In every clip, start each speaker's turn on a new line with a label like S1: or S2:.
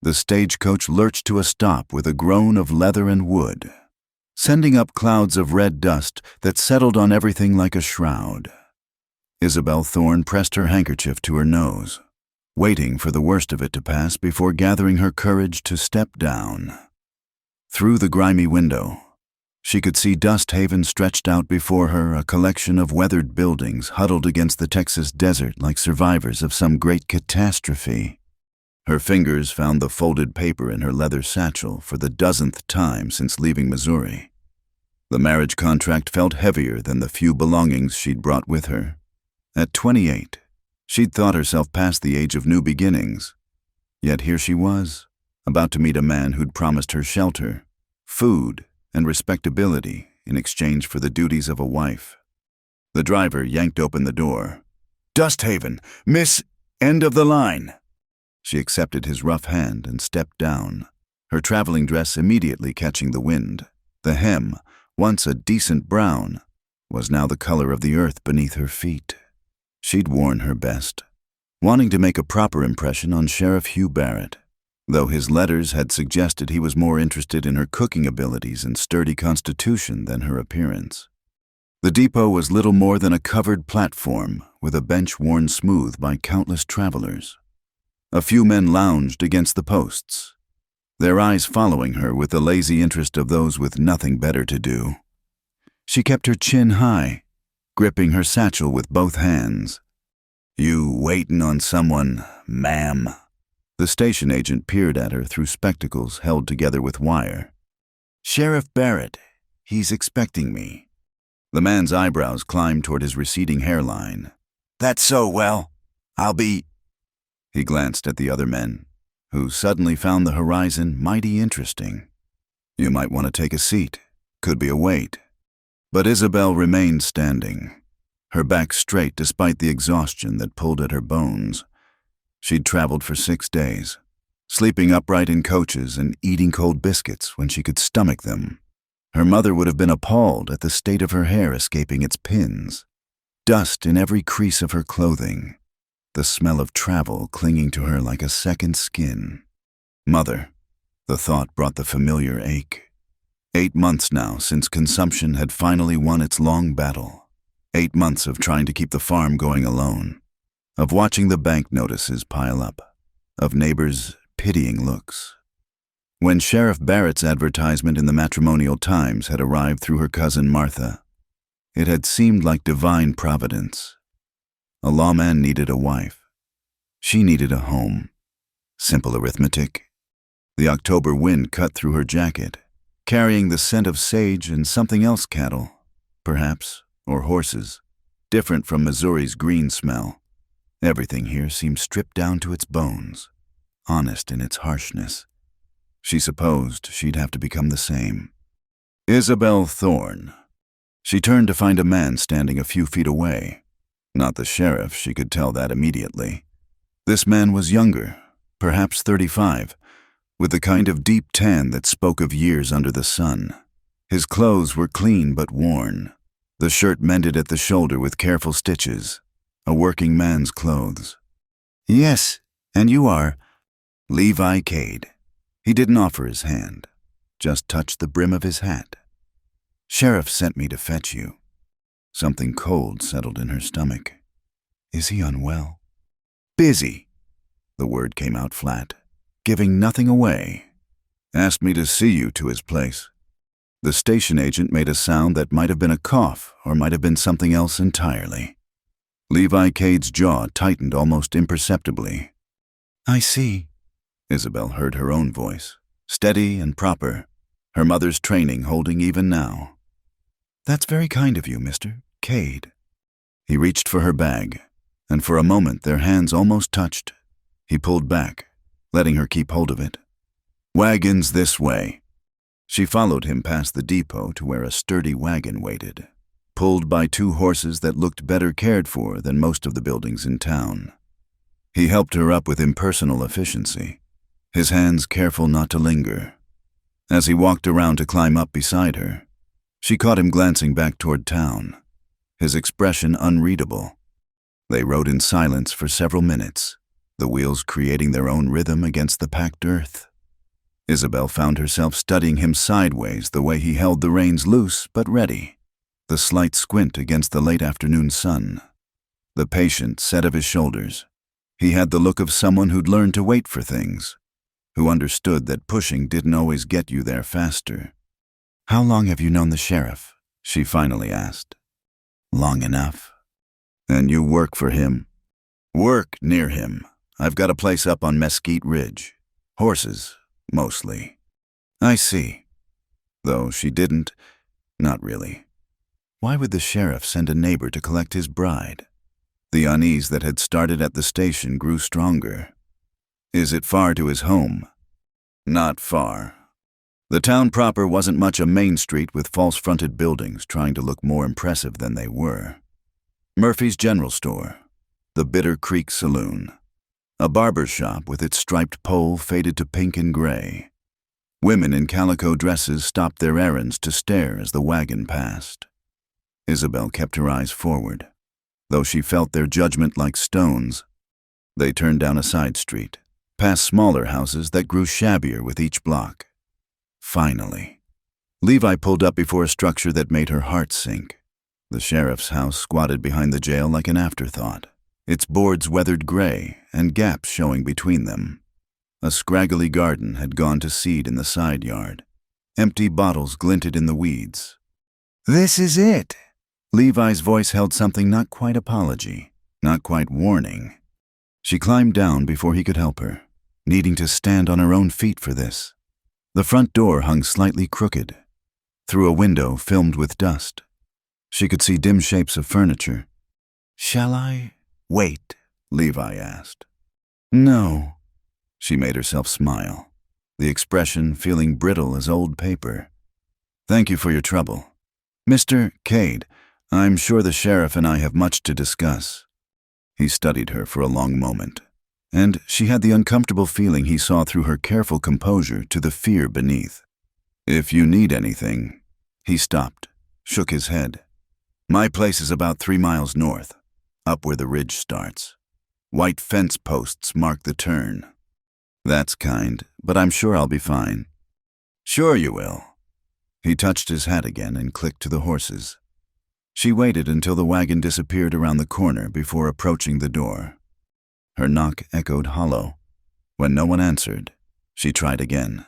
S1: The stagecoach lurched to a stop with a groan of leather and wood, sending up clouds of red dust that settled on everything like a shroud. Isabel Thorne pressed her handkerchief to her nose, waiting for the worst of it to pass before gathering her courage to step down. Through the grimy window, she could see Dust Haven stretched out before her, a collection of weathered buildings huddled against the Texas desert like survivors of some great catastrophe. Her fingers found the folded paper in her leather satchel for the dozenth time since leaving Missouri. The marriage contract felt heavier than the few belongings she'd brought with her. At 28, she'd thought herself past the age of new beginnings. Yet here she was, about to meet a man who'd promised her shelter, food, and respectability in exchange for the duties of a wife. The driver yanked open the door. "Dust Haven, Miss, end of the line." She accepted his rough hand and stepped down, her traveling dress immediately catching the wind. The hem, once a decent brown, was now the color of the earth beneath her feet. She'd worn her best, wanting to make a proper impression on Sheriff Hugh Barrett, though his letters had suggested he was more interested in her cooking abilities and sturdy constitution than her appearance. The depot was little more than a covered platform with a bench worn smooth by countless travelers. A few men lounged against the posts, their eyes following her with the lazy interest of those with nothing better to do. She kept her chin high, gripping her satchel with both hands. "You waitin' on someone, ma'am?" The station agent peered at her through spectacles held together with wire. "Sheriff Barrett, he's expecting me." The man's eyebrows climbed toward his receding hairline. "That's so, well, I'll be—" He glanced at the other men, who suddenly found the horizon mighty interesting. "You might want to take a seat. Could be a wait." But Isabel remained standing, her back straight despite the exhaustion that pulled at her bones. She'd traveled for 6 days, sleeping upright in coaches and eating cold biscuits when she could stomach them. Her mother would have been appalled at the state of her hair escaping its pins, dust in every crease of her clothing, the smell of travel clinging to her like a second skin. Mother, the thought brought the familiar ache. 8 months now since consumption had finally won its long battle. 8 months of trying to keep the farm going alone, of watching the bank notices pile up, of neighbors' pitying looks. When Sheriff Barrett's advertisement in the Matrimonial Times had arrived through her cousin Martha, it had seemed like divine providence. A lawman needed a wife. She needed a home. Simple arithmetic. The October wind cut through her jacket, carrying the scent of sage and something else cattle, perhaps, or horses, different from Missouri's green smell. Everything here seemed stripped down to its bones, honest in its harshness. She supposed she'd have to become the same. Isabel Thorne. She turned to find a man standing a few feet away. Not the sheriff, she could tell that immediately. This man was younger, perhaps 35, with the kind of deep tan that spoke of years under the sun. His clothes were clean but worn, the shirt mended at the shoulder with careful stitches, a working man's clothes. "Yes, and you are Levi Cade." He didn't offer his hand, just touched the brim of his hat. "Sheriff sent me to fetch you." Something cold settled in her stomach. "Is he unwell?" "Busy." The word came out flat, giving nothing away. "Asked me to see you to his place." The station agent made a sound that might have been a cough or might have been something else entirely. Levi Cade's jaw tightened almost imperceptibly. "I see." Isabel heard her own voice, steady and proper, her mother's training holding even now. "That's very kind of you, Mr. Cade." He reached for her bag, and for a moment their hands almost touched. He pulled back, letting her keep hold of it. "Wagons this way." She followed him past the depot to where a sturdy wagon waited, pulled by 2 horses that looked better cared for than most of the buildings in town. He helped her up with impersonal efficiency, his hands careful not to linger. As he walked around to climb up beside her, she caught him glancing back toward town, his expression unreadable. They rode in silence for several minutes, the wheels creating their own rhythm against the packed earth. Isabel found herself studying him sideways, the way he held the reins loose but ready, the slight squint against the late afternoon sun, the patient set of his shoulders. He had the look of someone who'd learned to wait for things, who understood that pushing didn't always get you there faster. "How long have you known the sheriff?" she finally asked. "Long enough." "And you work for him?" "Work near him. I've got a place up on Mesquite Ridge. Horses, mostly." "I see." Though she didn't, not really. Why would the sheriff send a neighbor to collect his bride? The unease that had started at the station grew stronger. "Is it far to his home?" "Not far." The town proper wasn't much a main street with false-fronted buildings trying to look more impressive than they were. Murphy's General Store, the Bitter Creek Saloon, a barber shop with its striped pole faded to pink and gray. Women in calico dresses stopped their errands to stare as the wagon passed. Isabel kept her eyes forward. Though she felt their judgment like stones, they turned down a side street, past smaller houses that grew shabbier with each block. Finally, Levi pulled up before a structure that made her heart sink. The sheriff's house squatted behind the jail like an afterthought, its boards weathered gray and gaps showing between them. A scraggly garden had gone to seed in the side yard. Empty bottles glinted in the weeds. "This is it." Levi's voice held something not quite apology, not quite warning. She climbed down before he could help her, needing to stand on her own feet for this. The front door hung slightly crooked, through a window filmed with dust. She could see dim shapes of furniture. "Shall I wait?" Levi asked. "No." She made herself smile, the expression feeling brittle as old paper. "Thank you for your trouble. Mr. Cade, I'm sure the sheriff and I have much to discuss." He studied her for a long moment, and she had the uncomfortable feeling he saw through her careful composure to the fear beneath. "If you need anything." He stopped, shook his head. "My place is about 3 miles north, up where the ridge starts. White fence posts mark the turn." "That's kind, but I'm sure I'll be fine." "Sure you will." He touched his hat again and clicked to the horses. She waited until the wagon disappeared around the corner before approaching the door. Her knock echoed hollow. When no one answered, she tried again.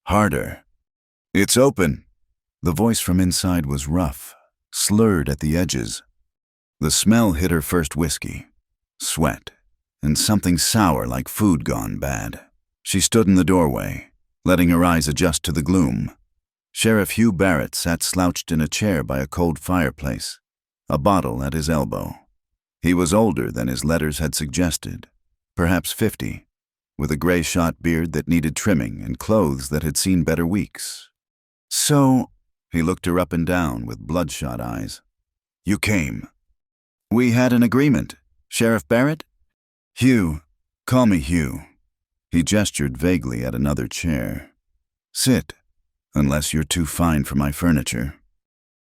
S1: Harder. "It's open." The voice from inside was rough, slurred at the edges. The smell hit her first whiskey, sweat, and something sour like food gone bad. She stood in the doorway, letting her eyes adjust to the gloom. Sheriff Hugh Barrett sat slouched in a chair by a cold fireplace, a bottle at his elbow. He was older than his letters had suggested, perhaps 50, with a gray-shot beard that needed trimming and clothes that had seen better weeks. "So," he looked her up and down with bloodshot eyes. "You came." "We had an agreement. Sheriff Barrett?" "Hugh. Call me Hugh." He gestured vaguely at another chair. "Sit, unless you're too fine for my furniture."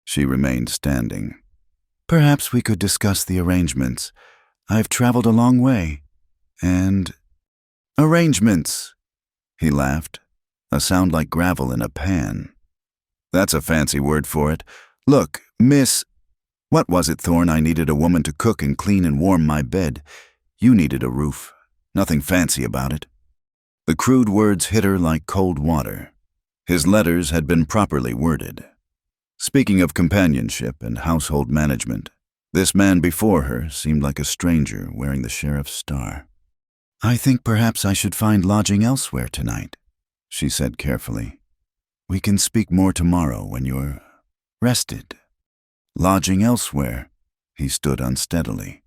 S1: She remained standing. "Perhaps we could discuss the arrangements. I've traveled a long way, and—" "Arrangements," he laughed, a sound like gravel in a pan. "That's a fancy word for it. Look, Miss— What was it, Thorne? I needed a woman to cook and clean and warm my bed. You needed a roof. Nothing fancy about it." The crude words hit her like cold water. His letters had been properly worded. Speaking of companionship and household management, this man before her seemed like a stranger wearing the sheriff's star. "I think perhaps I should find lodging elsewhere tonight," she said carefully. "We can speak more tomorrow when you're rested." "Lodging elsewhere?" He stood unsteadily,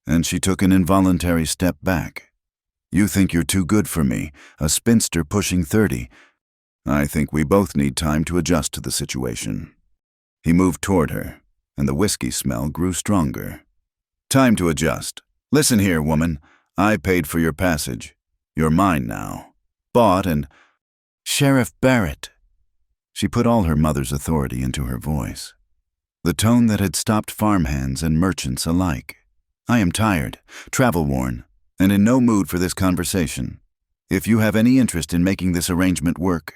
S1: and she took an involuntary step back. "You think you're too good for me, a spinster pushing 30. I think we both need time to adjust to the situation." He moved toward her, and the whiskey smell grew stronger. "Time to adjust. Listen here, woman. I paid for your passage. You're mine now. Bought and—" "Sheriff Barrett." She put all her mother's authority into her voice, the tone that had stopped farmhands and merchants alike. "I am tired, travel-worn, and in no mood for this conversation. If you have any interest in making this arrangement work,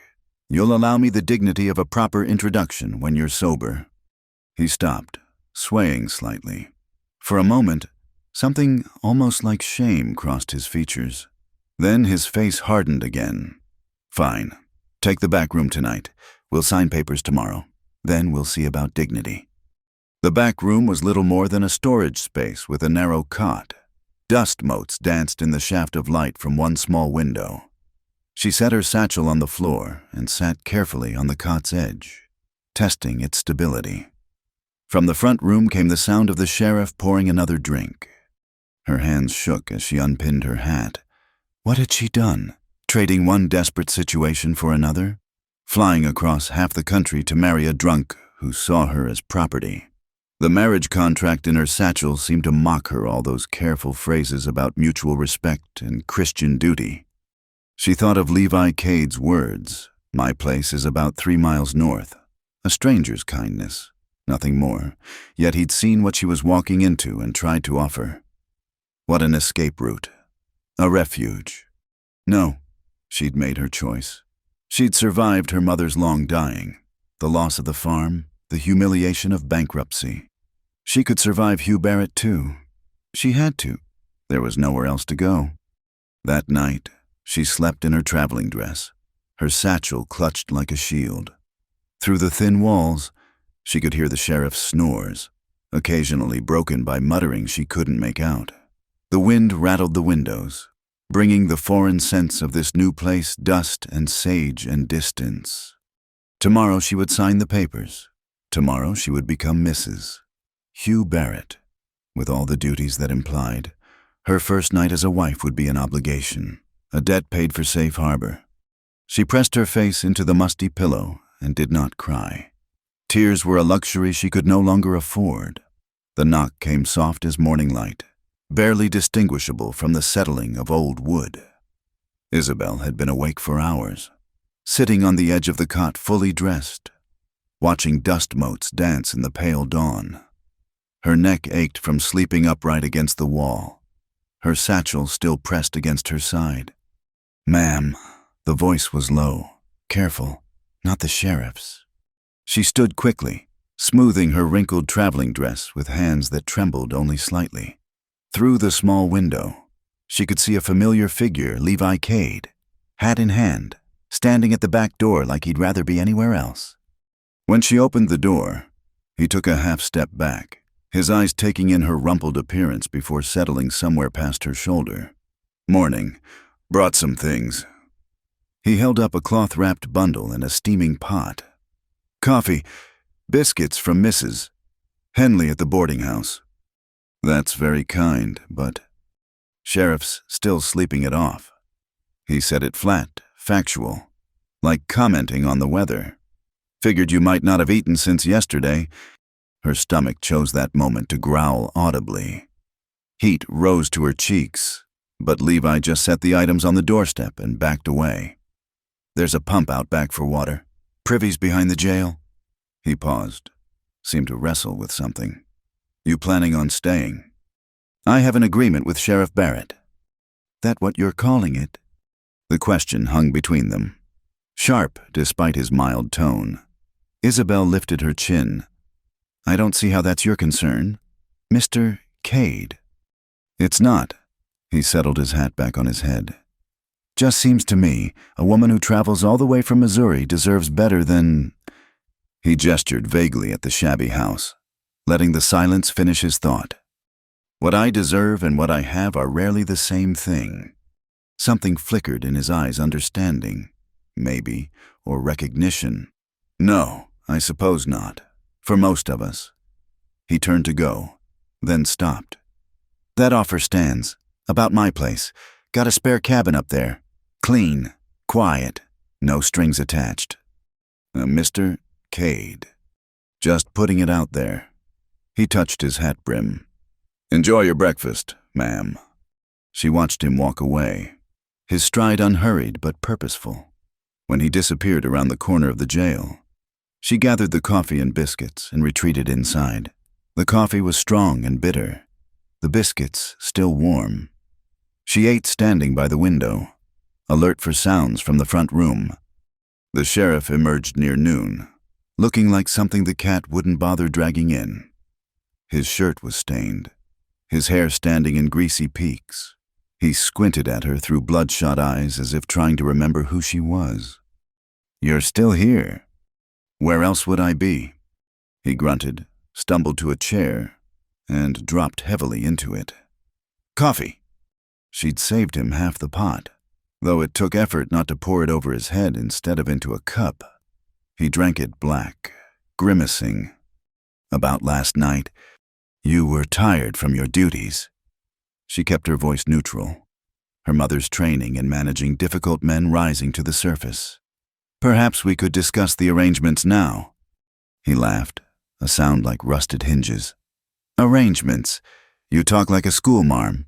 S1: you'll allow me the dignity of a proper introduction when you're sober." He stopped, swaying slightly. For a moment, something almost like shame crossed his features. Then his face hardened again. "Fine. Take the back room tonight. We'll sign papers tomorrow. Then we'll see about dignity." The back room was little more than a storage space with a narrow cot. Dust motes danced in the shaft of light from one small window. She set her satchel on the floor and sat carefully on the cot's edge, testing its stability. From the front room came the sound of the sheriff pouring another drink. Her hands shook as she unpinned her hat. What had she done? Trading one desperate situation for another? Flying across half the country to marry a drunk who saw her as property. The marriage contract in her satchel seemed to mock her all those careful phrases about mutual respect and Christian duty. She thought of Levi Cade's words, "My place is about 3 miles north." A stranger's kindness, nothing more, yet he'd seen what she was walking into and tried to offer. What an escape route. A refuge. No, she'd made her choice. She'd survived her mother's long dying, the loss of the farm, the humiliation of bankruptcy. She could survive Hugh Barrett too. She had to. There was nowhere else to go. That night, she slept in her traveling dress, her satchel clutched like a shield. Through the thin walls, she could hear the sheriff's snores, occasionally broken by muttering she couldn't make out. The wind rattled the windows, bringing the foreign sense of this new place, dust and sage and distance. Tomorrow she would sign the papers. Tomorrow she would become Mrs. Hugh Barrett, with all the duties that implied. Her first night as a wife would be an obligation, a debt paid for safe harbor. She pressed her face into the musty pillow and did not cry. Tears were a luxury she could no longer afford. The knock came soft as morning light, barely distinguishable from the settling of old wood. Isabel had been awake for hours, sitting on the edge of the cot fully dressed, watching dust motes dance in the pale dawn. Her neck ached from sleeping upright against the wall, her satchel still pressed against her side. "Ma'am," the voice was low, careful, not the sheriff's. She stood quickly, smoothing her wrinkled traveling dress with hands that trembled only slightly. Through the small window, she could see a familiar figure, Levi Cade, hat in hand, standing at the back door like he'd rather be anywhere else. When she opened the door, he took a half step back, his eyes taking in her rumpled appearance before settling somewhere past her shoulder. "Morning. Brought some things." He held up a cloth-wrapped bundle and a steaming pot. "Coffee, biscuits from Mrs. Henley at the boarding house." "That's very kind, but..." Sheriff's still sleeping it off. He said it flat, factual, like commenting on the weather. "Figured you might not have eaten since yesterday." Her stomach chose that moment to growl audibly. Heat rose to her cheeks, but Levi just set the items on the doorstep and backed away. "There's a pump out back for water. Privy's behind the jail." He paused, seemed to wrestle with something. "You planning on staying?" "I have an agreement with Sheriff Barrett." "That what you're calling it?" The question hung between them, sharp despite his mild tone. Isabel lifted her chin. "I don't see how that's your concern. Mr. Cade." "It's not." He settled his hat back on his head. "Just seems to me a woman who travels all the way from Missouri deserves better than..." He gestured vaguely at the shabby house, letting the silence finish his thought. "What I deserve and what I have are rarely the same thing." Something flickered in his eyes, understanding, maybe, or recognition. "No, I suppose not. For most of us." He turned to go, then stopped. "That offer stands. About my place. Got a spare cabin up there. Clean, quiet, no strings attached. Mr. Cade. Just putting it out there." He touched his hat brim. "Enjoy your breakfast, ma'am." She watched him walk away, his stride unhurried but purposeful. When he disappeared around the corner of the jail, she gathered the coffee and biscuits and retreated inside. The coffee was strong and bitter, the biscuits still warm. She ate standing by the window, alert for sounds from the front room. The sheriff emerged near noon, looking like something the cat wouldn't bother dragging in. His shirt was stained, his hair standing in greasy peaks. He squinted at her through bloodshot eyes as if trying to remember who she was. "You're still here. Where else would I be?" He grunted, stumbled to a chair, and dropped heavily into it. "Coffee." She'd saved him half the pot, though it took effort not to pour it over his head instead of into a cup. He drank it black, grimacing. "About last night, you were tired from your duties." She kept her voice neutral, her mother's training in managing difficult men rising to the surface. "Perhaps we could discuss the arrangements now." He laughed, a sound like rusted hinges. "Arrangements? You talk like a schoolmarm."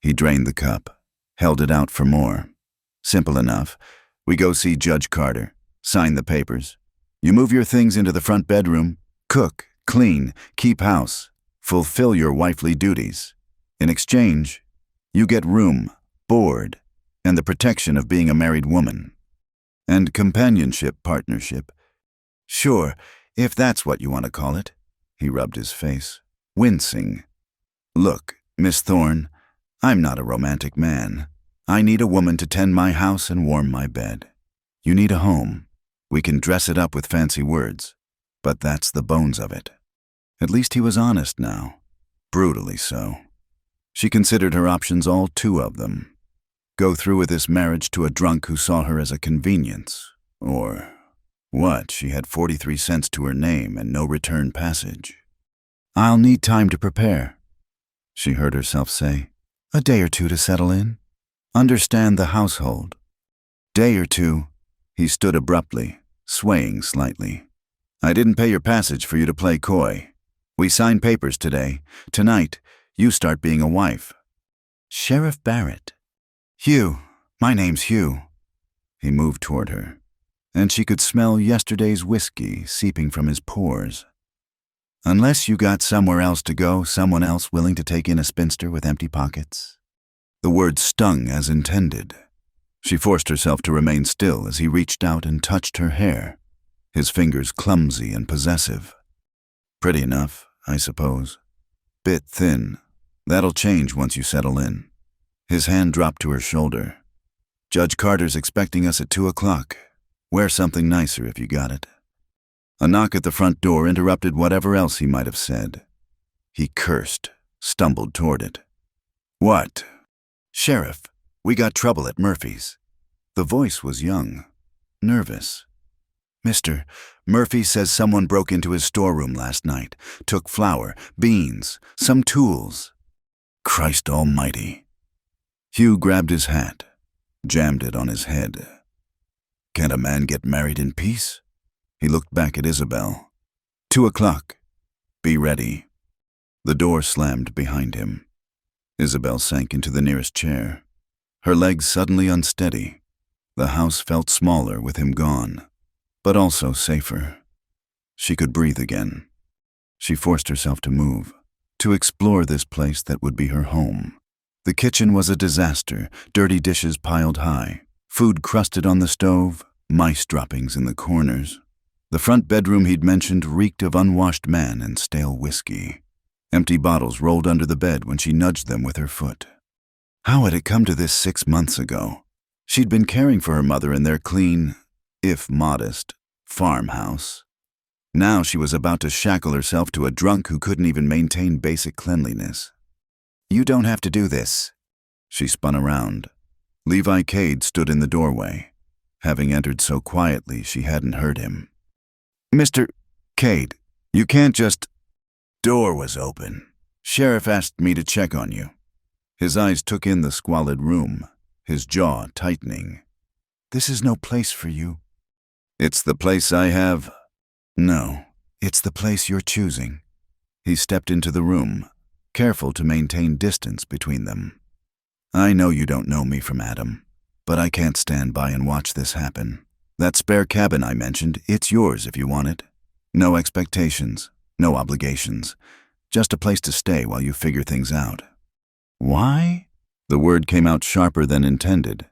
S1: He drained the cup, held it out for more. "Simple enough. We go see Judge Carter, sign the papers. You move your things into the front bedroom, cook, clean, keep house, fulfill your wifely duties. In exchange, you get room, board, and the protection of being a married woman. And companionship partnership. Sure, if that's what you want to call it." He rubbed his face, wincing. "Look, Miss Thorne, I'm not a romantic man. I need a woman to tend my house and warm my bed. You need a home. We can dress it up with fancy words, but that's the bones of it." At least he was honest now, brutally so. She considered her options, all two of them. Go through with this marriage to a drunk who saw her as a convenience, or what, she had 43 cents to her name and no return passage. "I'll need time to prepare," she heard herself say. "A day or two to settle in. Understand the household." "Day or two." He stood abruptly, swaying slightly. "I didn't pay your passage for you to play coy. We sign papers today. Tonight, you start being a wife." "Sheriff Barrett." "Hugh. My name's Hugh." He moved toward her, and she could smell yesterday's whiskey seeping from his pores. "Unless you got somewhere else to go, someone else willing to take in a spinster with empty pockets." The word stung as intended. She forced herself to remain still as he reached out and touched her hair, his fingers clumsy and possessive. "Pretty enough, I suppose. Bit thin. That'll change once you settle in." His hand dropped to her shoulder. "Judge Carter's expecting us at 2:00. Wear something nicer if you got it." A knock at the front door interrupted whatever else he might have said. He cursed, stumbled toward it. "What?" "Sheriff, we got trouble at Murphy's." The voice was young, nervous. "Mister, Murphy says someone broke into his storeroom last night, took flour, beans, some tools." "Christ almighty." Hugh grabbed his hat, jammed it on his head. "Can't a man get married in peace?" He looked back at Isabel. 2:00. Be ready." The door slammed behind him. Isabel sank into the nearest chair, her legs suddenly unsteady. The house felt smaller with him gone, but also safer. She could breathe again. She forced herself to move, to explore this place that would be her home. The kitchen was a disaster, dirty dishes piled high, food crusted on the stove, mice droppings in the corners. The front bedroom he'd mentioned reeked of unwashed man and stale whiskey. Empty bottles rolled under the bed when she nudged them with her foot. How had it come to this 6 months ago? She'd been caring for her mother in their clean, if modest, farmhouse. Now she was about to shackle herself to a drunk who couldn't even maintain basic cleanliness. "You don't have to do this." She spun around. Levi Cade stood in the doorway, having entered so quietly she hadn't heard him. "Mr. Cade, you can't just—" "Door was open. Sheriff asked me to check on you." His eyes took in the squalid room, his jaw tightening. "This is no place for you." "It's the place I have—" "No, it's the place you're choosing." He stepped into the room, careful to maintain distance between them. "I know you don't know me from Adam, but I can't stand by and watch this happen. That spare cabin I mentioned, it's yours if you want it. No expectations, no obligations, just a place to stay while you figure things out." "Why?" The word came out sharper than intended.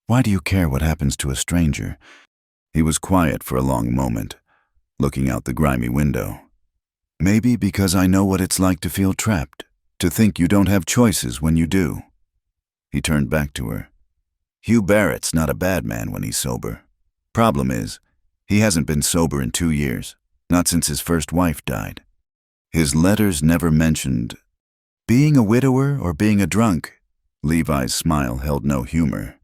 S1: Why do you care what happens to a stranger? He was quiet for a long moment, looking out the grimy window. Maybe because I know what it's like to feel trapped, to think you don't have choices when you do. He turned back to her. Hugh Barrett's not a bad man when he's sober. Problem is, he hasn't been sober in 2 years, not since his first wife died. His letters never mentioned being a widower or being a drunk. Levi's smile held no humor.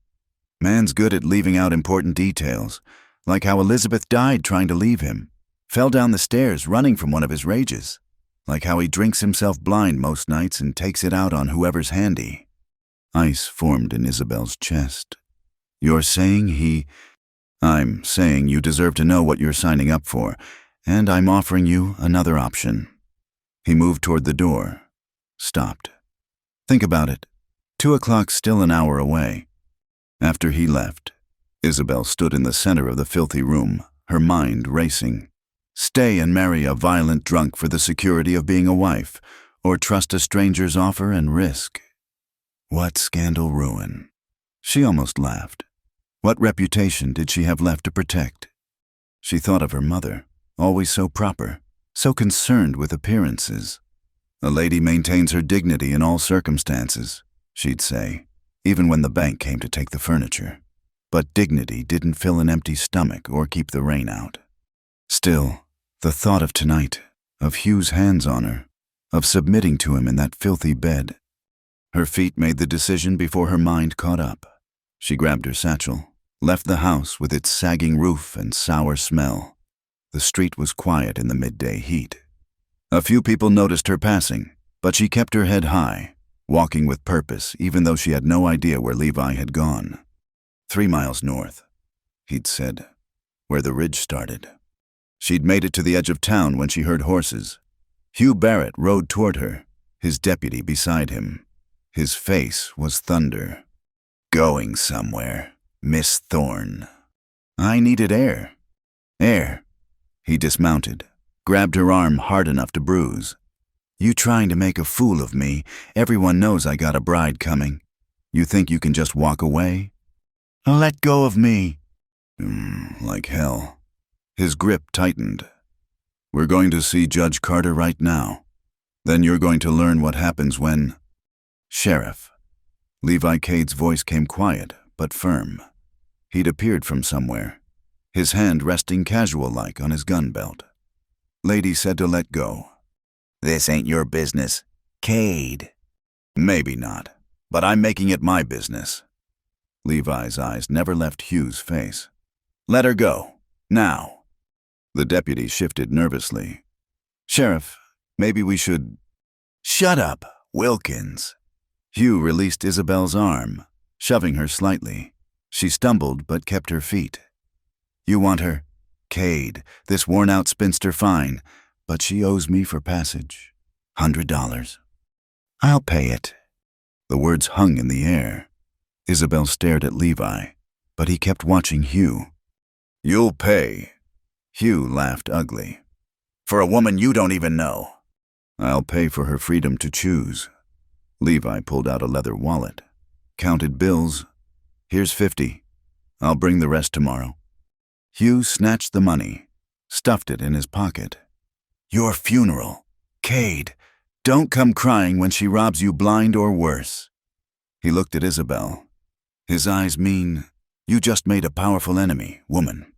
S1: Man's good at leaving out important details, like how Elizabeth died trying to leave him, fell down the stairs running from one of his rages, like how he drinks himself blind most nights and takes it out on whoever's handy. Ice formed in Isabel's chest. You're saying I'm saying you deserve to know what you're signing up for, and I'm offering you another option. He moved toward the door, stopped. Think about it. 2 o'clock's still an hour away. After he left, Isabel stood in the center of the filthy room, her mind racing. Stay and marry a violent drunk for the security of being a wife, or trust a stranger's offer and risk. What scandal ruin? She almost laughed. What reputation did she have left to protect? She thought of her mother, always so proper, so concerned with appearances. A lady maintains her dignity in all circumstances, she'd say, even when the bank came to take the furniture. But dignity didn't fill an empty stomach or keep the rain out. Still, the thought of tonight, of Hugh's hands on her, of submitting to him in that filthy bed. Her feet made the decision before her mind caught up. She grabbed her satchel, left the house with its sagging roof and sour smell. The street was quiet in the midday heat. A few people noticed her passing, but she kept her head high, walking with purpose even though she had no idea where Levi had gone. 3 miles north, he'd said, where the ridge started. She'd made it to the edge of town when she heard horses. Hugh Barrett rode toward her, his deputy beside him. His face was thunder. Going somewhere, Miss Thorne. I needed air. Air. He dismounted, grabbed her arm hard enough to bruise. You trying to make a fool of me? Everyone knows I got a bride coming. You think you can just walk away? Let go of me. Like hell. His grip tightened. We're going to see Judge Carter right now. Then you're going to learn what happens when... Sheriff. Levi Cade's voice came quiet, but firm. He'd appeared from somewhere, his hand resting casual-like on his gun belt. Lady said to let go. This ain't your business, Cade. Maybe not, but I'm making it my business. Levi's eyes never left Hugh's face. Let her go, now. The deputy shifted nervously. Sheriff, maybe we should... Shut up, Wilkins. Hugh released Isabel's arm, shoving her slightly. She stumbled but kept her feet. You want her? Cade, this worn-out spinster fine, but she owes me for passage. $100. I'll pay it. The words hung in the air. Isabel stared at Levi, but he kept watching Hugh. You'll pay. Hugh laughed ugly. For a woman you don't even know. I'll pay for her freedom to choose. Levi pulled out a leather wallet, counted bills. Here's 50. I'll bring the rest tomorrow. Hugh snatched the money, stuffed it in his pocket. Your funeral. Cade, don't come crying when she robs you blind or worse. He looked at Isabel. His eyes mean, you just made a powerful enemy, woman.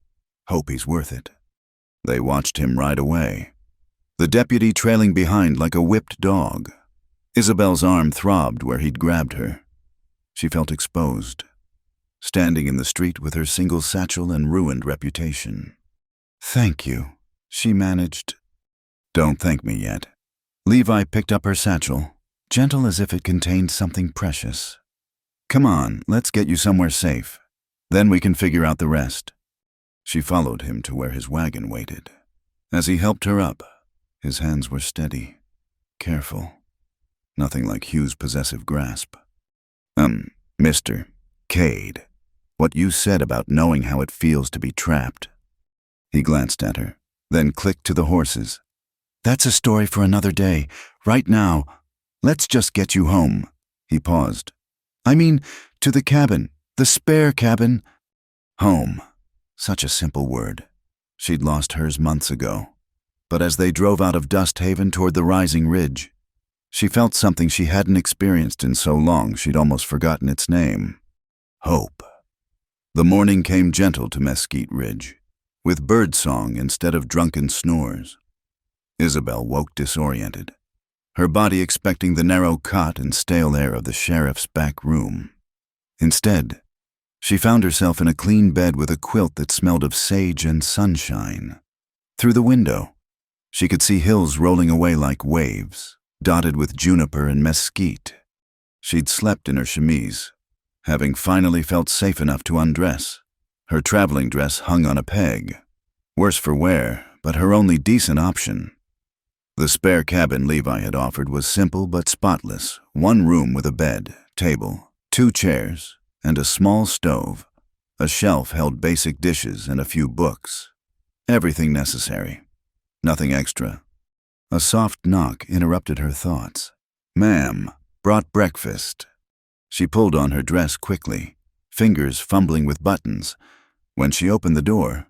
S1: Hope he's worth it. They watched him ride away, the deputy trailing behind like a whipped dog. Isabel's arm throbbed where he'd grabbed her. She felt exposed, standing in the street with her single satchel and ruined reputation. Thank you, she managed. Don't thank me yet. Levi picked up her satchel, gentle as if it contained something precious. Come on, let's get you somewhere safe. Then we can figure out the rest. She followed him to where his wagon waited. As he helped her up, his hands were steady, careful. Nothing like Hugh's possessive grasp. Mr. Cade, what you said about knowing how it feels to be trapped. He glanced at her, then clicked to the horses. That's a story for another day. Right now, let's just get you home. He paused. I mean, to the cabin, the spare cabin. Home. Such a simple word. She'd lost hers months ago. But as they drove out of Dust Haven toward the rising ridge, she felt something she hadn't experienced in so long she'd almost forgotten its name. Hope. The morning came gentle to Mesquite Ridge, with birdsong instead of drunken snores. Isabel woke disoriented, her body expecting the narrow cot and stale air of the sheriff's back room. Instead, she found herself in a clean bed with a quilt that smelled of sage and sunshine. Through the window, she could see hills rolling away like waves, dotted with juniper and mesquite. She'd slept in her chemise, having finally felt safe enough to undress. Her traveling dress hung on a peg. Worse for wear, but her only decent option. The spare cabin Levi had offered was simple but spotless. One room with a bed, table, 2 chairs, and a small stove. A shelf held basic dishes and a few books. Everything necessary. Nothing extra. A soft knock interrupted her thoughts. "Ma'am, brought breakfast." She pulled on her dress quickly, fingers fumbling with buttons. When she opened the door,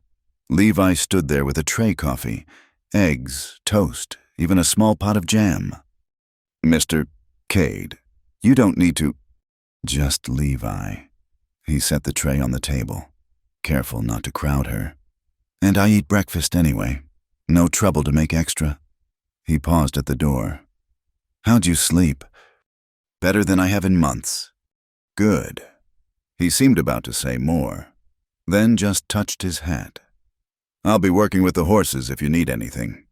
S1: Levi stood there with a tray coffee, eggs, toast, even a small pot of jam. "Mr. Cade, you don't need to—" "Just Levi." He set the tray on the table, careful not to crowd her. "And I eat breakfast anyway. No trouble to make extra." He paused at the door. "How'd you sleep?" "Better than I have in months." "Good." He seemed about to say more, then just touched his hat. "I'll be working with the horses if you need anything.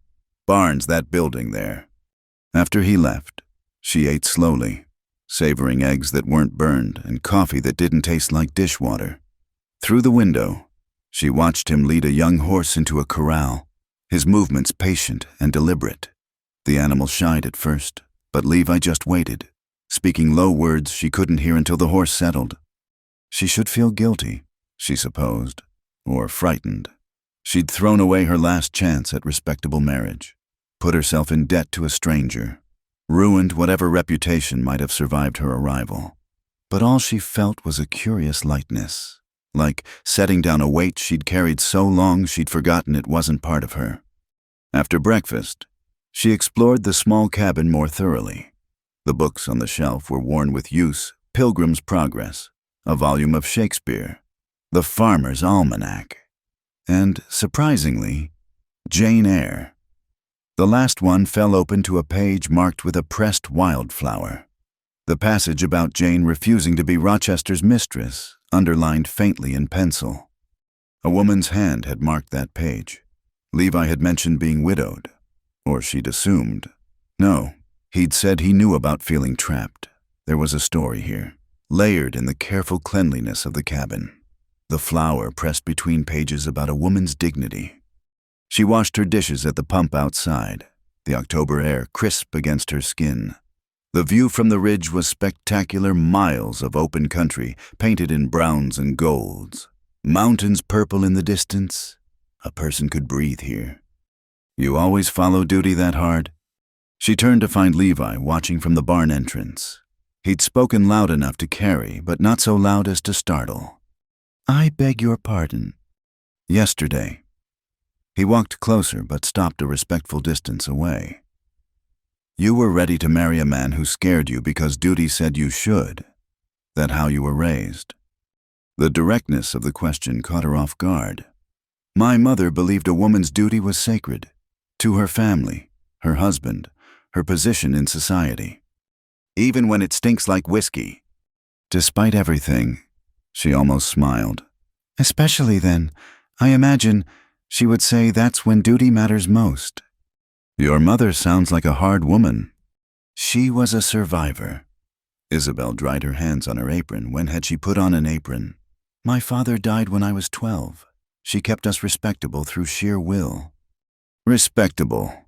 S1: Barn's that building there." After he left, she ate slowly, savoring eggs that weren't burned and coffee that didn't taste like dishwater. Through the window, she watched him lead a young horse into a corral, his movements patient and deliberate. The animal shied at first, but Levi just waited, speaking low words she couldn't hear until the horse settled. She should feel guilty, she supposed, or frightened. She'd thrown away her last chance at respectable marriage, put herself in debt to a stranger, ruined whatever reputation might have survived her arrival. But all she felt was a curious lightness, like setting down a weight she'd carried so long she'd forgotten it wasn't part of her. After breakfast, she explored the small cabin more thoroughly. The books on the shelf were worn with use: Pilgrim's Progress, a volume of Shakespeare, The Farmer's Almanac, and, surprisingly, Jane Eyre. The last one fell open to a page marked with a pressed wildflower. The passage about Jane refusing to be Rochester's mistress, underlined faintly in pencil. A woman's hand had marked that page. Levi had mentioned being widowed, or she'd assumed. No, he'd said he knew about feeling trapped. There was a story here, layered in the careful cleanliness of the cabin. The flower pressed between pages about a woman's dignity. She washed her dishes at the pump outside, the October air crisp against her skin. The view from the ridge was spectacular: miles of open country, painted in browns and golds. Mountains purple in the distance. A person could breathe here. "You always follow duty that hard?" She turned to find Levi watching from the barn entrance. He'd spoken loud enough to carry, but not so loud as to startle. "I beg your pardon." "Yesterday." He walked closer but stopped a respectful distance away. "You were ready to marry a man who scared you because duty said you should. That how you were raised?" The directness of the question caught her off guard. "My mother believed a woman's duty was sacred, to her family, her husband, her position in society. Even when it stinks like whiskey." Despite everything, she almost smiled. "Especially then, I imagine she would say that's when duty matters most." "Your mother sounds like a hard woman." "She was a survivor." Isabel dried her hands on her apron. When had she put on an apron? "My father died when I was 12. She kept us respectable through sheer will." "Respectable."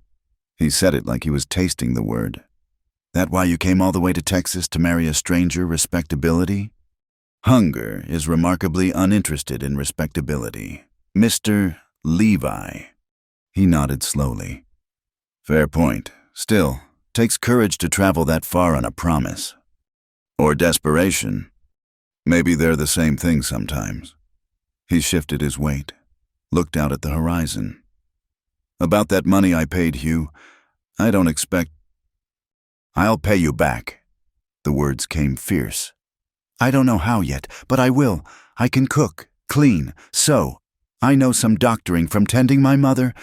S1: He said it like he was tasting the word. "That why you came all the way to Texas to marry a stranger? Respectability?" "Hunger is remarkably uninterested in respectability. Mr. Levi." He nodded slowly. "Fair point. Still, takes courage to travel that far on a promise." Or desperation. Maybe they're the same thing sometimes. He shifted his weight, looked out at the horizon. About that money I paid Hugh, I don't expect... I'll pay you back. The words came fierce. I don't know how yet, but I will. I can cook, clean, sew. I know some doctoring from tending my mother.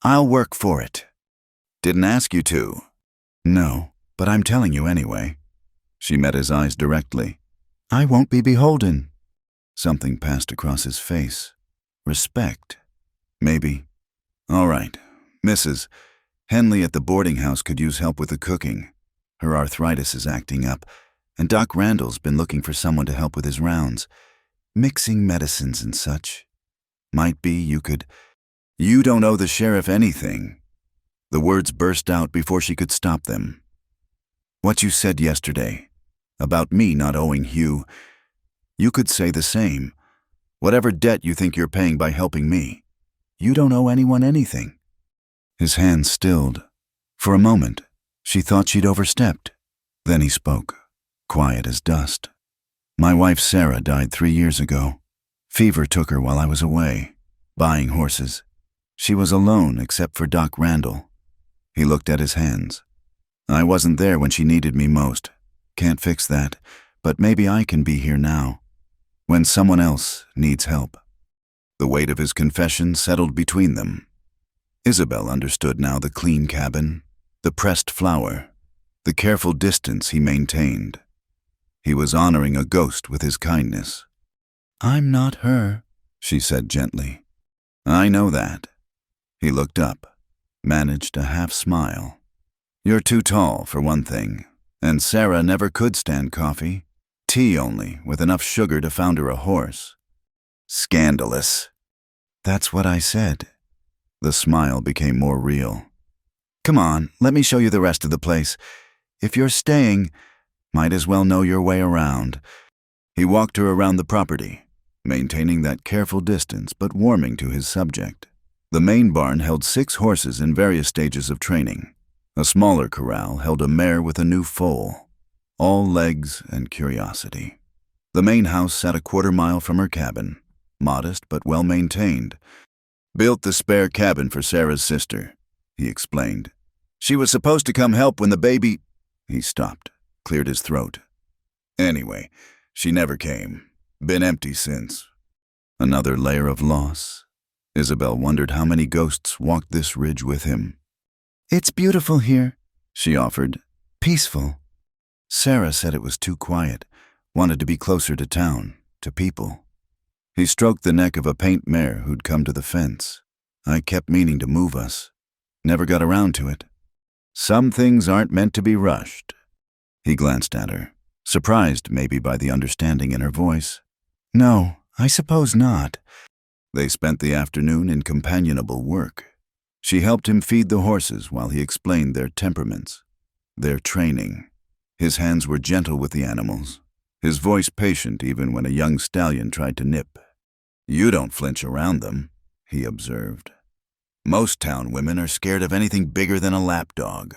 S1: I'll work for it. Didn't ask you to. No, but I'm telling you anyway. She met his eyes directly. I won't be beholden. Something passed across his face. Respect. Maybe. All right, Mrs. Henley at the boarding house could use help with the cooking. Her arthritis is acting up, and Doc Randall's been looking for someone to help with his rounds, mixing medicines and such. Might be you could... You don't owe the sheriff anything. The words burst out before she could stop them. What you said yesterday, about me not owing Hugh, you could say the same. Whatever debt you think you're paying by helping me, you don't owe anyone anything. His hand stilled. For a moment, she thought she'd overstepped. Then he spoke, quiet as dust. My wife Sarah died 3 years ago. Fever took her while I was away, buying horses. She was alone except for Doc Randall. He looked at his hands. I wasn't there when she needed me most. Can't fix that, but maybe I can be here now, when someone else needs help. The weight of his confession settled between them. Isabel understood now the clean cabin, the pressed flour, the careful distance he maintained. He was honoring a ghost with his kindness. I'm not her, she said gently. I know that. He looked up, managed a half smile. You're too tall, for one thing, and Sarah never could stand coffee. Tea only, with enough sugar to founder a horse. Scandalous. That's what I said. The smile became more real. Come on, let me show you the rest of the place. If you're staying, might as well know your way around. He walked her around the property, maintaining that careful distance but warming to his subject. The main barn held 6 horses in various stages of training. A smaller corral held a mare with a new foal, all legs and curiosity. The main house sat a 1/4 mile from her cabin, modest but well-maintained. Built the spare cabin for Sarah's sister, he explained. She was supposed to come help when the baby... He stopped, cleared his throat. Anyway, she never came. Been empty since. Another layer of loss. Isabel wondered how many ghosts walked this ridge with him. It's beautiful here, she offered. Peaceful. Sarah said it was too quiet, wanted to be closer to town, to people. He stroked the neck of a paint mare who'd come to the fence. I kept meaning to move us. Never got around to it. Some things aren't meant to be rushed. He glanced at her, surprised maybe by the understanding in her voice. No, I suppose not. They spent the afternoon in companionable work. She helped him feed the horses while he explained their temperaments, their training. His hands were gentle with the animals, his voice patient even when a young stallion tried to nip. You don't flinch around them, he observed. Most town women are scared of anything bigger than a lapdog.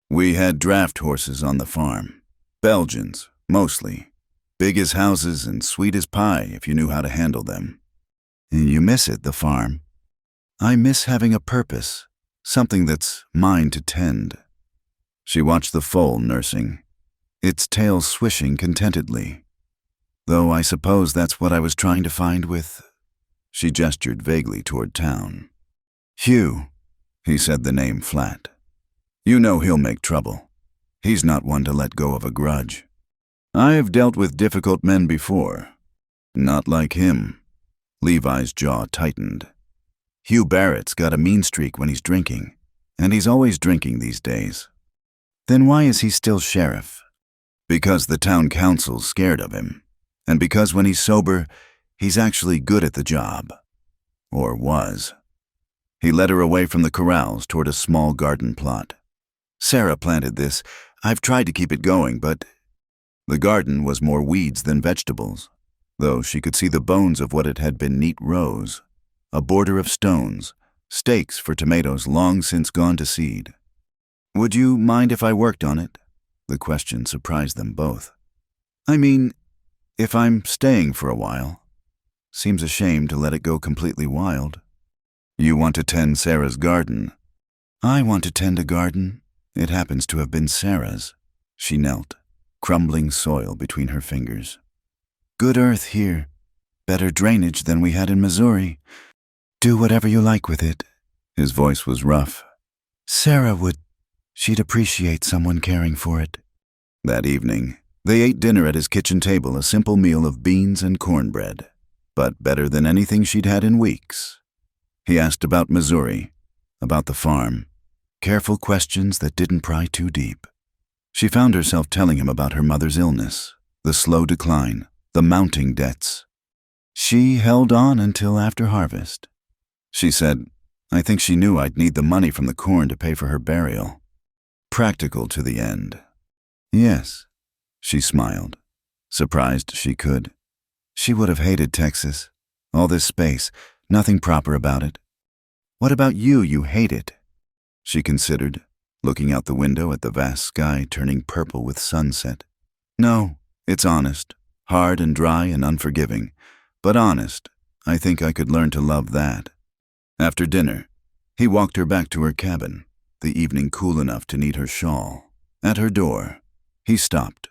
S1: We had draft horses on the farm. Belgians, mostly. Big as houses and sweet as pie if you knew how to handle them. You miss it, the farm. I miss having a purpose, something that's mine to tend. She watched the foal nursing, its tail swishing contentedly. Though I suppose that's what I was trying to find with... She gestured vaguely toward town. Hugh, he said the name flat. You know he'll make trouble. He's not one to let go of a grudge. I've dealt with difficult men before. Not like him. Levi's jaw tightened. Hugh Barrett's got a mean streak when he's drinking, and he's always drinking these days. Then why is he still sheriff? Because the town council's scared of him, and because when he's sober, he's actually good at the job. Or was. He led her away from the corrals toward a small garden plot. Sarah planted this. I've tried to keep it going, but... The garden was more weeds than vegetables, though she could see the bones of what it had been neat rows, a border of stones, stakes for tomatoes long since gone to seed. Would you mind if I worked on it? The question surprised them both. I mean, if I'm staying for a while. Seems a shame to let it go completely wild. You want to tend Sarah's garden. I want to tend a garden. It happens to have been Sarah's. She knelt, crumbling soil between her fingers. Good earth here. Better drainage than we had in Missouri. Do whatever you like with it. His voice was rough. Sarah would. She'd appreciate someone caring for it. That evening, they ate dinner at his kitchen table, a simple meal of beans and cornbread, but better than anything she'd had in weeks. He asked about Missouri, about the farm, careful questions that didn't pry too deep. She found herself telling him about her mother's illness, the slow decline, the mounting debts. She held on until after harvest. She said, I think she knew I'd need the money from the corn to pay for her burial. Practical to the end. Yes, she smiled, surprised she could. She would have hated Texas. All this space, nothing proper about it. What about you? You hate it. She considered, looking out the window at the vast sky turning purple with sunset. No, it's honest, hard and dry and unforgiving, but honest. I think I could learn to love that. After dinner, he walked her back to her cabin, the evening cool enough to need her shawl. At her door, he stopped.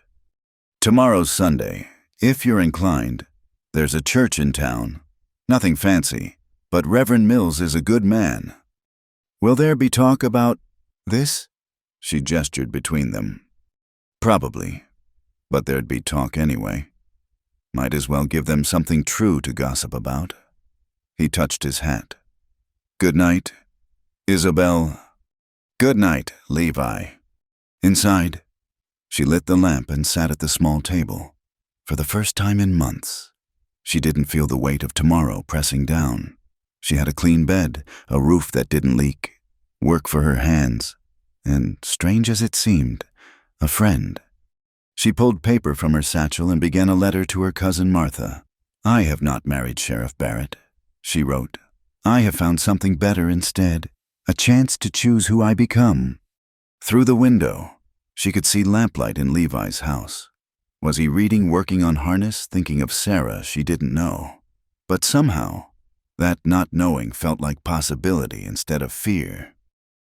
S1: Tomorrow's Sunday. If you're inclined, there's a church in town. Nothing fancy, but Reverend Mills is a good man. Will there be talk about this? She gestured between them. Probably, but there'd be talk anyway. Might as well give them something true to gossip about. He touched his hat. Good night, Isabel. Good night, Levi. Inside, she lit the lamp and sat at the small table. For the first time in months, she didn't feel the weight of tomorrow pressing down. She had a clean bed, a roof that didn't leak, work for her hands, and, strange as it seemed, a friend. She pulled paper from her satchel and began a letter to her cousin Martha. I have not married Sheriff Barrett, she wrote. I have found something better instead, a chance to choose who I become. Through the window, she could see lamplight in Levi's house. Was he reading, working on harness, thinking of Sarah she didn't know? But somehow, that not knowing felt like possibility instead of fear.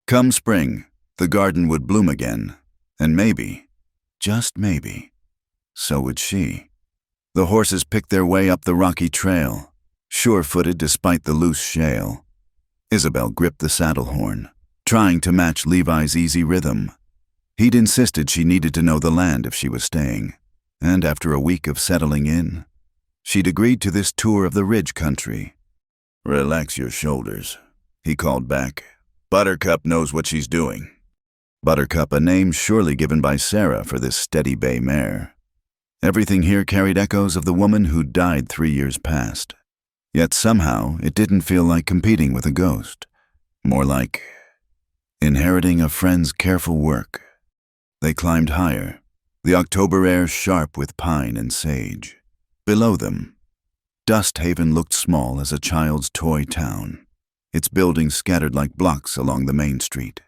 S1: Come spring, the garden would bloom again, and maybe, just maybe, so would she. The horses picked their way up the rocky trail, sure-footed despite the loose shale. Isabel gripped the saddle horn, trying to match Levi's easy rhythm. He'd insisted she needed to know the land if she was staying, and after a week of settling in, she'd agreed to this tour of the ridge country. Relax your shoulders, he called back. Buttercup knows what she's doing. Buttercup, a name surely given by Sarah for this steady bay mare. Everything here carried echoes of the woman who'd died 3 years past. Yet somehow it didn't feel like competing with a ghost. More like inheriting a friend's careful work. They climbed higher, the October air sharp with pine and sage. Below them, Dust Haven looked small as a child's toy town, its buildings scattered like blocks along the main street.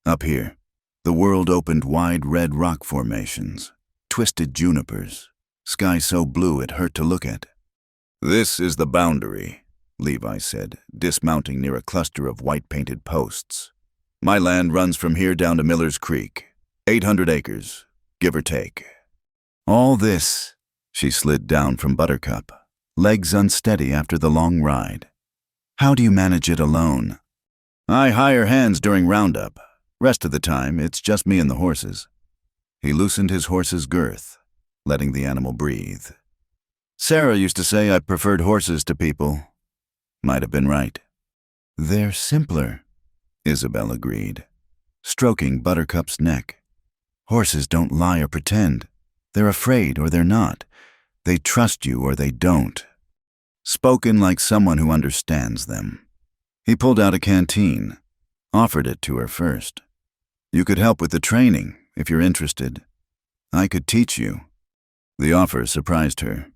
S1: Up here, the world opened wide red rock formations, twisted junipers, sky so blue it hurt to look at. This is the boundary, Levi said, dismounting near a cluster of white-painted posts. My land runs from here down to Miller's Creek, 800 acres, give or take. All this, she slid down from Buttercup, legs unsteady after the long ride. How do you manage it alone? I hire hands during roundup. Rest of the time, it's just me and the horses. He loosened his horse's girth, letting the animal breathe. Sarah used to say I preferred horses to people. Might have been right. They're simpler, Isabel agreed, stroking Buttercup's neck. Horses don't lie or pretend. They're afraid or they're not. They trust you or they don't. Spoken like someone who understands them. He pulled out a canteen, offered it to her first. You could help with the training if you're interested. I could teach you. The offer surprised her.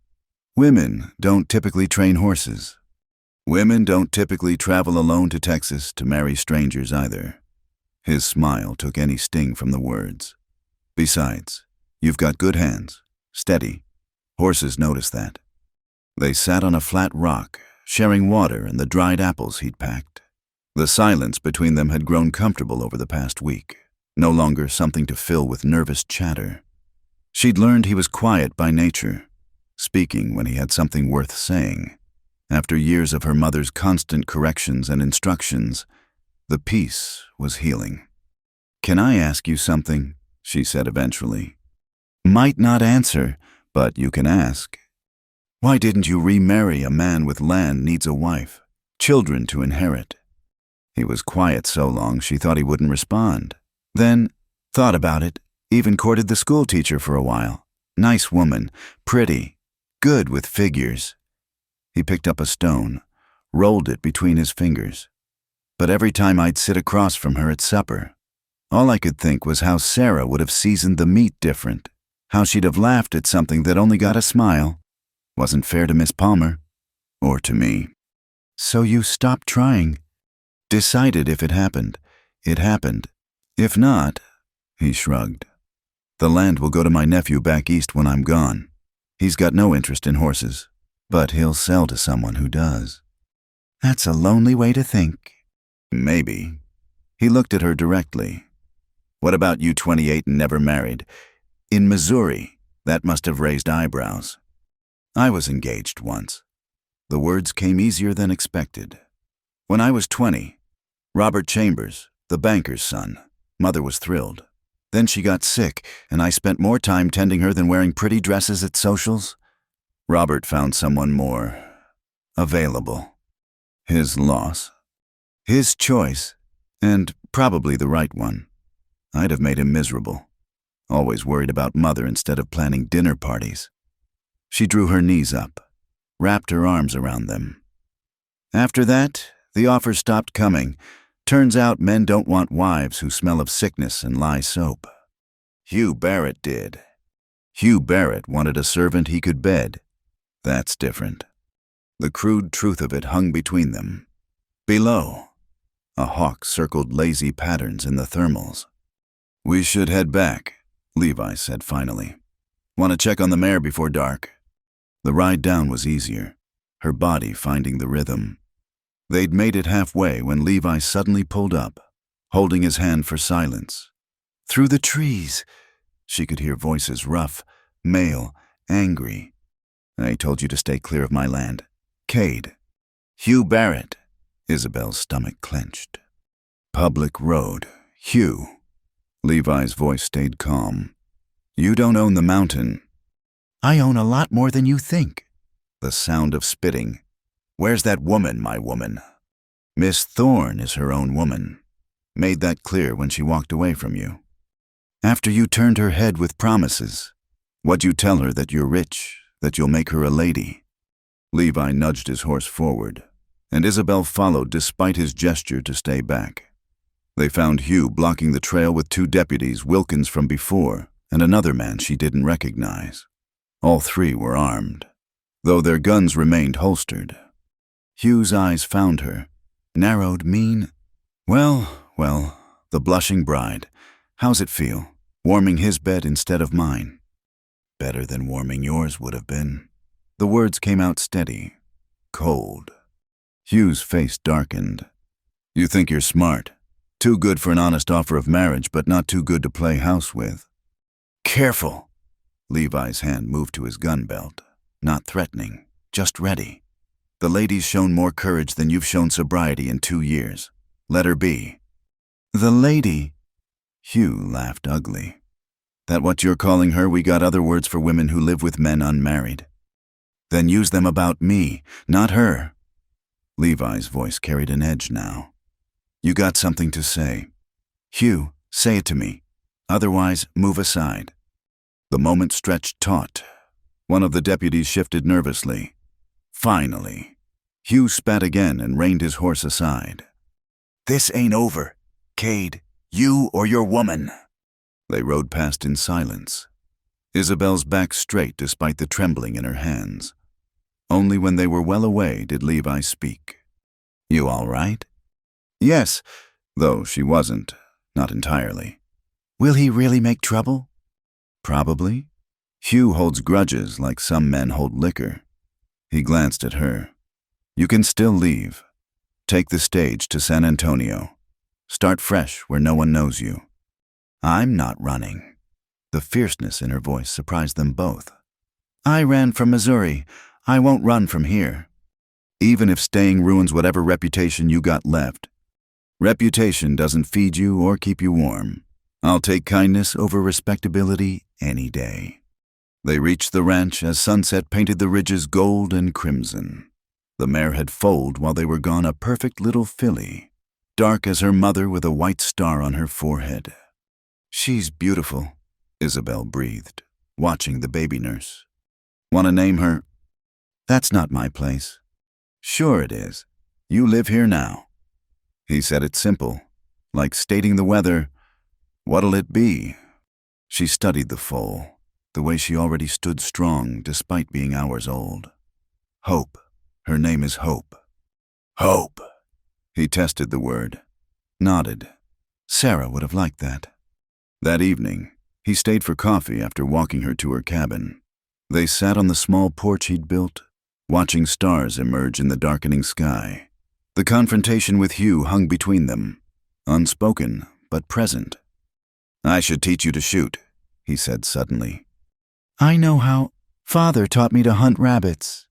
S1: Women don't typically train horses. Women don't typically travel alone to Texas to marry strangers either. His smile took any sting from the words. Besides, you've got good hands, steady, Horses noticed that. They sat on a flat rock, sharing water and the dried apples he'd packed. The silence between them had grown comfortable over the past week, no longer something to fill with nervous chatter. She'd learned he was quiet by nature, speaking when he had something worth saying. After years of her mother's constant corrections and instructions, the peace was healing. "Can I ask you something?" she said eventually. "Might not answer, but you can ask. Why didn't you remarry? A man with land needs a wife, children to inherit." He was quiet so long she thought he wouldn't respond. Then, thought about it, even courted the school teacher for a while. Nice woman, pretty, good with figures. He picked up a stone, rolled it between his fingers. But every time I'd sit across from her at supper, all I could think was how Sarah would have seasoned the meat different, how she'd have laughed at something that only got a smile. Wasn't fair to Miss Palmer, or to me. "So you stopped trying? Decided if it happened, it happened. If not," he shrugged. "The land will go to my nephew back east when I'm gone. He's got no interest in horses, but he'll sell to someone who does." "That's a lonely way to think." "Maybe." He looked at her directly. "What about you, 28 and never married? In Missouri, that must have raised eyebrows." "I was engaged once." The words came easier than expected. "When I was 20, Robert Chambers, the banker's son. Mother was thrilled. Then she got sick, and I spent more time tending her than wearing pretty dresses at socials. Robert found someone more available. His loss. His choice, and probably the right one. I'd have made him miserable. Always worried about Mother instead of planning dinner parties." She drew her knees up, wrapped her arms around them. "After that, the offers stopped coming. Turns out men don't want wives who smell of sickness and lye soap. Hugh Barrett did. Hugh Barrett wanted a servant he could bed. That's different." The crude truth of it hung between them. Below, a hawk circled lazy patterns in the thermals. "We should head back," Levi said finally. "Want to check on the mare before dark?" The ride down was easier, her body finding the rhythm. They'd made it halfway when Levi suddenly pulled up, holding his hand for silence. "Through the trees," she could hear voices rough, male, angry. "I told you to stay clear of my land. Cade." "Hugh Barrett." Isabel's stomach clenched. "Public road. Hugh." Levi's voice stayed calm. "You don't own the mountain." "I own a lot more than you think." The sound of spitting. "Where's that woman, my woman?" "Miss Thorne is her own woman. Made that clear when she walked away from you. After you turned her head with promises. What'd you tell her? That you're rich, that you'll make her a lady?" Levi nudged his horse forward, and Isabel followed despite his gesture to stay back. They found Hugh blocking the trail with 2 deputies, Wilkins from before, and another man she didn't recognize. All 3 were armed, though their guns remained holstered. Hugh's eyes found her, narrowed, mean. Well, the blushing bride. How's it feel, warming his bed instead of mine?" "Better than warming yours would have been." The words came out steady, cold. Hugh's face darkened. "You think you're smart. Too good for an honest offer of marriage, but not too good to play house with." "Careful." Levi's hand moved to his gun belt, not threatening, just ready. "The lady's shown more courage than you've shown sobriety in 2 years. Let her be." "The lady?" Hugh laughed ugly. "That what you're calling her? We got other words for women who live with men unmarried." "Then use them about me, not her." Levi's voice carried an edge now. "You got something to say. Hugh, say it to me. Otherwise, move aside." The moment stretched taut. One of the deputies shifted nervously. Finally, Hugh spat again and reined his horse aside. "This ain't over. Cade, you or your woman." They rode past in silence. Isabel's back straight despite the trembling in her hands. Only when they were well away did Levi speak. "You all right?" "Yes," though she wasn't, not entirely. "Will he really make trouble?" "Probably." Hugh holds grudges like some men hold liquor. He glanced at her. You can still leave. Take the stage to San Antonio. Start fresh where no one knows you. I'm not running. The fierceness in her voice surprised them both. I ran from Missouri. I won't run from here. Even if staying ruins whatever reputation you got left. Reputation doesn't feed you or keep you warm. I'll take kindness over respectability any day. They reached the ranch as sunset painted the ridges gold and crimson. The mare had foaled while they were gone, a perfect little filly, dark as her mother with a white star on her forehead. She's beautiful, Isabel breathed, watching the baby nurse. Want to name her? That's not my place. Sure it is. You live here now. He said it simple, like stating the weather. What'll it be? She studied the foal, the way she already stood strong despite being hours old. Hope. Her name is Hope. Hope. He tested the word. Nodded. Sarah would have liked that. That evening, he stayed for coffee after walking her to her cabin. They sat on the small porch he'd built, watching stars emerge in the darkening sky. The confrontation with Hugh hung between them, unspoken but present. I should teach you to shoot, he said suddenly. I know how. Father taught me to hunt rabbits.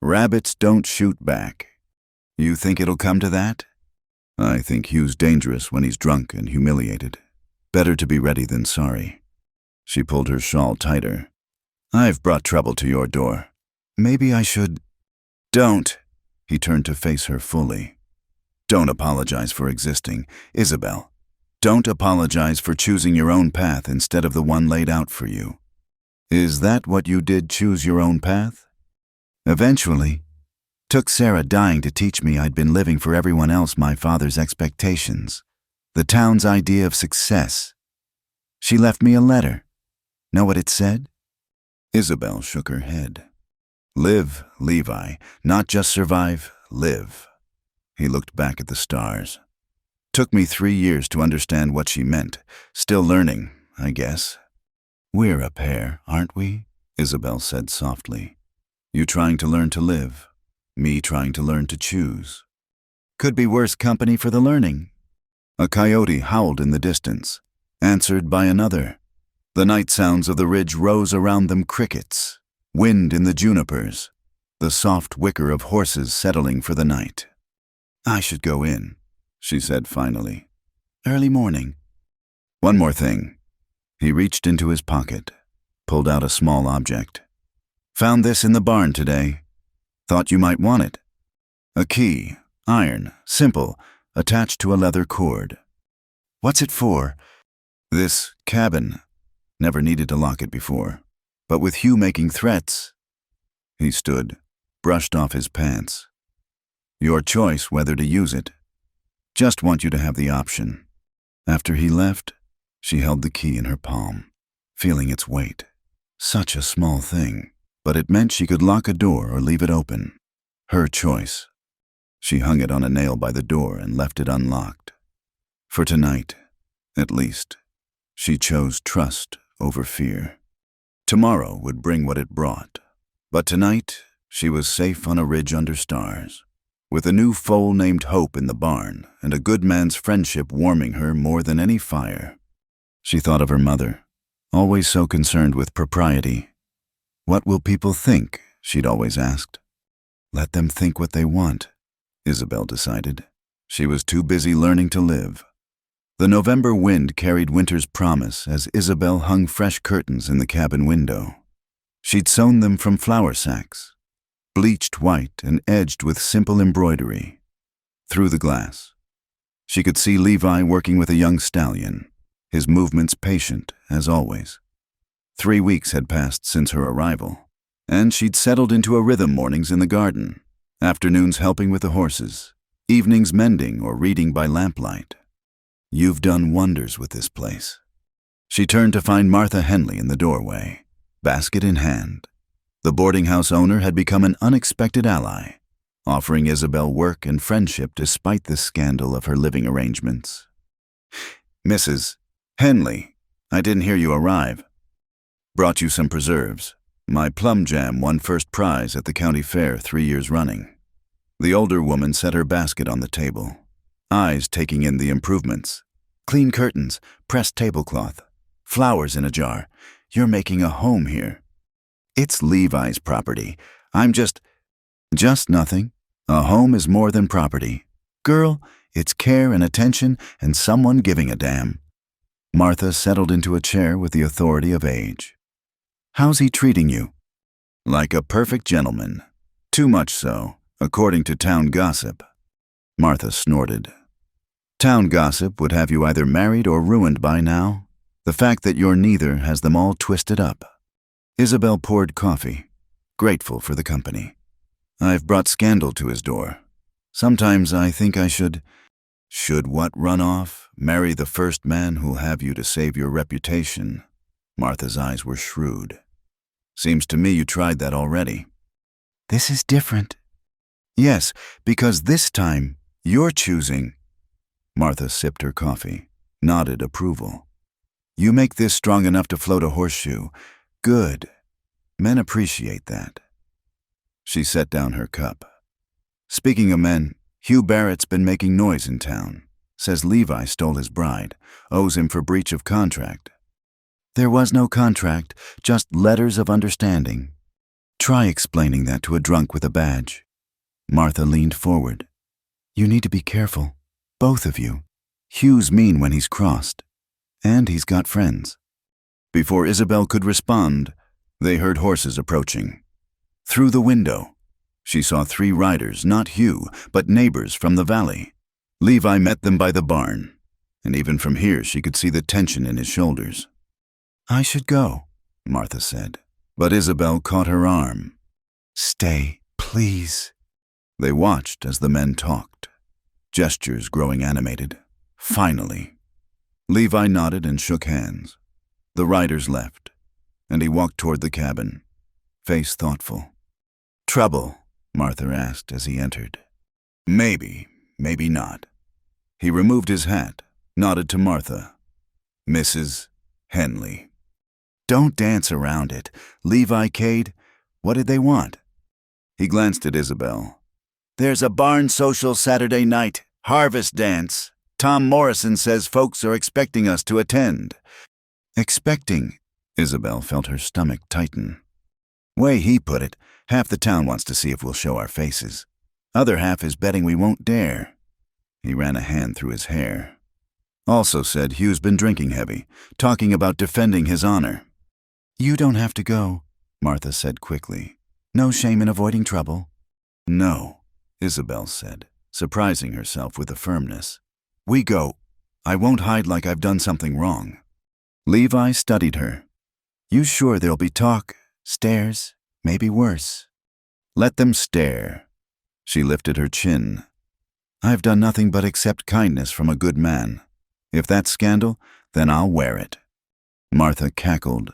S1: Rabbits don't shoot back. You think it'll come to that? I think Hugh's dangerous when he's drunk and humiliated. Better to be ready than sorry. She pulled her shawl tighter. I've brought trouble to your door. Maybe I should... Don't. He turned to face her fully. Don't apologize for existing, Isabel. Don't apologize for choosing your own path instead of the one laid out for you. Is that what you did, choose your own path? Eventually. Took Sarah dying to teach me I'd been living for everyone else, my father's expectations, the town's idea of success. She left me a letter. Know what it said? Isabel shook her head. Live, Levi, not just survive, live. He looked back at the stars. Took me 3 years to understand what she meant. Still learning, I guess. We're a pair, aren't we? Isabel said softly. You trying to learn to live, me trying to learn to choose. Could be worse company for the learning. A coyote howled in the distance, answered by another. The night sounds of the ridge rose around them, crickets, wind in the junipers, the soft whicker of horses settling for the night. I should go in, she said finally. Early morning. One more thing. He reached into his pocket, pulled out a small object. Found this in the barn today. Thought you might want it. A key, iron, simple, attached to a leather cord. What's it for? This cabin. Never needed to lock it before. But with Hugh making threats... He stood, brushed off his pants. Your choice whether to use it. Just want you to have the option. After he left, she held the key in her palm, feeling its weight. Such a small thing, but it meant she could lock a door or leave it open. Her choice. She hung it on a nail by the door and left it unlocked. For tonight, at least, she chose trust over fear. Tomorrow would bring what it brought, but tonight she was safe on a ridge under stars, with a new foal named Hope in the barn and a good man's friendship warming her more than any fire. She thought of her mother, always so concerned with propriety. What will people think, she'd always asked. Let them think what they want, Isabel decided. She was too busy learning to live. The November wind carried winter's promise as Isabel hung fresh curtains in the cabin window. She'd sewn them from flour sacks, bleached white and edged with simple embroidery. Through the glass, she could see Levi working with a young stallion, his movements patient, as always. 3 weeks had passed since her arrival, and she'd settled into a rhythm: mornings in the garden, afternoons helping with the horses, evenings mending or reading by lamplight. You've done wonders with this place. She turned to find Martha Henley in the doorway, basket in hand. The boarding house owner had become an unexpected ally, offering Isabel work and friendship despite the scandal of her living arrangements. Mrs. Henley, I didn't hear you arrive. Brought you some preserves. My plum jam won first prize at the county fair 3 years running. The older woman set her basket on the table, eyes taking in the improvements. Clean curtains, pressed tablecloth, flowers in a jar. You're making a home here. It's Levi's property. I'm just nothing. A home is more than property. Girl, it's care and attention and someone giving a damn. Martha settled into a chair with the authority of age. How's he treating you? Like a perfect gentleman. Too much so, according to town gossip. Martha snorted. Town gossip would have you either married or ruined by now. The fact that you're neither has them all twisted up. Isabel poured coffee, grateful for the company. I've brought scandal to his door. Sometimes I think I should what run off? Marry the first man who'll have you to save your reputation. Martha's eyes were shrewd. Seems to me you tried that already. This is different. Yes, because this time you're choosing. Martha sipped her coffee, nodded approval. You make this strong enough to float a horseshoe. Good. Men appreciate that. She set down her cup. Speaking of men, Hugh Barrett's been making noise in town. Says Levi stole his bride, owes him for breach of contract. There was no contract, just letters of understanding. Try explaining that to a drunk with a badge. Martha leaned forward. You need to be careful, both of you. Hugh's mean when he's crossed, and he's got friends. Before Isabel could respond, they heard horses approaching. Through the window, she saw 3 riders, not Hugh, but neighbors from the valley. Levi met them by the barn, and even from here she could see the tension in his shoulders. I should go, Martha said, but Isabel caught her arm. Stay, please. They watched as the men talked, gestures growing animated. Finally, Levi nodded and shook hands. The riders left, and he walked toward the cabin, face thoughtful. Trouble? Martha asked as he entered. Maybe, maybe not. He removed his hat, nodded to Martha. Mrs. Henley. Don't dance around it. Levi, Cade, what did they want? He glanced at Isabel. There's a barn social Saturday night, harvest dance. Tom Morrison says folks are expecting us to attend. Expecting? Isabel felt her stomach tighten. Way he put it, half the town wants to see if we'll show our faces. Other half is betting we won't dare. He ran a hand through his hair. Also said Hugh's been drinking heavy, talking about defending his honor. You don't have to go, Martha said quickly. No shame in avoiding trouble. No, Isabel said, surprising herself with a firmness. We go. I won't hide like I've done something wrong. Levi studied her. You sure there'll be talk, stares, maybe worse? Let them stare. She lifted her chin. I've done nothing but accept kindness from a good man. If that's scandal, then I'll wear it. Martha cackled.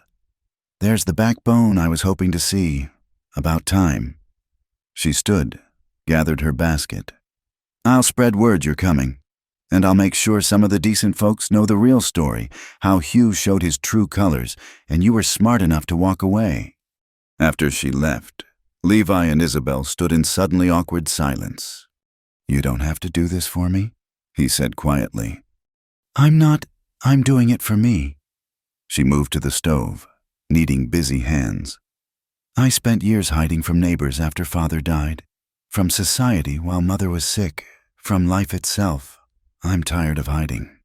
S1: There's the backbone I was hoping to see. About time. She stood, gathered her basket. I'll spread word you're coming, and I'll make sure some of the decent folks know the real story, how Hugh showed his true colors, and you were smart enough to walk away. After she left, Levi and Isabel stood in suddenly awkward silence. You don't have to do this for me, he said quietly. I'm doing it for me. She moved to the stove, needing busy hands. I spent years hiding from neighbors after father died, from society while mother was sick, from life itself. I'm tired of hiding.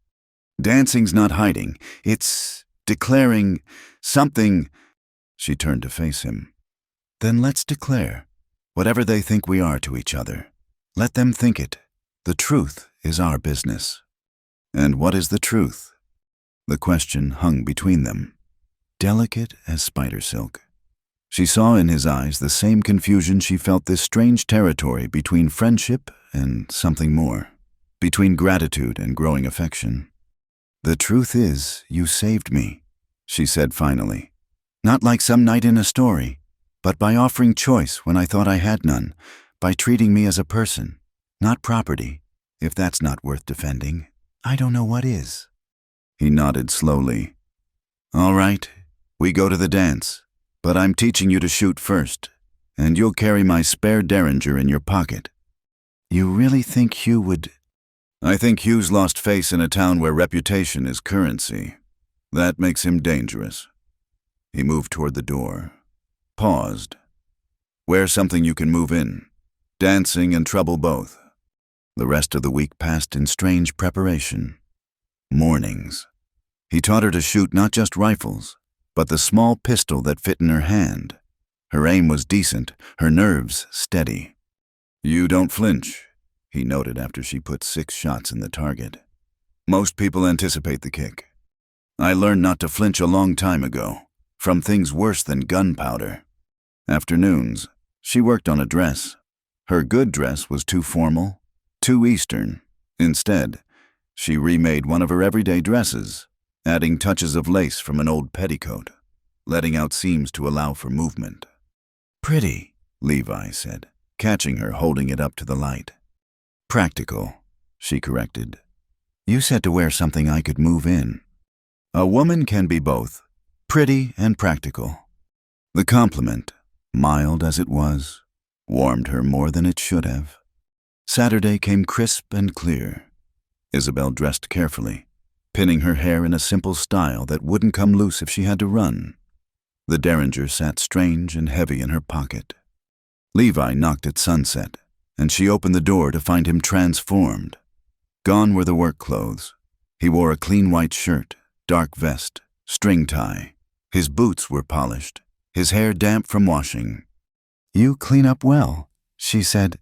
S1: Dancing's not hiding, it's declaring something. She turned to face him. Then let's declare, whatever they think we are to each other. Let them think it. The truth is our business. And what is the truth? The question hung between them, delicate as spider silk. She saw in his eyes the same confusion she felt this strange territory between friendship and something more, between gratitude and growing affection. The truth is, you saved me, she said finally. Not like some knight in a story, but by offering choice when I thought I had none, by treating me as a person, not property. If that's not worth defending, I don't know what is. He nodded slowly. All right, We go to the dance, but I'm teaching you to shoot first, and you'll carry my spare derringer in your pocket." "You really think Hugh would—" "I think Hugh's lost face in a town where reputation is currency. That makes him dangerous." He moved toward the door, paused. "Wear something you can move in. Dancing and trouble both." The rest of the week passed in strange preparation. Mornings. He taught her to shoot not just rifles, but the small pistol that fit in her hand. Her aim was decent, her nerves steady. "You don't flinch," he noted after she put 6 shots in the target. "Most people anticipate the kick. I learned not to flinch a long time ago, from things worse than gunpowder." Afternoons, she worked on a dress. Her good dress was too formal, too Eastern. Instead, she remade one of her everyday dresses, adding touches of lace from an old petticoat, letting out seams to allow for movement. "Pretty," Levi said, catching her holding it up to the light. "Practical," she corrected. "You said to wear something I could move in." A woman can be both, pretty and practical. The compliment, mild as it was, warmed her more than it should have. Saturday came crisp and clear. Isabel dressed carefully, pinning her hair in a simple style that wouldn't come loose if she had to run. The derringer sat strange and heavy in her pocket. Levi knocked at sunset, and she opened the door to find him transformed. Gone were the work clothes. He wore a clean white shirt, dark vest, string tie. His boots were polished, his hair damp from washing. "You clean up well," she said.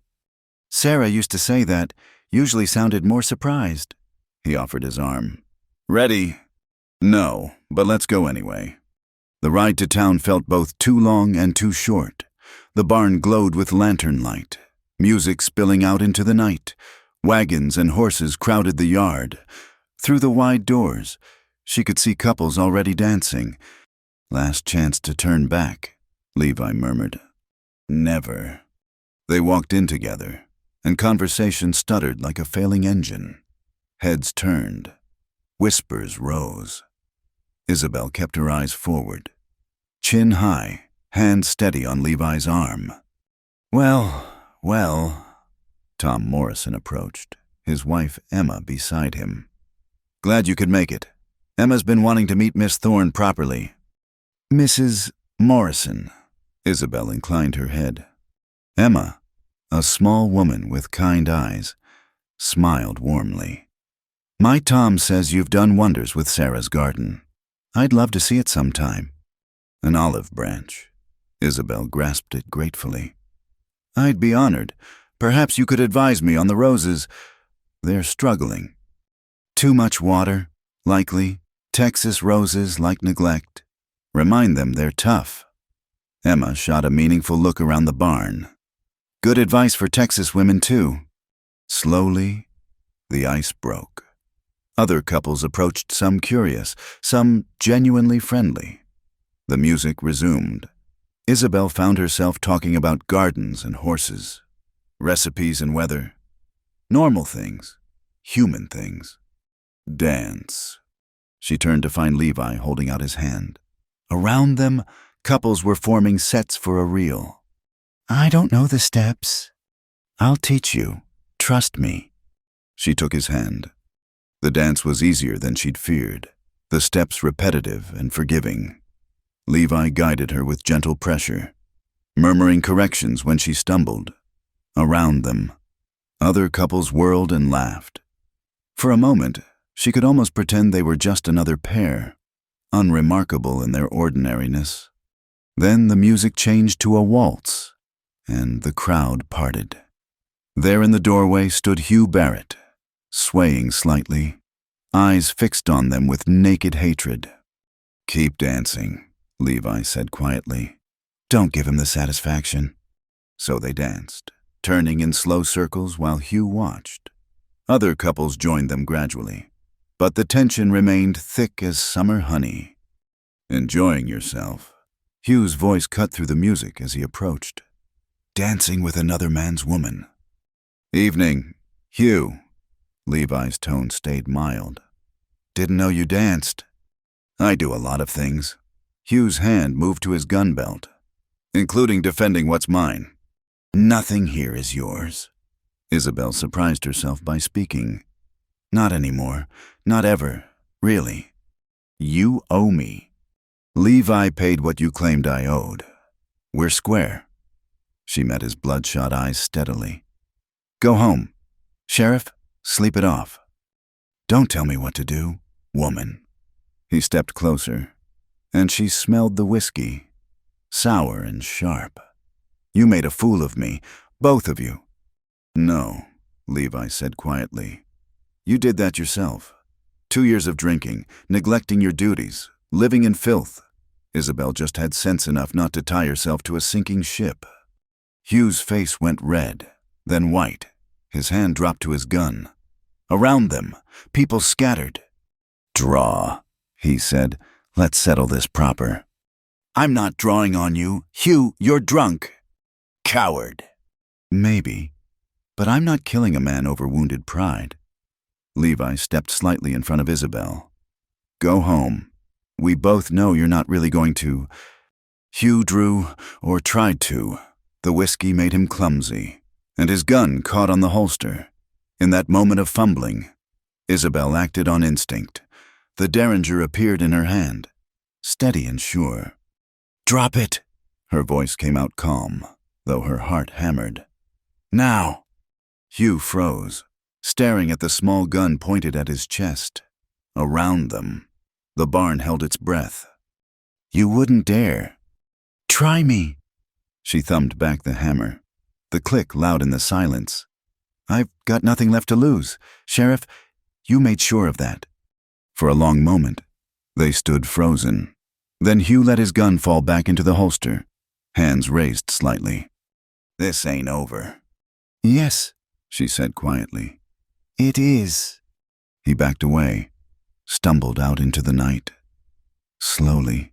S1: "Sarah used to say that, usually sounded more surprised." He offered his arm. "Ready?" "No, but let's go anyway." The ride to town felt both too long and too short. The barn glowed with lantern light, music spilling out into the night. Wagons and horses crowded the yard. Through the wide doors, she could see couples already dancing. "Last chance to turn back," Levi murmured. "Never." They walked in together, and conversation stuttered like a failing engine. Heads turned. Whispers rose. Isabel kept her eyes forward, chin high, hand steady on Levi's arm. Well, Tom Morrison approached, his wife Emma beside him. "Glad you could make it. Emma's been wanting to meet Miss Thorne properly." "Mrs. Morrison," Isabel inclined her head. Emma, a small woman with kind eyes, smiled warmly. "My Tom says you've done wonders with Sarah's garden. I'd love to see it sometime." An olive branch. Isabel grasped it gratefully. "I'd be honored. Perhaps you could advise me on the roses. They're struggling. Too much water, likely. Texas roses like neglect. Remind them they're tough." Emma shot a meaningful look around the barn. "Good advice for Texas women, too." Slowly, the ice broke. Other couples approached, some curious, some genuinely friendly. The music resumed. Isabel found herself talking about gardens and horses, recipes and weather. Normal things, human things. Dance. She turned to find Levi holding out his hand. Around them, couples were forming sets for a reel. "I don't know the steps." "I'll teach you. Trust me." She took his hand. The dance was easier than she'd feared, the steps repetitive and forgiving. Levi guided her with gentle pressure, murmuring corrections when she stumbled. Around them, other couples whirled and laughed. For a moment, she could almost pretend they were just another pair, unremarkable in their ordinariness. Then the music changed to a waltz, and the crowd parted. There in the doorway stood Hugh Barrett, swaying slightly, eyes fixed on them with naked hatred. "Keep dancing," Levi said quietly. "Don't give him the satisfaction." So they danced, turning in slow circles while Hugh watched. Other couples joined them gradually, but the tension remained thick as summer honey. "Enjoying yourself?" Hugh's voice cut through the music as he approached. "Dancing with another man's woman." "Evening, Hugh." Levi's tone stayed mild. "Didn't know you danced." "I do a lot of things." Hugh's hand moved to his gun belt. Including defending what's mine. Nothing here is yours. Isabel surprised herself by speaking. Not anymore. Not ever. Really. You owe me. Levi paid what you claimed I owed. We're square. She met his bloodshot eyes steadily. Go home. Sheriff, sleep it off. Don't tell me what to do, woman. He stepped closer, and she smelled the whiskey, sour and sharp. You made a fool of me, both of you. No, Levi said quietly. You did that yourself. 2 years of drinking, neglecting your duties, living in filth. Isabel just had sense enough not to tie herself to a sinking ship. Hugh's face went red, then white. His hand dropped to his gun. Around them, people scattered. Draw, he said. Let's settle this proper. I'm not drawing on you. Hugh, you're drunk. Coward. Maybe, but I'm not killing a man over wounded pride. Levi stepped slightly in front of Isabel. Go home. We both know you're not really going to. Hugh drew, or tried to. The whiskey made him clumsy, and his gun caught on the holster. In that moment of fumbling, Isabel acted on instinct. The derringer appeared in her hand, steady and sure. Drop it! Her voice came out calm, though her heart hammered. Now! Hugh froze, staring at the small gun pointed at his chest. Around them, the barn held its breath. You wouldn't dare. Try me. She thumbed back the hammer, the click loud in the silence. I've got nothing left to lose. Sheriff, you made sure of that. For a long moment, they stood frozen. Then Hugh let his gun fall back into the holster, hands raised slightly. This ain't over. Yes, she said quietly. It is. He backed away, stumbled out into the night. Slowly,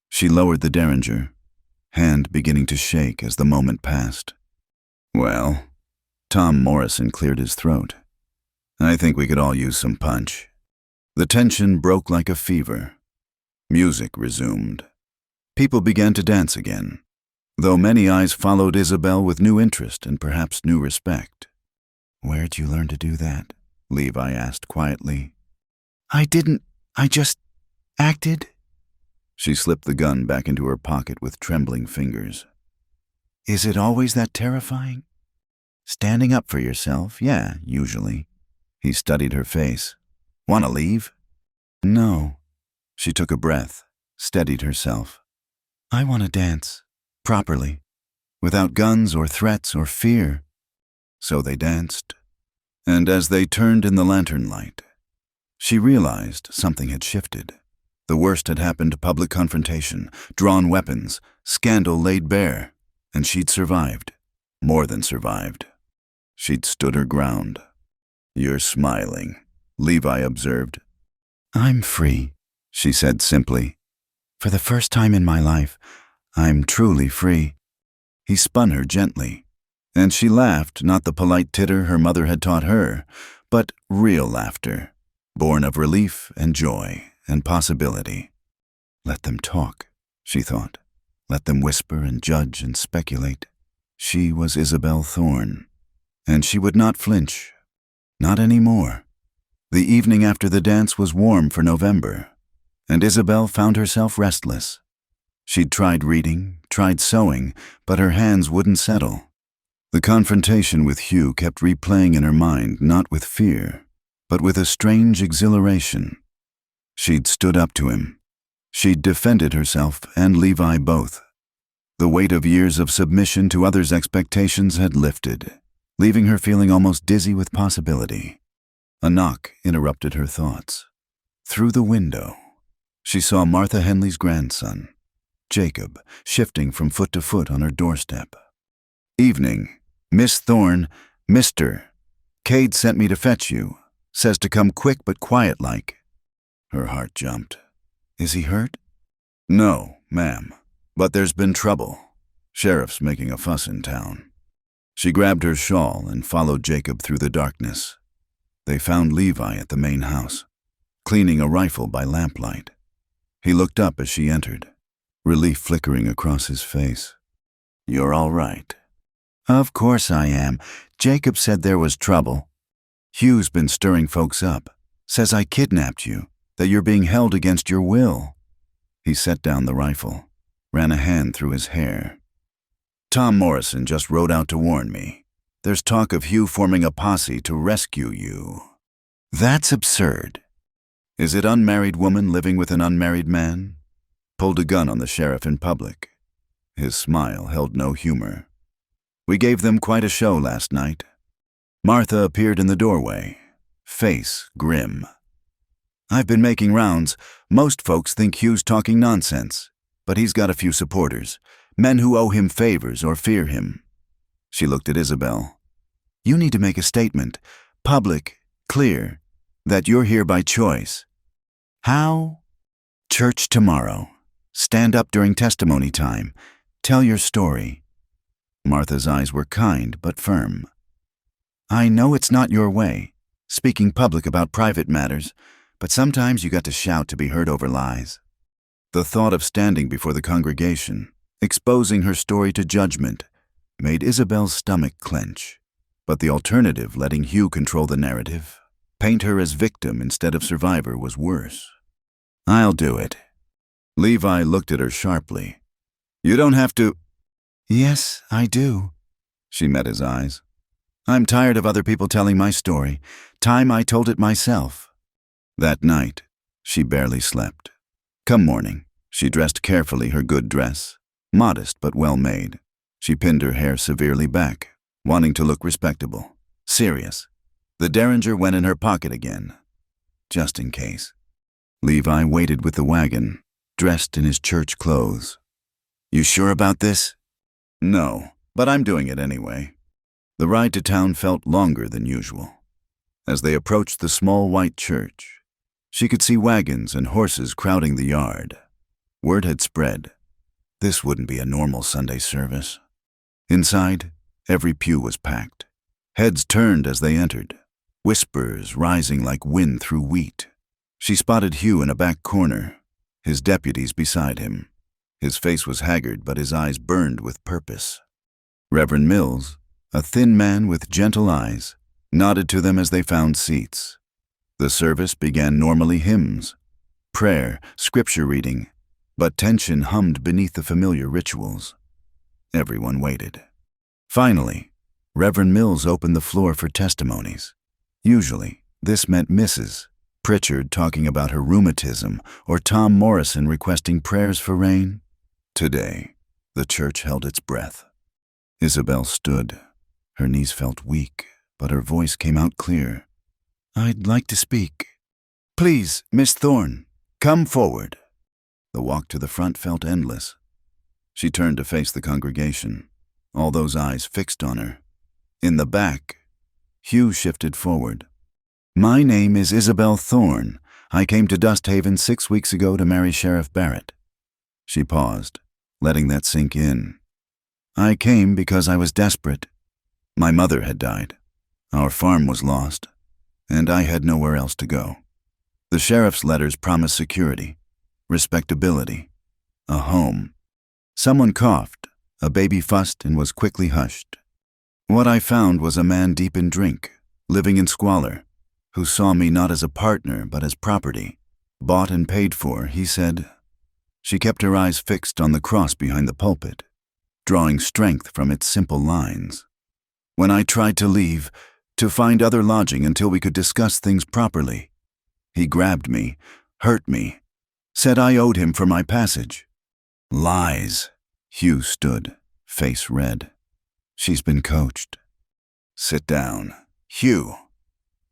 S1: she lowered the derringer, hand beginning to shake as the moment passed. Well, Tom Morrison cleared his throat. I think we could all use some punch. The tension broke like a fever. Music resumed. People began to dance again, though many eyes followed Isabel with new interest and perhaps new respect. Where'd you learn to do that? Levi asked quietly. I didn't. I just acted. She slipped the gun back into her pocket with trembling fingers. Is it always that terrifying? Standing up for yourself, yeah, usually. He studied her face. Want to leave? No. She took a breath, steadied herself. I want to dance, properly, without guns or threats or fear. So they danced, and as they turned in the lantern light, she realized something had shifted. The worst had happened: public confrontation, drawn weapons, scandal laid bare, and she'd survived. More than survived. She'd stood her ground. You're smiling, Levi observed. I'm free, she said simply. For the first time in my life, I'm truly free. He spun her gently, and she laughed, not the polite titter her mother had taught her, but real laughter, born of relief and joy and possibility. Let them talk, she thought. Let them whisper and judge and speculate. She was Isabel Thorne, and she would not flinch. Not anymore. The evening after the dance was warm for November, and Isabel found herself restless. She'd tried reading, tried sewing, but her hands wouldn't settle. The confrontation with Hugh kept replaying in her mind, not with fear, but with a strange exhilaration. She'd stood up to him. She'd defended herself and Levi both. The weight of years of submission to others' expectations had lifted, leaving her feeling almost dizzy with possibility. A knock interrupted her thoughts. Through the window, she saw Martha Henley's grandson, Jacob, shifting from foot to foot on her doorstep. Evening. Miss Thorne, Mr. Cade sent me to fetch you. Says to come quick but quiet like. Her heart jumped. Is he hurt? No, ma'am. But there's been trouble. Sheriff's making a fuss in town. She grabbed her shawl and followed Jacob through the darkness. They found Levi at the main house, cleaning a rifle by lamplight. He looked up as she entered, relief flickering across his face. "You're all right." "Of course I am. Jacob said there was trouble. Hugh's been stirring folks up. Says I kidnapped you, that you're being held against your will." He set down the rifle, ran a hand through his hair. "Tom Morrison just rode out to warn me. There's talk of Hugh forming a posse to rescue you." "That's absurd." "Is it unmarried woman living with an unmarried man?" Pulled a gun on the sheriff in public. His smile held no humor. "We gave them quite a show last night." Martha appeared in the doorway, face grim. "I've been making rounds. Most folks think Hugh's talking nonsense, but he's got a few supporters, men who owe him favors or fear him." She looked at Isabel. "You need to make a statement, public, clear, that you're here by choice." "How?" "Church tomorrow. Stand up during testimony time. Tell your story." Martha's eyes were kind but firm. "I know it's not your way, speaking public about private matters, but sometimes you got to shout to be heard over lies." The thought of standing before the congregation, exposing her story to judgment, made Isabel's stomach clench. But the alternative, letting Hugh control the narrative, paint her as victim instead of survivor, was worse. "I'll do it." Levi looked at her sharply. "You don't have to." "Yes, I do." She met his eyes. "I'm tired of other people telling my story. Time I told it myself." That night, she barely slept. Come morning, she dressed carefully, her good dress, modest but well-made. She pinned her hair severely back, wanting to look respectable, serious. The derringer went in her pocket again, just in case. Levi waited with the wagon, dressed in his church clothes. "You sure about this?" "No, but I'm doing it anyway." The ride to town felt longer than usual. As they approached the small white church, she could see wagons and horses crowding the yard. Word had spread. This wouldn't be a normal Sunday service. Inside, every pew was packed. Heads turned as they entered, whispers rising like wind through wheat. She spotted Hugh in a back corner, his deputies beside him. His face was haggard, but his eyes burned with purpose. Reverend Mills, a thin man with gentle eyes, nodded to them as they found seats. The service began normally: hymns, prayer, scripture reading, but tension hummed beneath the familiar rituals. Everyone waited. Finally, Reverend Mills opened the floor for testimonies. Usually, this meant Mrs. Pritchard talking about her rheumatism or Tom Morrison requesting prayers for rain. Today, the church held its breath. Isabel stood. Her knees felt weak, but her voice came out clear. "I'd like to speak." "Please, Miss Thorne, come forward." The walk to the front felt endless. She turned to face the congregation, all those eyes fixed on her. In the back, Hugh shifted forward. "My name is Isabel Thorne. I came to Dust Haven 6 weeks ago to marry Sheriff Barrett." She paused, letting that sink in. "I came because I was desperate. My mother had died. Our farm was lost, and I had nowhere else to go. The sheriff's letters promised security, respectability, a home." Someone coughed, a baby fussed and was quickly hushed. "What I found was a man deep in drink, living in squalor, who saw me not as a partner but as property, bought and paid for," he said. She kept her eyes fixed on the cross behind the pulpit, drawing strength from its simple lines. "When I tried to leave, to find other lodging until we could discuss things properly, he grabbed me, hurt me, said I owed him for my passage." "Lies." Hugh stood, face red. "She's been coached." "Sit down." "Hugh."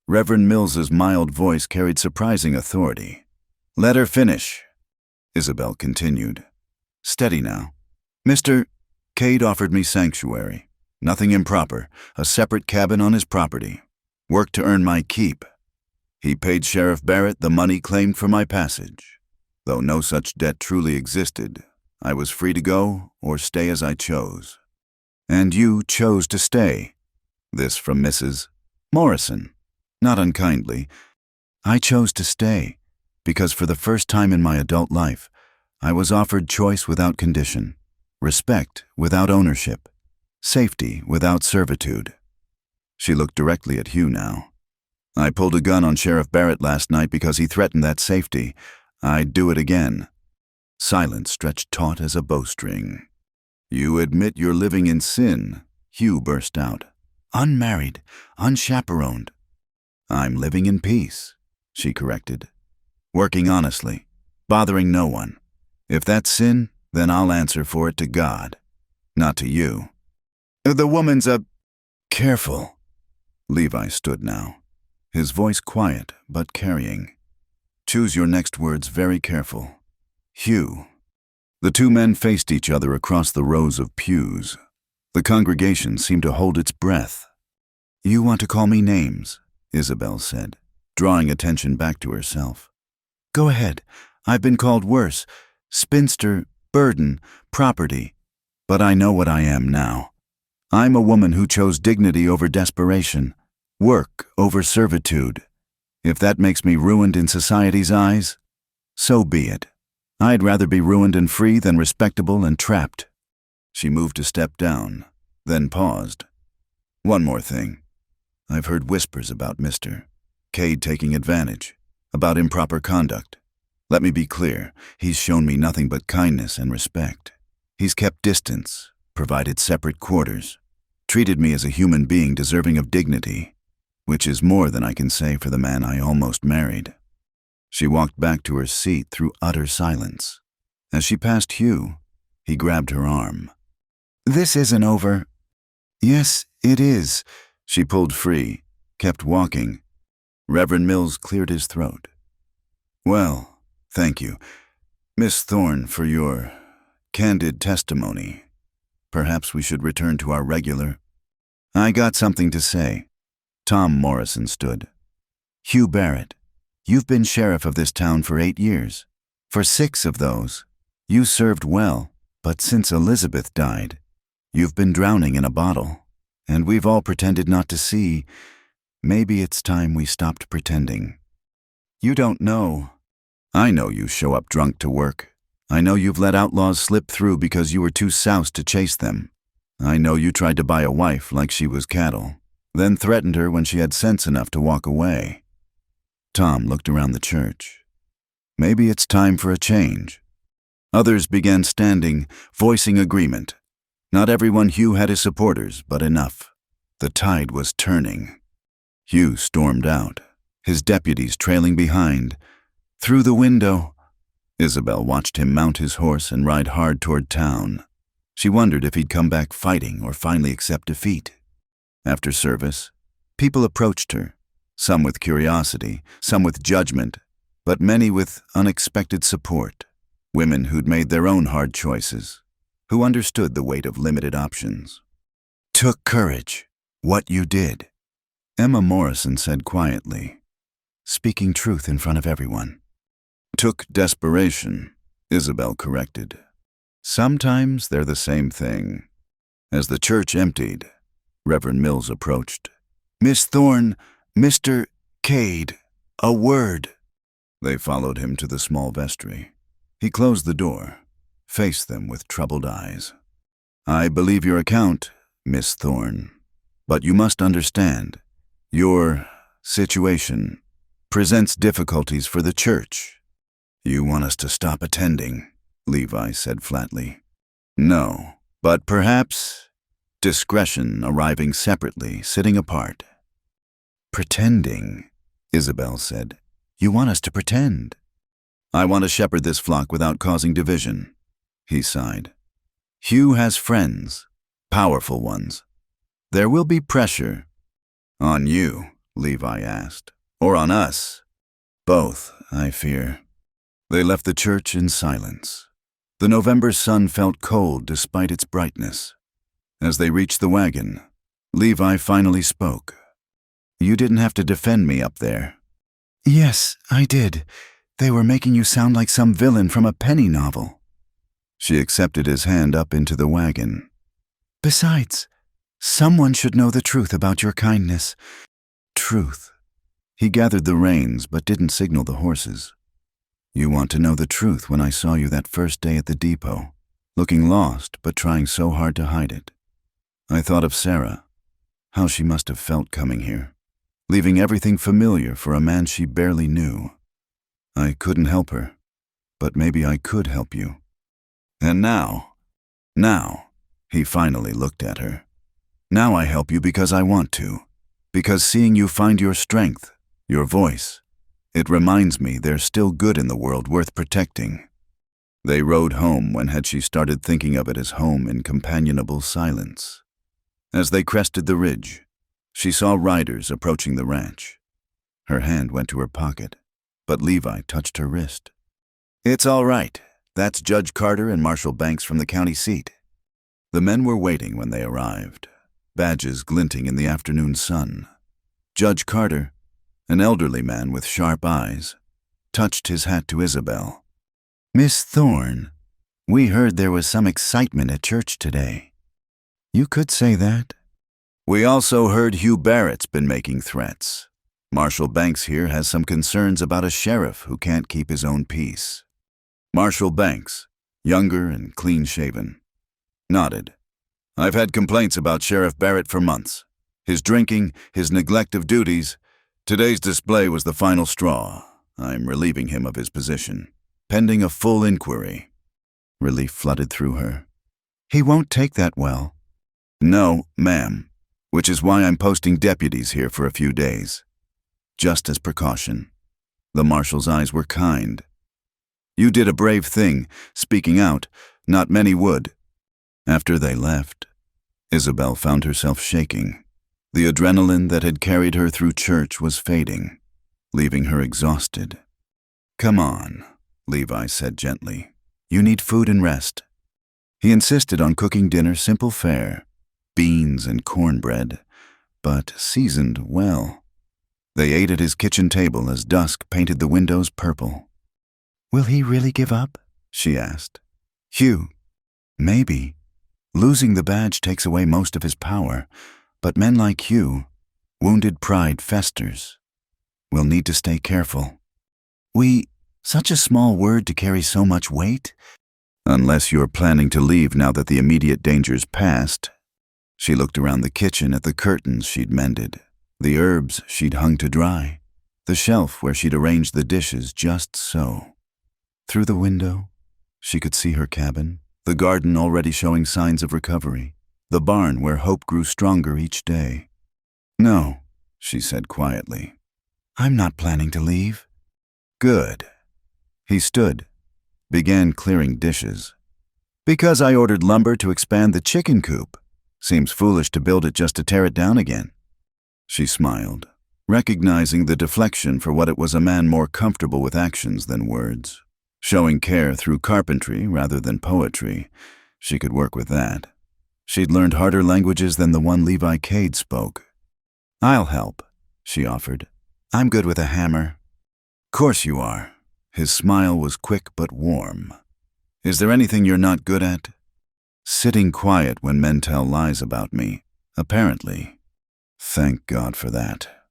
S1: Reverend Mills's mild voice carried surprising authority. "Let her finish." Isabel continued. "Steady now. Mr. Cade offered me sanctuary. Nothing improper, a separate cabin on his property. Work to earn my keep. He paid Sheriff Barrett the money claimed for my passage. Though no such debt truly existed, I was free to go or stay as I chose. And you chose to stay." This from Mrs. Morrison. Not unkindly. "I chose to stay. because for the first time in my adult life, I was offered choice without condition, respect without ownership, safety without servitude. She looked directly at Hugh now. I pulled a gun on Sheriff Barrett last night because he threatened that safety. I'd do it again. Silence stretched taut as a bowstring. You admit you're living in sin, Hugh burst out. Unmarried, unchaperoned. I'm living in peace, she corrected. Working honestly, bothering no one. If that's sin, then I'll answer for it to God, not to you. The woman's a... Careful. Levi stood now, his voice quiet but carrying. Choose your next words very careful. Hugh. The two men faced each other across the rows of pews. The congregation seemed to hold its breath. You want to call me names, Isabel said, drawing attention back to herself. Go ahead. I've been called worse. Spinster, burden, property. But I know what I am now. I'm a woman who chose dignity over desperation, work over servitude. If that makes me ruined in society's eyes, so be it. I'd rather be ruined and free than respectable and trapped. She moved a step down, then paused. One more thing. I've heard whispers about Mr. Cade taking advantage, about improper conduct. Let me be clear, he's shown me nothing but kindness and respect. He's kept distance, provided separate quarters, treated me as a human being deserving of dignity, which is more than I can say for the man I almost married. She walked back to her seat through utter silence. As she passed Hugh, he grabbed her arm. This isn't over. Yes, it is. She pulled free, kept walking. Reverend Mills cleared his throat. Well, thank you, Miss Thorne, for your candid testimony. Perhaps we should return to our regular. I got something to say. Tom Morrison stood. Hugh Barrett, you've been sheriff of this town for 8 years. For 6 of those, you served well, but since Elizabeth died, you've been drowning in a bottle, and we've all pretended not to see. Maybe it's time we stopped pretending. You don't know. I know you show up drunk to work. I know you've let outlaws slip through because you were too soused to chase them. I know you tried to buy a wife like she was cattle, then threatened her when she had sense enough to walk away. Tom looked around the church. Maybe it's time for a change. Others began standing, voicing agreement. Not everyone Hugh had his supporters, but enough. The tide was turning. Hugh stormed out, his deputies trailing behind. Through the window, Isabel watched him mount his horse and ride hard toward town. She wondered if he'd come back fighting or finally accept defeat. After service, people approached her, some with curiosity, some with judgment, but many with unexpected support. Women who'd made their own hard choices, who understood the weight of limited options. Took courage, what you did, Emma Morrison said quietly, speaking truth in front of everyone. Took desperation, Isabel corrected. Sometimes they're the same thing. As the church emptied, Reverend Mills approached. Miss Thorne, Mr. Cade, a word. They followed him to the small vestry. He closed the door, faced them with troubled eyes. I believe your account, Miss Thorne, but you must understand, your situation presents difficulties for the church. You want us to stop attending, Levi said flatly. No, but perhaps discretion arriving separately, sitting apart. Pretending, Isabel said. You want us to pretend. I want to shepherd this flock without causing division, he sighed. Hugh has friends, powerful ones. There will be pressure. On you, Levi asked, or on us? Both, I fear. They left the church in silence. The November sun felt cold despite its brightness. As they reached the wagon, Levi finally spoke. You didn't have to defend me up there. Yes, I did. They were making you sound like some villain from a penny novel. She accepted his hand up into the wagon. Besides, someone should know the truth about your kindness. Truth. He gathered the reins but didn't signal the horses. You want to know the truth when I saw you that first day at the depot, looking lost but trying so hard to hide it. I thought of Sarah, how she must have felt coming here, leaving everything familiar for a man she barely knew. I couldn't help her, but maybe I could help you. And now, he finally looked at her. Now I help you because I want to, because seeing you find your strength, your voice, it reminds me there's still good in the world worth protecting. They rode home when had she started thinking of it as home in companionable silence. As they crested the ridge, she saw riders approaching the ranch. Her hand went to her pocket, but Levi touched her wrist. "It's all right. That's Judge Carter and Marshal Banks from the county seat." The men were waiting when they arrived, badges glinting in the afternoon sun. Judge Carter, an elderly man with sharp eyes, touched his hat to Isabel. "Miss Thorne, we heard there was some excitement at church today." "You could say that." "We also heard Hugh Barrett's been making threats. Marshal Banks here has some concerns about a sheriff who can't keep his own peace." Marshal Banks, younger and clean-shaven, nodded. "I've had complaints about Sheriff Barrett for months. His drinking, his neglect of duties. Today's display was the final straw. I'm relieving him of his position, pending a full inquiry." Relief flooded through her. "He won't take that well." "No, ma'am, which is why I'm posting deputies here for a few days. Just as precaution." The marshal's eyes were kind. "You did a brave thing, speaking out. Not many would." After they left, Isabel found herself shaking. The adrenaline that had carried her through church was fading, leaving her exhausted. "Come on," Levi said gently. "You need food and rest." He insisted on cooking dinner simple fare, beans and cornbread, but seasoned well. They ate at his kitchen table as dusk painted the windows purple. "Will he really give up?" she asked. "Hugh, maybe. Losing the badge takes away most of his power, but men like Hugh, wounded pride festers. We'll need to stay careful." Such a small word to carry so much weight?" "Unless you're planning to leave now that the immediate danger's past." She looked around the kitchen at the curtains she'd mended, the herbs she'd hung to dry, the shelf where she'd arranged the dishes just so. Through the window, she could see her cabin, the garden already showing signs of recovery, the barn where hope grew stronger each day. "No," she said quietly. "I'm not planning to leave." "Good." He stood, began clearing dishes. "Because I ordered lumber to expand the chicken coop. Seems foolish to build it just to tear it down again." She smiled, recognizing the deflection for what it was, a man more comfortable with actions than words. Showing care through carpentry rather than poetry, she could work with that. She'd learned harder languages than the one Levi Cade spoke. "I'll help," she offered. "I'm good with a hammer." "Course you are." His smile was quick but warm. "Is there anything you're not good at?" "Sitting quiet when men tell lies about me, apparently." Thank God for that.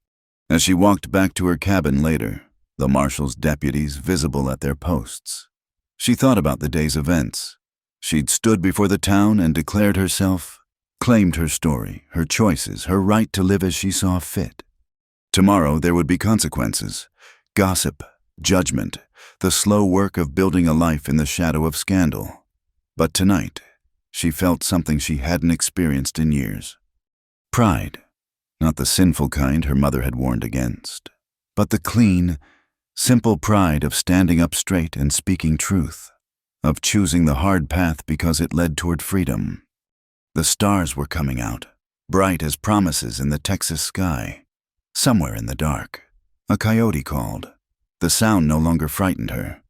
S1: As she walked back to her cabin later, the marshal's deputies visible at their posts, she thought about the day's events. She'd stood before the town and declared herself, claimed her story, her choices, her right to live as she saw fit. Tomorrow there would be consequences, gossip, judgment, the slow work of building a life in the shadow of scandal. But tonight, she felt something she hadn't experienced in years. Pride, not the sinful kind her mother had warned against, but the clean, simple pride of standing up straight and speaking truth, of choosing the hard path because it led toward freedom. The stars were coming out, bright as promises in the Texas sky. Somewhere in the dark, a coyote called. The sound no longer frightened her.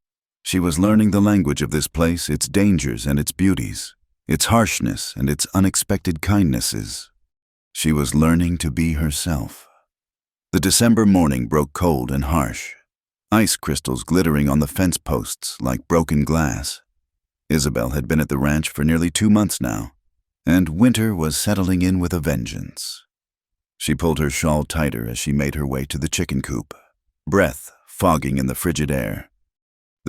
S1: She was learning the language of this place, its dangers and its beauties, its harshness and its unexpected kindnesses. She was learning to be herself. The December morning broke cold and harsh, ice crystals glittering on the fence posts like broken glass. Isabel had been at the ranch for nearly 2 months now, and winter was settling in with a vengeance. She pulled her shawl tighter as she made her way to the chicken coop, breath fogging in the frigid air.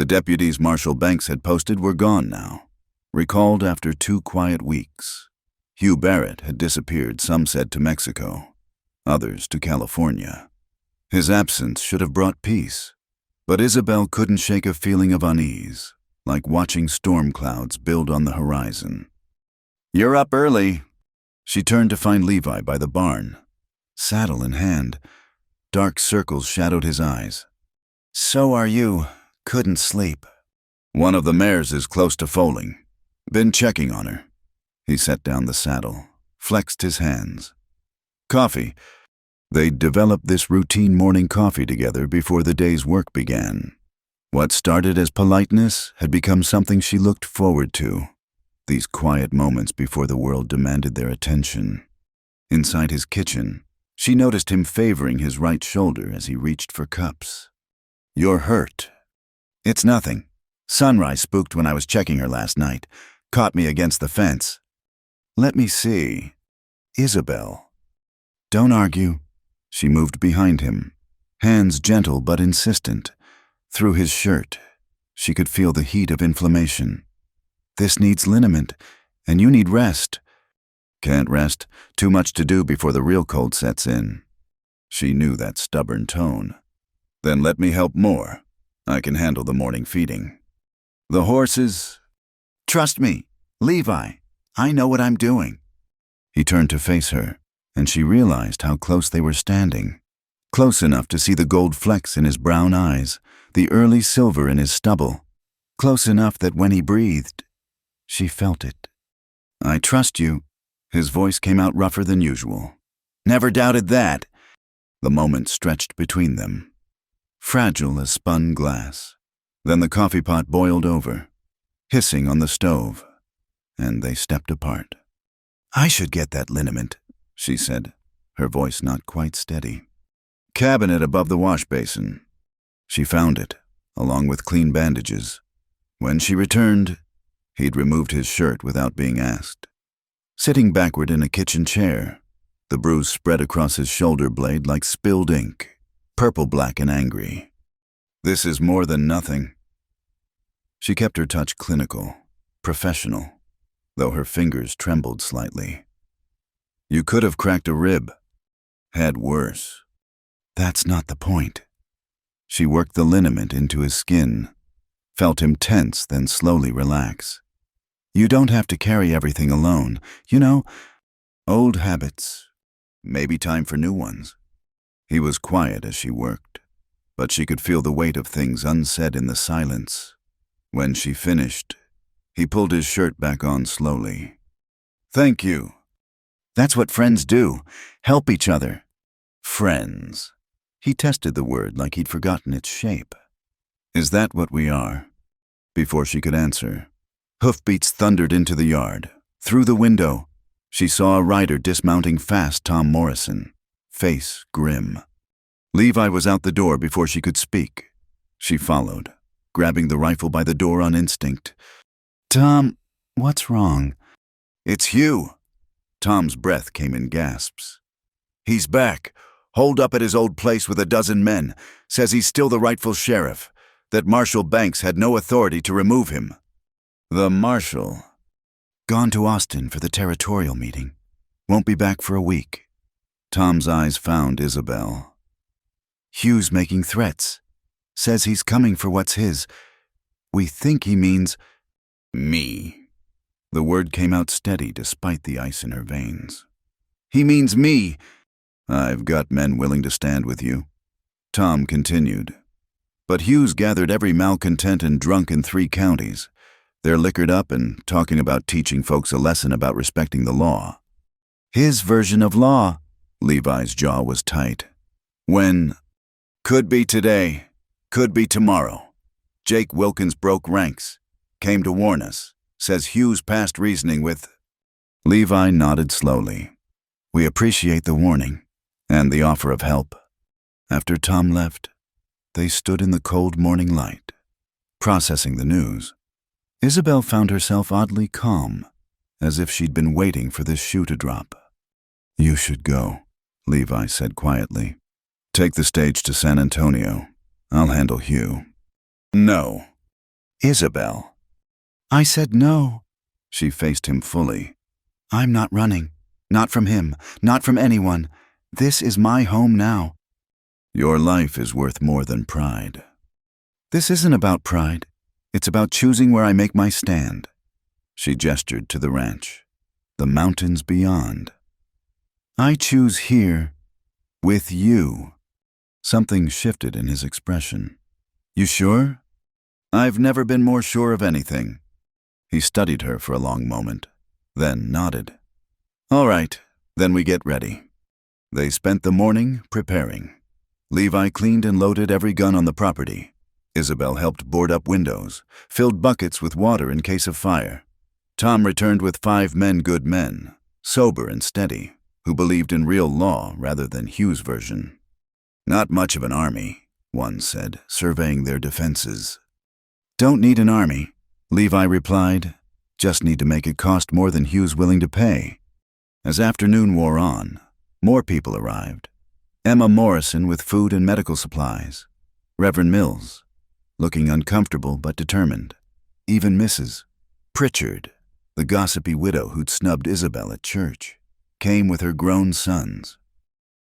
S1: The deputies Marshal Banks had posted were gone now, recalled after 2 quiet weeks. Hugh Barrett had disappeared, some said to Mexico, others to California. His absence should have brought peace, but Isabel couldn't shake a feeling of unease, like watching storm clouds build on the horizon. "You're up early." She turned to find Levi by the barn, saddle in hand. Dark circles shadowed his eyes. "So are you. Couldn't sleep." "One of the mares is close to foaling. Been checking on her." He set down the saddle, flexed his hands. "Coffee." They'd developed this routine morning coffee together before the day's work began. What started as politeness had become something she looked forward to, these quiet moments before the world demanded their attention. Inside his kitchen, she noticed him favoring his right shoulder as he reached for cups. "You're hurt." "It's nothing. Sunrise spooked when I was checking her last night. Caught me against the fence." "Let me see. Isabel." "Don't argue." She moved behind him, hands gentle but insistent. Through his shirt, she could feel the heat of inflammation. "This needs liniment, and you need rest." "Can't rest. Too much to do before the real cold sets in." She knew that stubborn tone. "Then let me help more. I can handle the morning feeding." "The horses—" "Trust me, Levi. I know what I'm doing." He turned to face her, and she realized how close they were standing. Close enough to see the gold flecks in his brown eyes, the early silver in his stubble. Close enough that when he breathed, she felt it. "I trust you." His voice came out rougher than usual. "Never doubted that." The moment stretched between them, fragile as spun glass. Then the coffee pot boiled over, hissing on the stove, and they stepped apart. "I should get that liniment," she said, her voice not quite steady. "Cabinet above the wash basin." She found it, along with clean bandages. When she returned, he'd removed his shirt without being asked. Sitting backward in a kitchen chair, the bruise spread across his shoulder blade like spilled ink, purple-black and angry. "This is more than nothing." She kept her touch clinical, professional, though her fingers trembled slightly. "You could have cracked a rib. Had worse." "That's not the point." She worked the liniment into his skin, felt him tense, then slowly relax. "You don't have to carry everything alone. You know, old habits. Maybe time for new ones." He was quiet as she worked, but she could feel the weight of things unsaid in the silence. When she finished, he pulled his shirt back on slowly. "Thank you." "That's what friends do. Help each other." "Friends." He tested the word like he'd forgotten its shape. "Is that what we are?" Before she could answer, hoofbeats thundered into the yard. Through the window, she saw a rider dismounting fast Tom Morrison, face grim. Levi was out the door before she could speak. She followed, grabbing the rifle by the door on instinct. "Tom, what's wrong?" "It's Hugh." Tom's breath came in gasps. "He's back, holed up at his old place with a dozen men. Says he's still the rightful sheriff, that Marshal Banks had no authority to remove him." "The marshal?" "Gone to Austin for the territorial meeting. Won't be back for a week." Tom's eyes found Isabel. "Hugh's making threats. Says he's coming for what's his. We think he means—" "Me." The word came out steady despite the ice in her veins. "He means me." "I've got men willing to stand with you," Tom continued. "But Hugh's gathered every malcontent and drunk in 3 counties. They're liquored up and talking about teaching folks a lesson about respecting the law." "His version of law." Levi's jaw was tight. "When? Could be today. Could be tomorrow. Jake Wilkins broke ranks. Came to warn us. Says Hugh's past reasoning with—" Levi nodded slowly. "We appreciate the warning and the offer of help." After Tom left, they stood in the cold morning light, processing the news. Isabel found herself oddly calm, as if she'd been waiting for this shoe to drop. "You should go," Levi said quietly. "Take the stage to San Antonio. I'll handle Hugh." "No." Isabel. I said no. She faced him fully. I'm not running. Not from him. Not from anyone. This is my home now. Your life is worth more than pride. This isn't about pride. It's about choosing where I make my stand. She gestured to the ranch. The mountains beyond. I choose here, with you. Something shifted in his expression. You sure? I've never been more sure of anything. He studied her for a long moment, then nodded. All right, then we get ready. They spent the morning preparing. Levi cleaned and loaded every gun on the property. Isabel helped board up windows, filled buckets with water in case of fire. Tom returned with 5 good men, sober and steady, who believed in real law rather than Hugh's version. Not much of an army, one said, surveying their defenses. Don't need an army, Levi replied. Just need to make it cost more than Hugh's willing to pay. As afternoon wore on, more people arrived. Emma Morrison with food and medical supplies. Reverend Mills, looking uncomfortable but determined. Even Mrs. Pritchard, the gossipy widow who'd snubbed Isabel at church, came with her grown sons.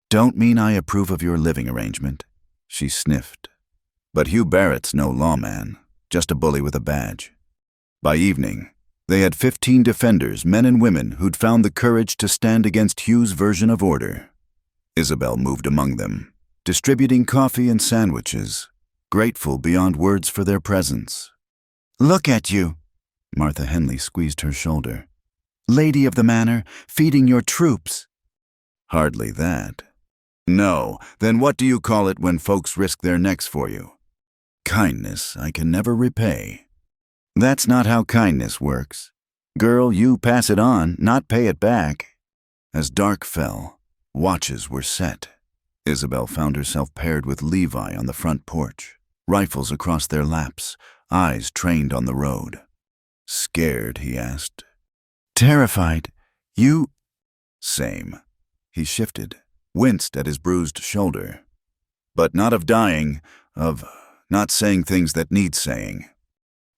S1: Don't mean I approve of your living arrangement, she sniffed. But Hugh Barrett's no lawman, just a bully with a badge. By evening, they had 15 defenders, men and women, who'd found the courage to stand against Hugh's version of order. Isabel moved among them, distributing coffee and sandwiches, grateful beyond words for their presence. Look at you, Martha Henley squeezed her shoulder. Lady of the manor, feeding your troops. Hardly that. No, then what do you call it when folks risk their necks for you? Kindness I can never repay. That's not how kindness works. Girl, you pass it on, not pay it back. As dark fell, watches were set. Isabel found herself paired with Levi on the front porch, rifles across their laps, eyes trained on the road. Scared, he asked. Terrified. You? Same. He shifted, winced at his bruised shoulder. But not of dying, of not saying things that need saying.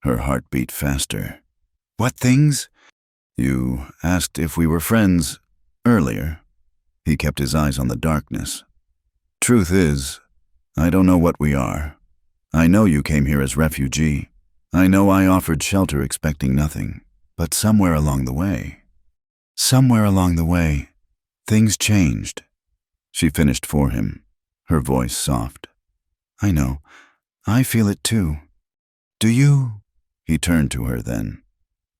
S1: Her heart beat faster. What things? You asked if we were friends earlier. He kept his eyes on the darkness. Truth is, I don't know what we are. I know you came here as refugee. I know I offered shelter expecting nothing. But somewhere along the way, things changed. She finished for him, her voice soft. I know. I feel it too. Do you? He turned to her then.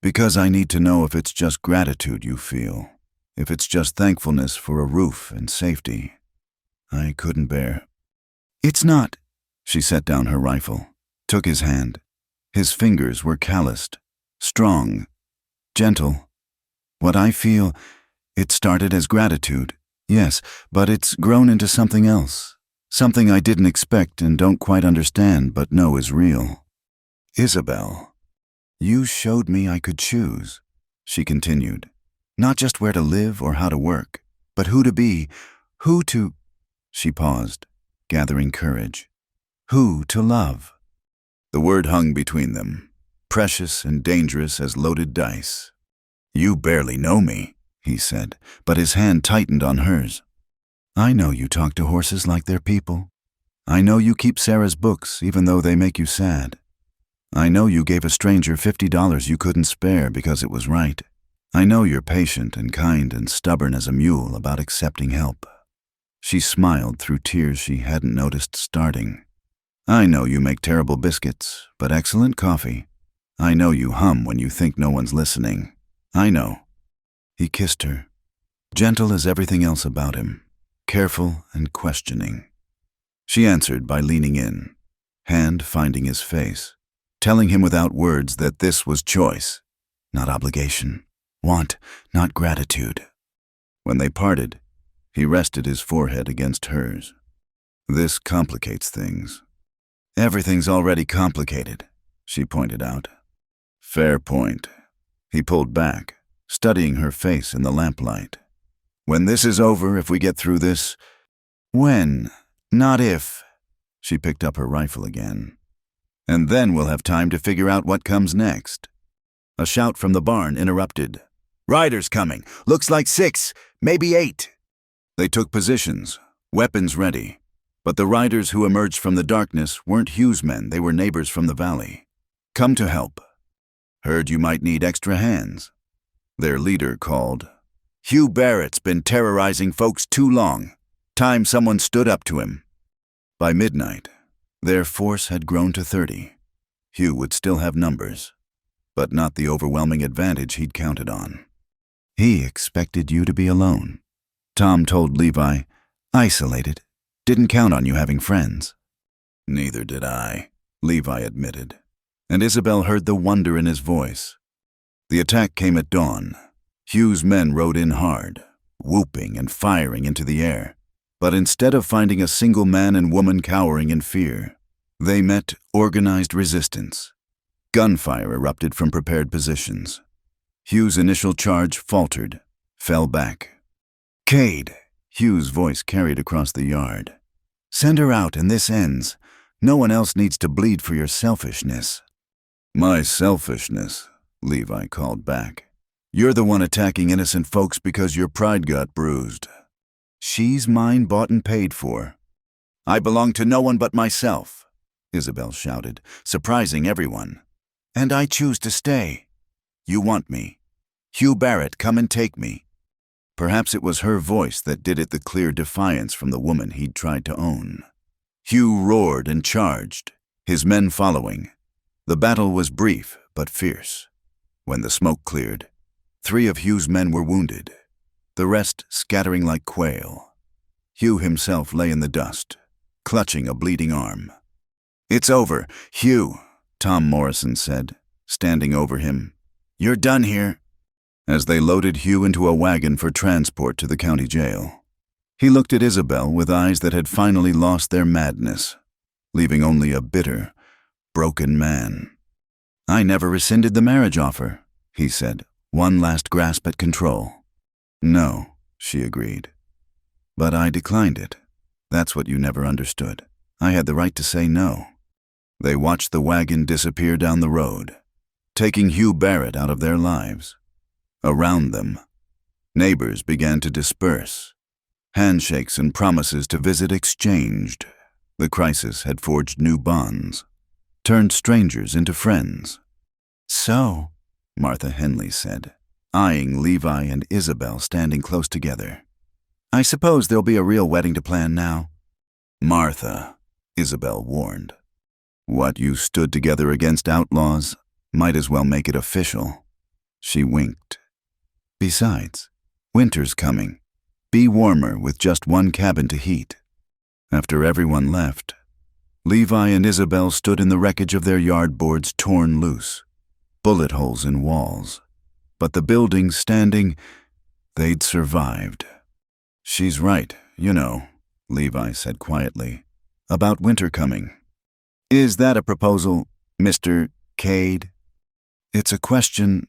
S1: Because I need to know if it's just gratitude you feel, if it's just thankfulness for a roof and safety. I couldn't bear. It's not. She set down her rifle, took his hand. His fingers were calloused, strong, gentle. What I feel, it started as gratitude, yes, but it's grown into something else. Something I didn't expect and don't quite understand but know is real. Isabel, you showed me I could choose, she continued. Not just where to live or how to work, but who to be, who to... She paused, gathering courage. Who to love. The word hung between them, precious and dangerous as loaded dice. You barely know me, he said, but his hand tightened on hers. I know you talk to horses like they're people. I know you keep Sarah's books even though they make you sad. I know you gave a stranger $50 you couldn't spare because it was right. I know you're patient and kind and stubborn as a mule about accepting help. She smiled through tears she hadn't noticed starting. I know you make terrible biscuits, but excellent coffee. I know you hum when you think no one's listening. I know. He kissed her, gentle as everything else about him, careful and questioning. She answered by leaning in, hand finding his face, telling him without words that this was choice, not obligation, want, not gratitude. When they parted, he rested his forehead against hers. This complicates things. Everything's already complicated, she pointed out. Fair point. He pulled back, studying her face in the lamplight. When this is over, if we get through this... When, not if. She picked up her rifle again. And then we'll have time to figure out what comes next. A shout from the barn interrupted. Riders coming. Looks like 6, maybe 8. They took positions, weapons ready. But the riders who emerged from the darkness weren't Hugh's men, they were neighbors from the valley. Come to help. Heard you might need extra hands. Their leader called. Hugh Barrett's been terrorizing folks too long. Time someone stood up to him. By midnight, their force had grown to 30. Hugh would still have numbers, but not the overwhelming advantage he'd counted on. He expected you to be alone. Tom told Levi, isolated. Didn't count on you having friends. Neither did I, Levi admitted, and Isabel heard the wonder in his voice. The attack came at dawn. Hugh's men rode in hard, whooping and firing into the air. But instead of finding a single man and woman cowering in fear, they met organized resistance. Gunfire erupted from prepared positions. Hugh's initial charge faltered, fell back. Cade, Hugh's voice carried across the yard. Send her out and this ends. No one else needs to bleed for your selfishness. My selfishness, Levi called back. You're the one attacking innocent folks because your pride got bruised. She's mine, bought and paid for. I belong to no one but myself, Isabel shouted, surprising everyone. And I choose to stay. You want me. Hugh Barrett, come and take me. Perhaps it was her voice that did it, the clear defiance from the woman he'd tried to own. Hugh roared and charged, his men following. The battle was brief but fierce. When the smoke cleared, 3 of Hugh's men were wounded, the rest scattering like quail. Hugh himself lay in the dust, clutching a bleeding arm. It's over, Hugh, Tom Morrison said, standing over him. You're done here. As they loaded Hugh into a wagon for transport to the county jail, he looked at Isabel with eyes that had finally lost their madness, leaving only a bitter, broken man. I never rescinded the marriage offer, he said, one last grasp at control. No, she agreed. But I declined it. That's what you never understood. I had the right to say no. They watched the wagon disappear down the road, taking Hugh Barrett out of their lives. Around them, neighbors began to disperse. Handshakes and promises to visit exchanged. The crisis had forged new bonds, turned strangers into friends. So, Martha Henley said, eyeing Levi and Isabel standing close together. I suppose there'll be a real wedding to plan now. Martha, Isabel warned. What you stood together against outlaws might as well make it official. She winked. Besides, winter's coming. Be warmer with just one cabin to heat. After everyone left, Levi and Isabel stood in the wreckage of their yard boards torn loose, bullet holes in walls. But the building standing, they'd survived. She's right, you know, Levi said quietly, about winter coming. Is that a proposal, Mr. Cade? It's a question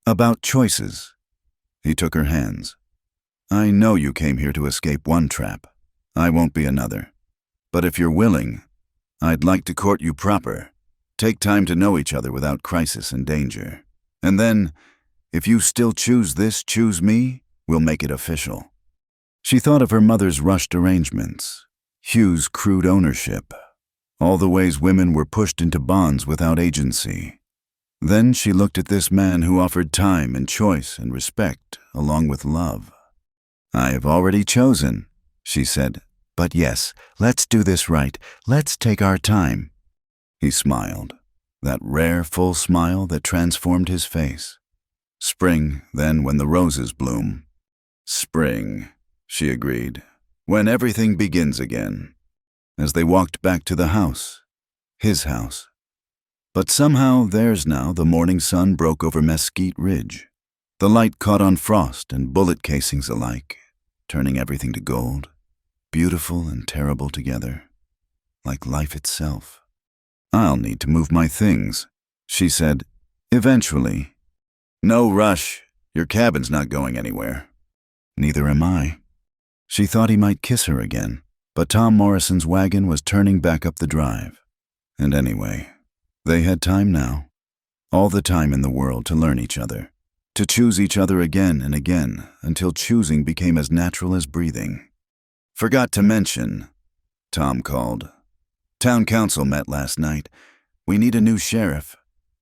S1: about choices. He took her hands. I know you came here to escape one trap. I won't be another. But if you're willing, I'd like to court you proper. Take time to know each other without crisis and danger. And then, if you still choose this, choose me, we'll make it official. She thought of her mother's rushed arrangements, Hugh's crude ownership, all the ways women were pushed into bonds without agency. Then she looked at this man who offered time and choice and respect, along with love. I have already chosen, she said. But yes, let's do this right. Let's take our time. He smiled, that rare, full smile that transformed his face. Spring, then, when the roses bloom. Spring, she agreed, when everything begins again. As they walked back to the house, his house. But somehow theirs now, the morning sun broke over Mesquite Ridge. The light caught on frost and bullet casings alike, turning everything to gold, beautiful and terrible together, like life itself. I'll need to move my things, she said, eventually. No rush, your cabin's not going anywhere. Neither am I. She thought he might kiss her again, but Tom Morrison's wagon was turning back up the drive. And anyway, They had time now, all the time in the world to learn each other, to choose each other again and again until choosing became as natural as breathing. "Forgot to mention," Tom called. "Town council met last night. We need a new sheriff.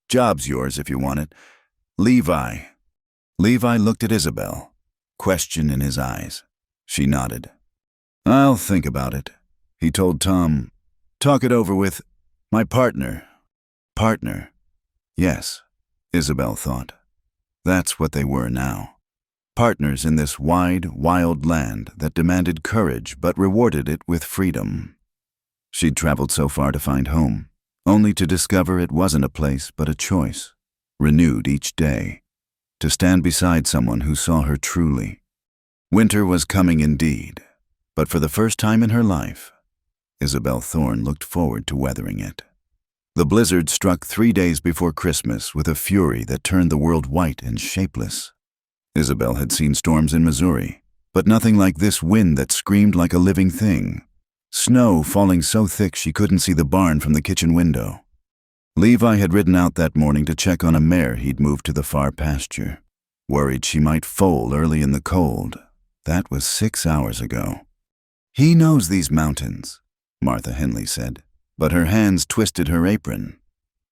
S1: Job's yours if you want it. Levi." Levi looked at Isabel, question in his eyes. She nodded. "I'll think about it," he told Tom. "Talk it over with my partner." Partner? Yes, Isabel thought. That's what they were now. Partners in this wide, wild land that demanded courage but rewarded it with freedom. She'd traveled so far to find home, only to discover it wasn't a place but a choice, renewed each day, to stand beside someone who saw her truly. Winter was coming indeed, but for the first time in her life, Isabel Thorne looked forward to weathering it. The blizzard struck 3 days before Christmas with a fury that turned the world white and shapeless. Isabel had seen storms in Missouri, but nothing like this wind that screamed like a living thing. Snow falling so thick she couldn't see the barn from the kitchen window. Levi had ridden out that morning to check on a mare he'd moved to the far pasture, worried she might foal early in the cold. That was 6 hours ago. "He knows these mountains," Martha Henley said, but her hands twisted her apron.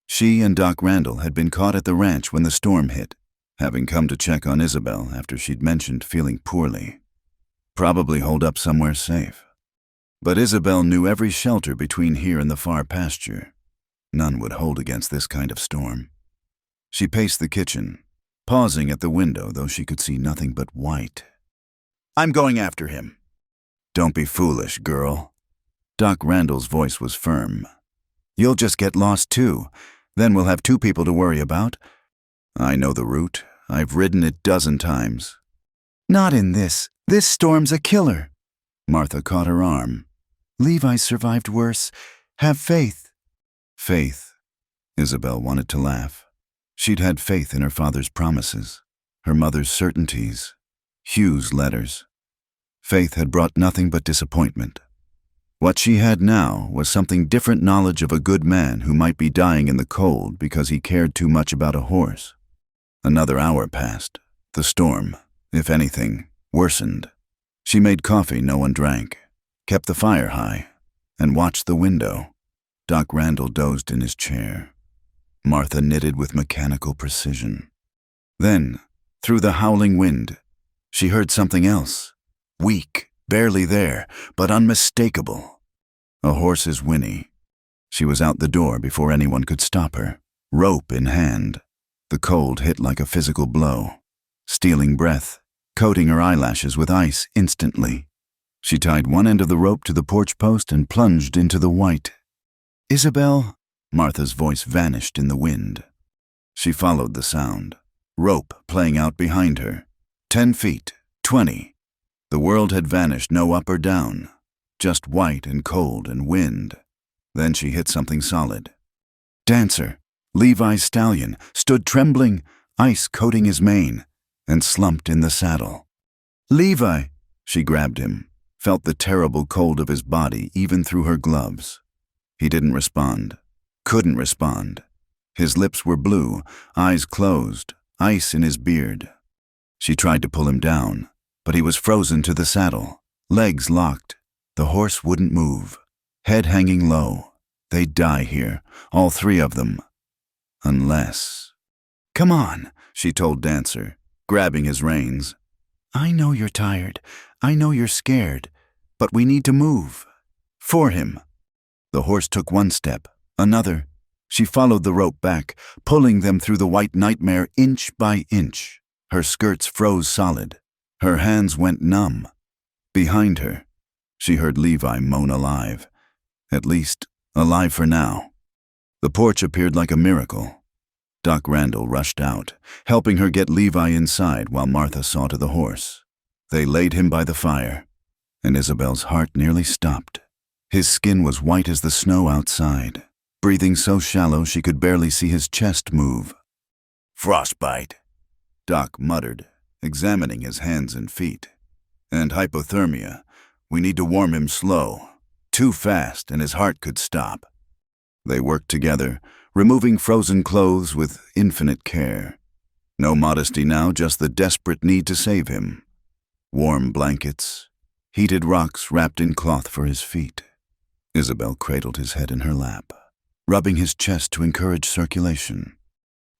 S1: She and Doc Randall had been caught at the ranch when the storm hit, having come to check on Isabel after she'd mentioned feeling poorly. Probably holed up somewhere safe. But Isabel knew every shelter between here and the far pasture. None would hold against this kind of storm. She paced the kitchen, pausing at the window though she could see nothing but white. "I'm going after him." "Don't be foolish, girl." Doc Randall's voice was firm. "You'll just get lost too. Then we'll have 2 people to worry about." "I know the route. I've ridden it 12 times." "Not in this. This storm's a killer." Martha caught her arm. "Levi survived worse. Have faith." Faith. Isabel wanted to laugh. She'd had faith in her father's promises, her mother's certainties, Hugh's letters. Faith had brought nothing but disappointment. What she had now was something different: knowledge of a good man who might be dying in the cold because he cared too much about a horse. Another hour passed. The storm, if anything, worsened. She made coffee no one drank, kept the fire high, and watched the window. Doc Randall dozed in his chair. Martha knitted with mechanical precision. Then, through the howling wind, she heard something else. Weak, barely there, but unmistakable. A horse's whinny. She was out the door before anyone could stop her, rope in hand. The cold hit like a physical blow, stealing breath, coating her eyelashes with ice instantly. She tied one end of the rope to the porch post and plunged into the white. "Isabel," Martha's voice vanished in the wind. She followed the sound, rope playing out behind her. 10 feet, 20. The world had vanished, no up or down, just white and cold and wind. Then she hit something solid. Dancer, Levi's stallion, stood trembling, ice coating his mane, and slumped in the saddle. "Levi!" She grabbed him, felt the terrible cold of his body even through her gloves. He didn't respond, couldn't respond. His lips were blue, eyes closed, ice in his beard. She tried to pull him down, but he was frozen to the saddle, legs locked. The horse wouldn't move, head hanging low. They'd die here, all 3 of them. Unless... "Come on," she told Dancer, grabbing his reins. "I know you're tired. I know you're scared. But we need to move. For him." The horse took 1 step, another. She followed the rope back, pulling them through the white nightmare inch by inch. Her skirts froze solid. Her hands went numb. Behind her, she heard Levi moan alive. At least, alive for now. The porch appeared like a miracle. Doc Randall rushed out, helping her get Levi inside while Martha saw to the horse. They laid him by the fire, and Isabel's heart nearly stopped. His skin was white as the snow outside, breathing so shallow she could barely see his chest move. "Frostbite," Doc muttered, examining his hands and feet. "And hypothermia. We need to warm him slow. Too fast and his heart could stop." They worked together, removing frozen clothes with infinite care. No modesty now, just the desperate need to save him. Warm blankets, heated rocks wrapped in cloth for his feet. Isabel cradled his head in her lap, rubbing his chest to encourage circulation.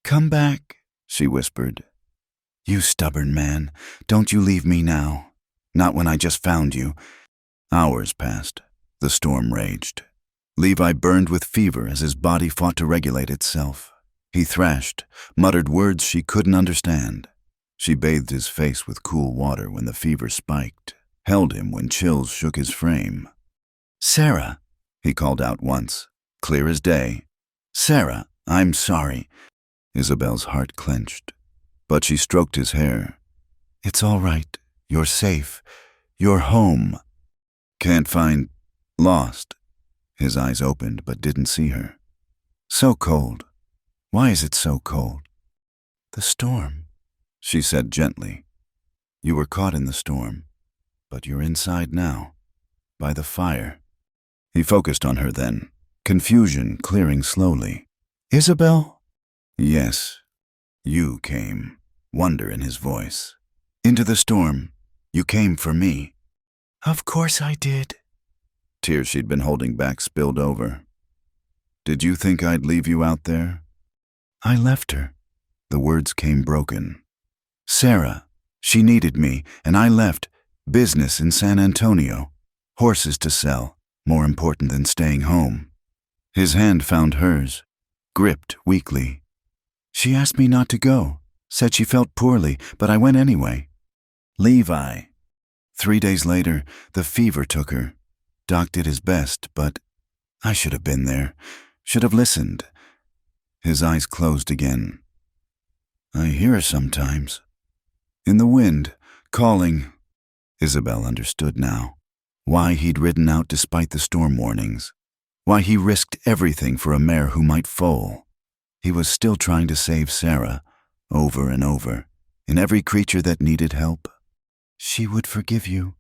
S1: "Come back," she whispered. "You stubborn man, don't you leave me now. Not when I just found you." Hours passed. The storm raged. Levi burned with fever as his body fought to regulate itself. He thrashed, muttered words she couldn't understand. She bathed his face with cool water when the fever spiked, held him when chills shook his frame. "Sarah," he called out once, clear as day. "Sarah, I'm sorry." Isabel's heart clenched, but she stroked his hair. "It's all right. You're safe. You're home." "Can't find... lost." His eyes opened but didn't see her. "So cold. Why is it so cold?" "The storm," she said gently. "You were caught in the storm, but you're inside now, by the fire." He focused on her then, confusion clearing slowly. "Isabel?" "Yes. You came," wonder in his voice. "Into the storm. You came for me." "Of course I did." Tears she'd been holding back spilled over. "Did you think I'd leave you out there?" "I left her." The words came broken. "Sarah, she needed me, and I left. Business in San Antonio. Horses to sell, more important than staying home." His hand found hers, gripped weakly. "She asked me not to go, said she felt poorly, but I went anyway." "Levi." 3 days later, the fever took her. Doc did his best, but I should have been there, should have listened. His eyes closed again. "I hear her sometimes. In the wind, calling." Isabel understood now. Why he'd ridden out despite the storm warnings. Why he risked everything for a mare who might foal. He was still trying to save Sarah, over and over, in every creature that needed help. "She would forgive you,"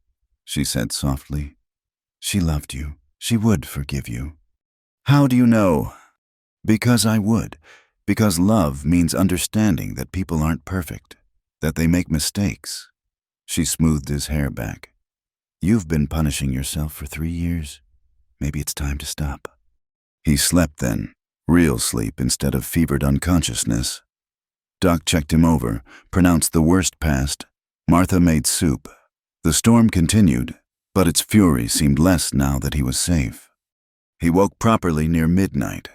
S1: she said softly. "She loved you. She would forgive you." "How do you know?" "Because I would. Because love means understanding that people aren't perfect, that they make mistakes." She smoothed his hair back. "You've been punishing yourself for 3 years. Maybe it's time to stop." He slept then, real sleep instead of fevered unconsciousness. Doc checked him over, pronounced the worst past. Martha made soup. The storm continued, but its fury seemed less now that he was safe. He woke properly near midnight.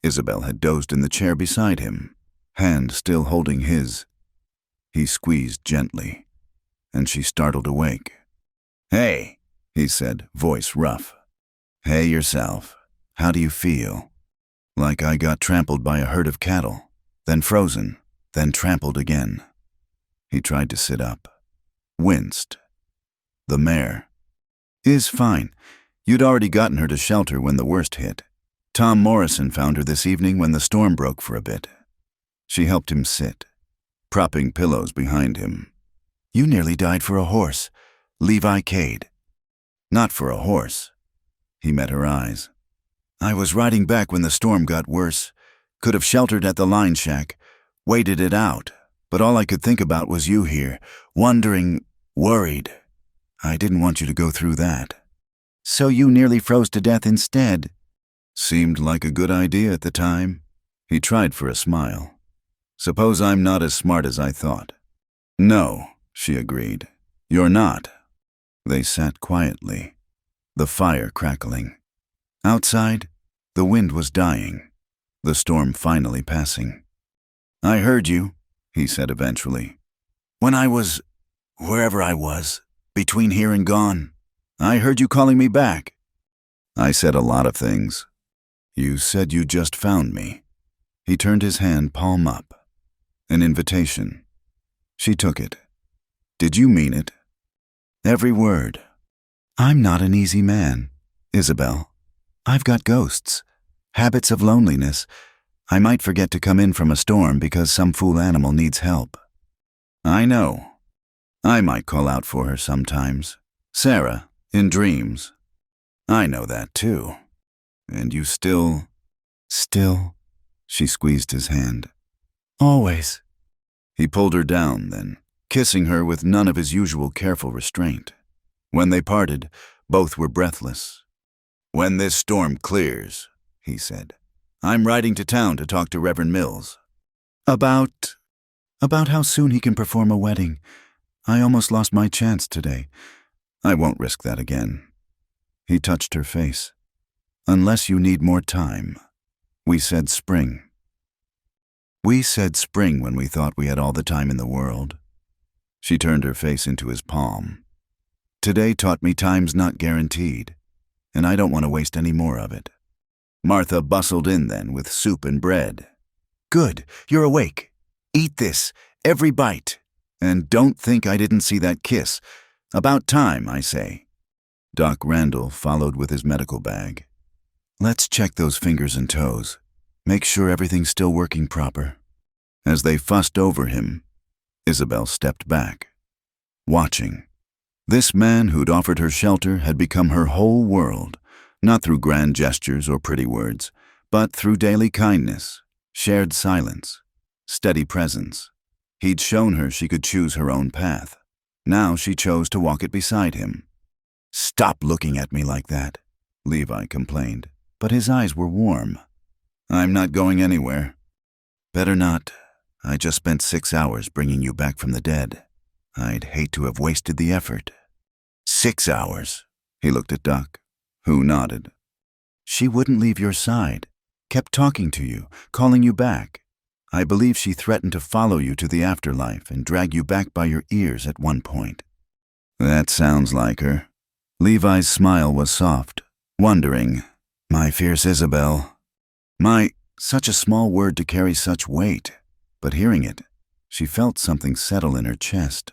S1: Isabel had dozed in the chair beside him, hand still holding his. He squeezed gently, and she startled awake. "Hey," he said, voice rough. "Hey yourself. How do you feel?" "Like I got trampled by a herd of cattle, then frozen, then trampled again." He tried to sit up. Winced. "The mare is fine. You'd already gotten her to shelter when the worst hit. Tom Morrison found her this evening when the storm broke for a bit." She helped him sit, propping pillows behind him. "You nearly died for a horse. Levi Cade." "Not for a horse." He met her eyes. "I was riding back when the storm got worse. Could have sheltered at the line shack, waited it out, but all I could think about was you here, wondering, worried. I didn't want you to go through that." "So you nearly froze to death instead." "Seemed like a good idea at the time." He tried for a smile. "Suppose I'm not as smart as I thought." "No," she agreed. "You're not." They sat quietly, the fire crackling. Outside, the wind was dying, the storm finally passing. "I heard you," he said eventually. "When I was, wherever I was, between here and gone, I heard you calling me back." "I said a lot of things." "You said you just found me." He turned his hand palm up. An invitation. She took it. "Did you mean it?" "Every word." "I'm not an easy man, Isabel. I've got ghosts, habits of loneliness. I might forget to come in from a storm because some fool animal needs help." "I know. I might call out for her sometimes. Sarah, in dreams. I know that too. And you still..." Still, she squeezed his hand. Always. He pulled her down then, kissing her with none of his usual careful restraint. When they parted, both were breathless. When this storm clears, he said, I'm riding to town to talk to Reverend Mills. About how soon he can perform a wedding. I almost lost my chance today. I won't risk that again. He touched her face. Unless you need more time. We said spring. We said spring when we thought we had all the time in the world. She turned her face into his palm. Today taught me time's not guaranteed, and I don't want to waste any more of it. Martha bustled in then with soup and bread. Good, you're awake. Eat this, every bite. And don't think I didn't see that kiss. About time, I say. Doc Randall followed with his medical bag. Let's check those fingers and toes. Make sure everything's still working proper. As they fussed over him, Isabel stepped back, watching. This man who'd offered her shelter had become her whole world, not through grand gestures or pretty words, but through daily kindness, shared silence, steady presence. He'd shown her she could choose her own path. Now she chose to walk it beside him. Stop looking at me like that, Levi complained, but his eyes were warm. I'm not going anywhere. Better not. I just spent 6 hours bringing you back from the dead. I'd hate to have wasted the effort. 6 hours, he looked at Doc, who nodded. She wouldn't leave your side, kept talking to you, calling you back. I believe she threatened to follow you to the afterlife and drag you back by your ears at one point. That sounds like her. Levi's smile was soft, wondering, my fierce Isabel. Such a small word to carry such weight. But hearing it, she felt something settle in her chest.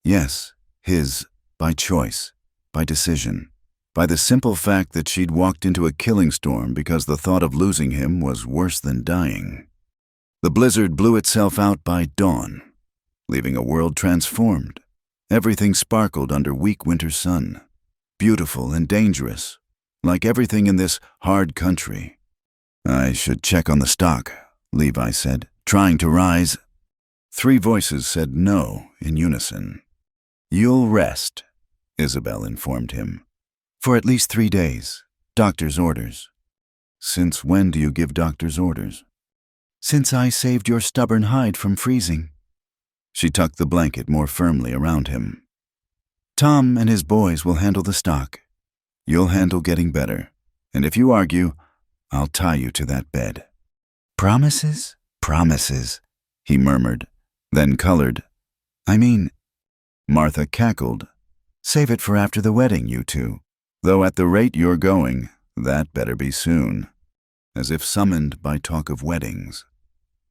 S1: Yes, his, by choice, by decision, by the simple fact that she'd walked into a killing storm because the thought of losing him was worse than dying. The blizzard blew itself out by dawn, leaving a world transformed. Everything sparkled under weak winter sun, beautiful and dangerous, like everything in this hard country. I should check on the stock, Levi said, trying to rise. 3 voices said no in unison. You'll rest, Isabel informed him. For at least 3 days. Doctor's orders. Since when do you give doctor's orders? Since I saved your stubborn hide from freezing. She tucked the blanket more firmly around him. Tom and his boys will handle the stock. You'll handle getting better. And if you argue, I'll tie you to that bed. Promises? Promises, he murmured, then colored. I mean, Martha cackled. Save it for after the wedding, you two. Though at the rate you're going, that better be soon. As if summoned by talk of weddings.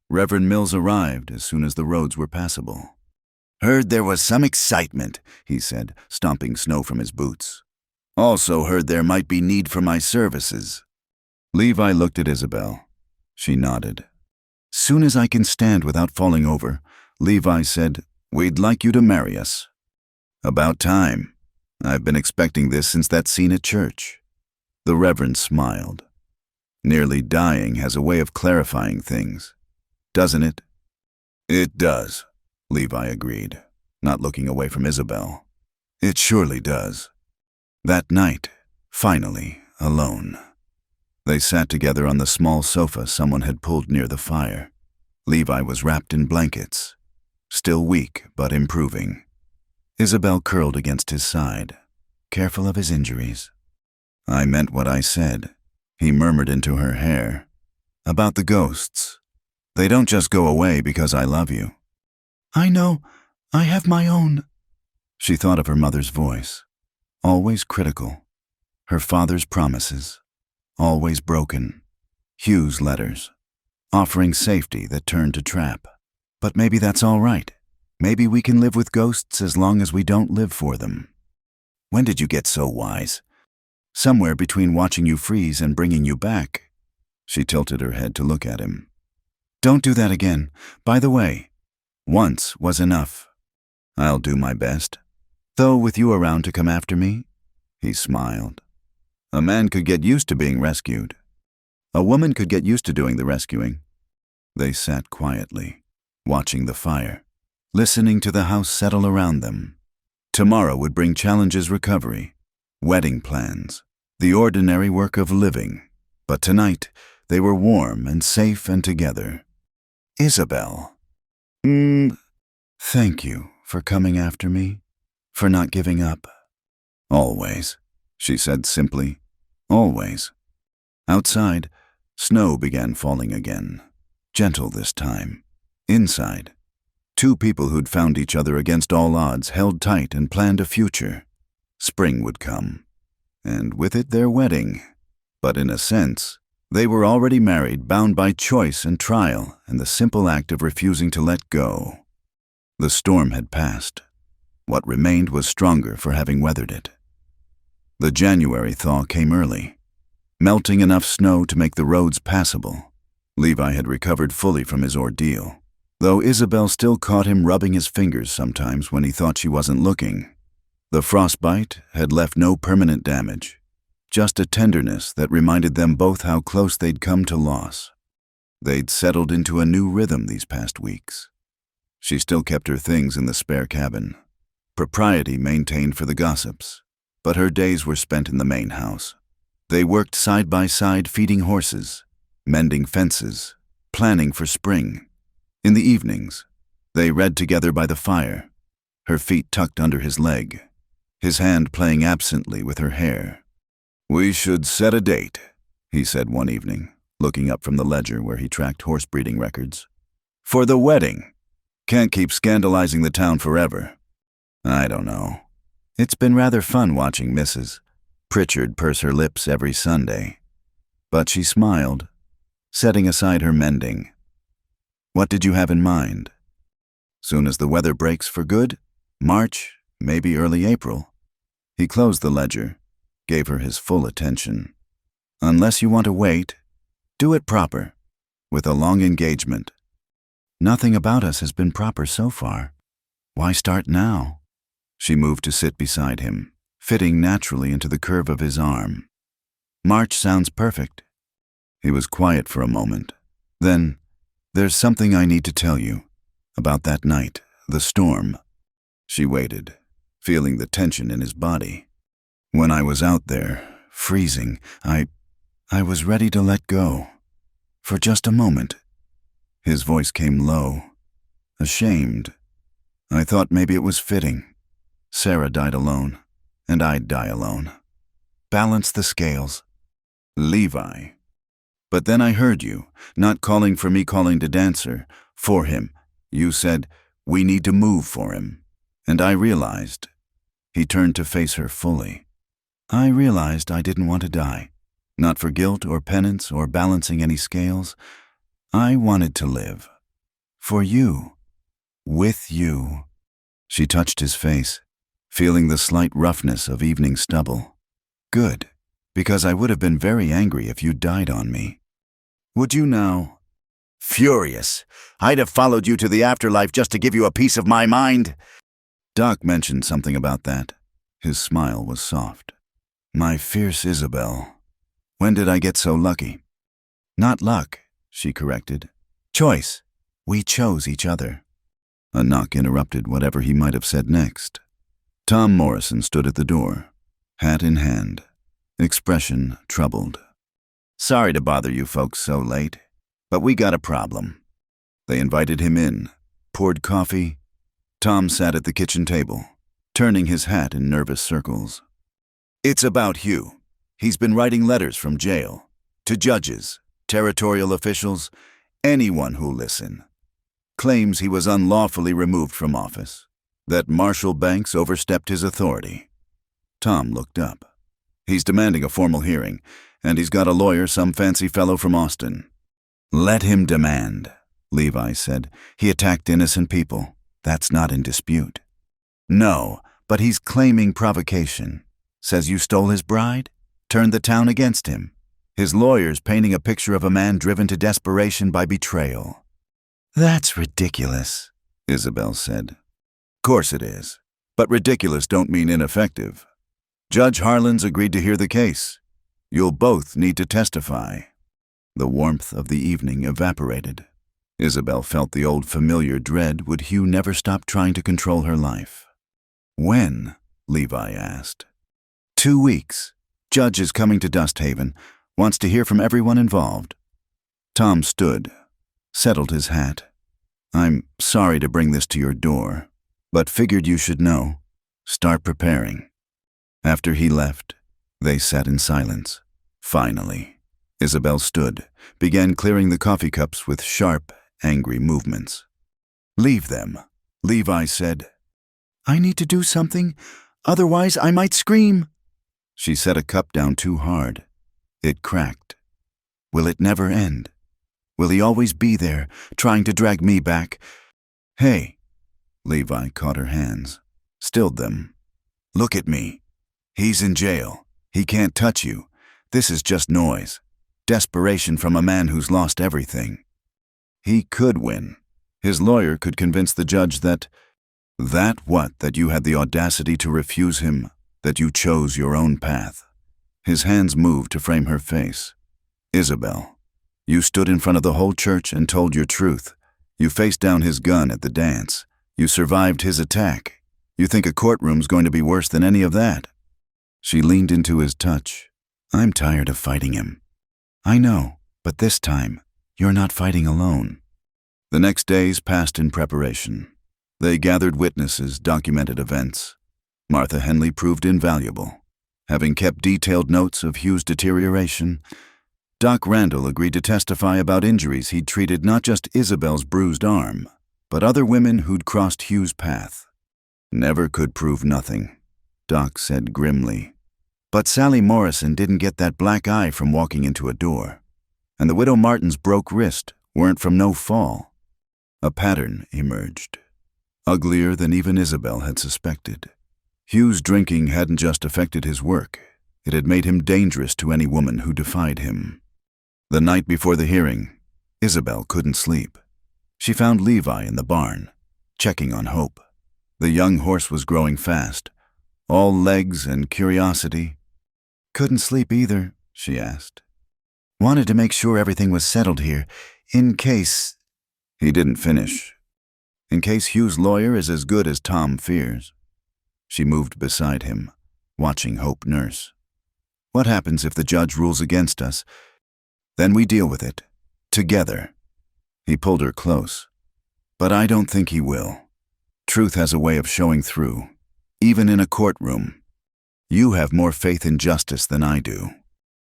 S1: Reverend Mills arrived as soon as the roads were passable. Heard there was some excitement, he said, stomping snow from his boots. Also heard there might be need for my services. Levi looked at Isabel. She nodded. Soon as I can stand without falling over, Levi said, We'd like you to marry us. About time. I've been expecting this since that scene at church. The Reverend smiled. Nearly dying has a way of clarifying things, doesn't it? It does, Levi agreed, not looking away from Isabel. It surely does. That night, finally, alone. They sat together on the small sofa someone had pulled near the fire. Levi was wrapped in blankets, still weak but improving. Isabel curled against his side, careful of his injuries. I meant what I said, he murmured into her hair. About the ghosts. They don't just go away because I love you. I know. I have my own. She thought of her mother's voice, always critical. Her father's promises, always broken. Hugh's letters, offering safety that turned to trap. But maybe that's all right. Maybe we can live with ghosts as long as we don't live for them. When did you get so wise? Somewhere between watching you freeze and bringing you back. She tilted her head to look at him. Don't do that again. By the way, once was enough. I'll do my best. Though with you around to come after me, he smiled. A man could get used to being rescued. A woman could get used to doing the rescuing. They sat quietly, watching the fire, listening to the house settle around them. Tomorrow would bring challenges: recovery, wedding plans, the ordinary work of living. But tonight, they were warm and safe and together. Isabel. Thank you for coming after me, for not giving up. Always, she said simply. Always. Outside, snow began falling again, gentle this time. Inside, two people who'd found each other against all odds held tight and planned a future. Spring would come, and with it their wedding. But in a sense, they were already married, bound by choice and trial and the simple act of refusing to let go. The storm had passed. What remained was stronger for having weathered it. The January thaw came early, melting enough snow to make the roads passable. Levi had recovered fully from his ordeal, though Isabel still caught him rubbing his fingers sometimes when he thought she wasn't looking. The frostbite had left no permanent damage, just a tenderness that reminded them both how close they'd come to loss. They'd settled into a new rhythm these past weeks. She still kept her things in the spare cabin, propriety maintained for the gossips, but her days were spent in the main house. They worked side by side, feeding horses, mending fences, planning for spring. In the evenings, they read together by the fire, her feet tucked under his leg, his hand playing absently with her hair. "We should set a date," he said one evening, looking up from the ledger where he tracked horse breeding records. "For the wedding. Can't keep scandalizing the town forever." "I don't know. It's been rather fun watching Mrs. Pritchard purse her lips every Sunday." But she smiled, setting aside her mending. "What did you have in mind?" "Soon as the weather breaks for good, March, maybe early April." He closed the ledger, gave her his full attention. "Unless you want to wait, do it proper, with a long engagement." "Nothing about us has been proper so far. Why start now?" She moved to sit beside him, fitting naturally into the curve of his arm. "March sounds perfect." He was quiet for a moment. Then, "There's something I need to tell you, about that night, the storm." She waited, feeling the tension in his body. "When I was out there, freezing, I was ready to let go. For just a moment." His voice came low, ashamed. "I thought maybe it was fitting. Sarah died alone, and I'd die alone. Balance the scales." "Levi." "But then I heard you, not calling for me, calling to Dancer, for him. You said, 'We need to move for him.' And I realized." He turned to face her fully. "I realized I didn't want to die. Not for guilt or penance or balancing any scales. I wanted to live. For you. With you." She touched his face, feeling the slight roughness of evening stubble. "Good, because I would have been very angry if you died on me. Would you now?" "Furious. I'd have followed you to the afterlife just to give you a piece of my mind." Doc mentioned something about that. His smile was soft. "My fierce Isabel. When did I get so lucky?" "Not luck," she corrected. "Choice. We chose each other." A knock interrupted whatever he might have said next. Tom Morrison stood at the door, hat in hand, expression troubled. "Sorry to bother you folks so late, but we got a problem." They invited him in, poured coffee. Tom sat at the kitchen table, turning his hat in nervous circles. "It's about Hugh. He's been writing letters from jail, to judges, territorial officials, anyone who'll listen. Claims he was unlawfully removed from office, that Marshall Banks overstepped his authority." Tom looked up. "He's demanding a formal hearing, and he's got a lawyer, some fancy fellow from Austin." "Let him demand," Levi said. "He attacked innocent people. That's not in dispute." "No, but he's claiming provocation. Says you stole his bride, turned the town against him. His lawyer's painting a picture of a man driven to desperation by betrayal." "That's ridiculous," Isabel said. "Course it is, but ridiculous don't mean ineffective. Judge Harlan's agreed to hear the case. You'll both need to testify." The warmth of the evening evaporated. Isabel felt the old familiar dread. Would Hugh never stop trying to control her life? When? Levi asked. 2 weeks. Judge is coming to Dust Haven. Wants to hear from everyone involved. Tom stood, settled his hat. I'm sorry to bring this to your door, but figured you should know. Start preparing. After he left, they sat in silence. Finally, Isabel stood, began clearing the coffee cups with sharp, angry movements. Leave them, Levi said. I need to do something, otherwise I might scream. She set a cup down too hard. It cracked. Will it never end? Will he always be there, trying to drag me back? Hey, Levi caught her hands, stilled them. Look at me. He's in jail. He can't touch you. This is just noise. Desperation from a man who's lost everything. He could win. His lawyer could convince the judge that you had the audacity to refuse him, that you chose your own path. His hands moved to frame her face. Isabel, you stood in front of the whole church and told your truth. You faced down his gun at the dance. You survived his attack. You think a courtroom's going to be worse than any of that? She leaned into his touch. I'm tired of fighting him. I know, but this time, you're not fighting alone. The next days passed in preparation. They gathered witnesses, documented events. Martha Henley proved invaluable. Having kept detailed notes of Hugh's deterioration, Doc Randall agreed to testify about injuries he'd treated, not just Isabel's bruised arm, but other women who'd crossed Hugh's path. Never could prove nothing, Doc said grimly. But Sally Morrison didn't get that black eye from walking into a door, and the widow Martin's broke wrist weren't from no fall. A pattern emerged, uglier than even Isabel had suspected. Hugh's drinking hadn't just affected his work, it had made him dangerous to any woman who defied him. The night before the hearing, Isabel couldn't sleep. She found Levi in the barn, checking on Hope. The young horse was growing fast, all legs and curiosity. Couldn't sleep either, she asked. Wanted to make sure everything was settled here, in case... He didn't finish. In case Hugh's lawyer is as good as Tom fears. She moved beside him, watching Hope nurse. What happens if the judge rules against us? Then we deal with it, together. He pulled her close. But I don't think he will. Truth has a way of showing through, even in a courtroom. You have more faith in justice than I do.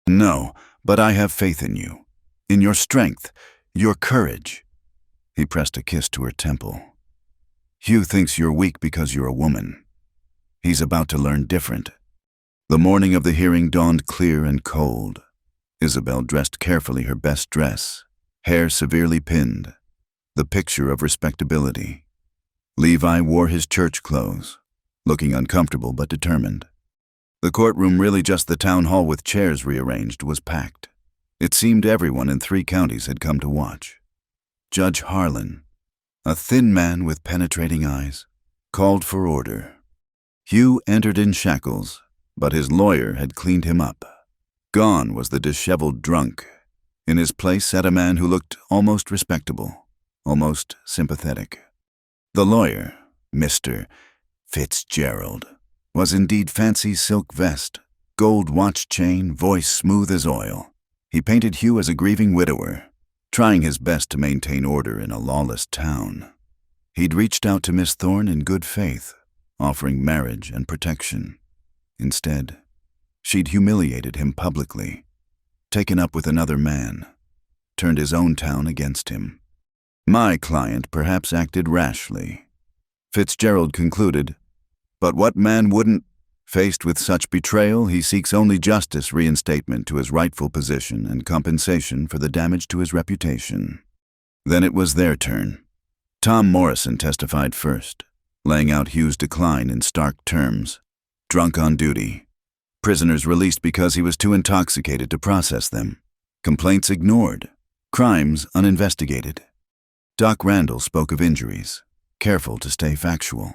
S1: No, but I have faith in you, in your strength, your courage. He pressed a kiss to her temple. Hugh thinks you're weak because you're a woman. He's about to learn different. The morning of the hearing dawned clear and cold. Isabel dressed carefully, her best dress, hair severely pinned, the picture of respectability. Levi wore his church clothes, looking uncomfortable but determined. The courtroom, really just the town hall with chairs rearranged, was packed. It seemed everyone in 3 counties had come to watch. Judge Harlan, a thin man with penetrating eyes, called for order. Hugh entered in shackles, but his lawyer had cleaned him up. Gone was the disheveled drunk. In his place sat a man who looked almost respectable, almost sympathetic. The lawyer, Mr. Fitzgerald, was indeed fancy silk vest, gold watch chain, voice smooth as oil. He painted Hugh as a grieving widower, trying his best to maintain order in a lawless town. He'd reached out to Miss Thorne in good faith, offering marriage and protection. Instead, she'd humiliated him publicly, taken up with another man, turned his own town against him. My client perhaps acted rashly, Fitzgerald concluded, but what man wouldn't? Faced with such betrayal, he seeks only justice, reinstatement to his rightful position, and compensation for the damage to his reputation. Then it was their turn. Tom Morrison testified first, laying out Hugh's decline in stark terms. Drunk on duty. Prisoners released because he was too intoxicated to process them. Complaints ignored. Crimes uninvestigated. Doc Randall spoke of injuries, careful to stay factual.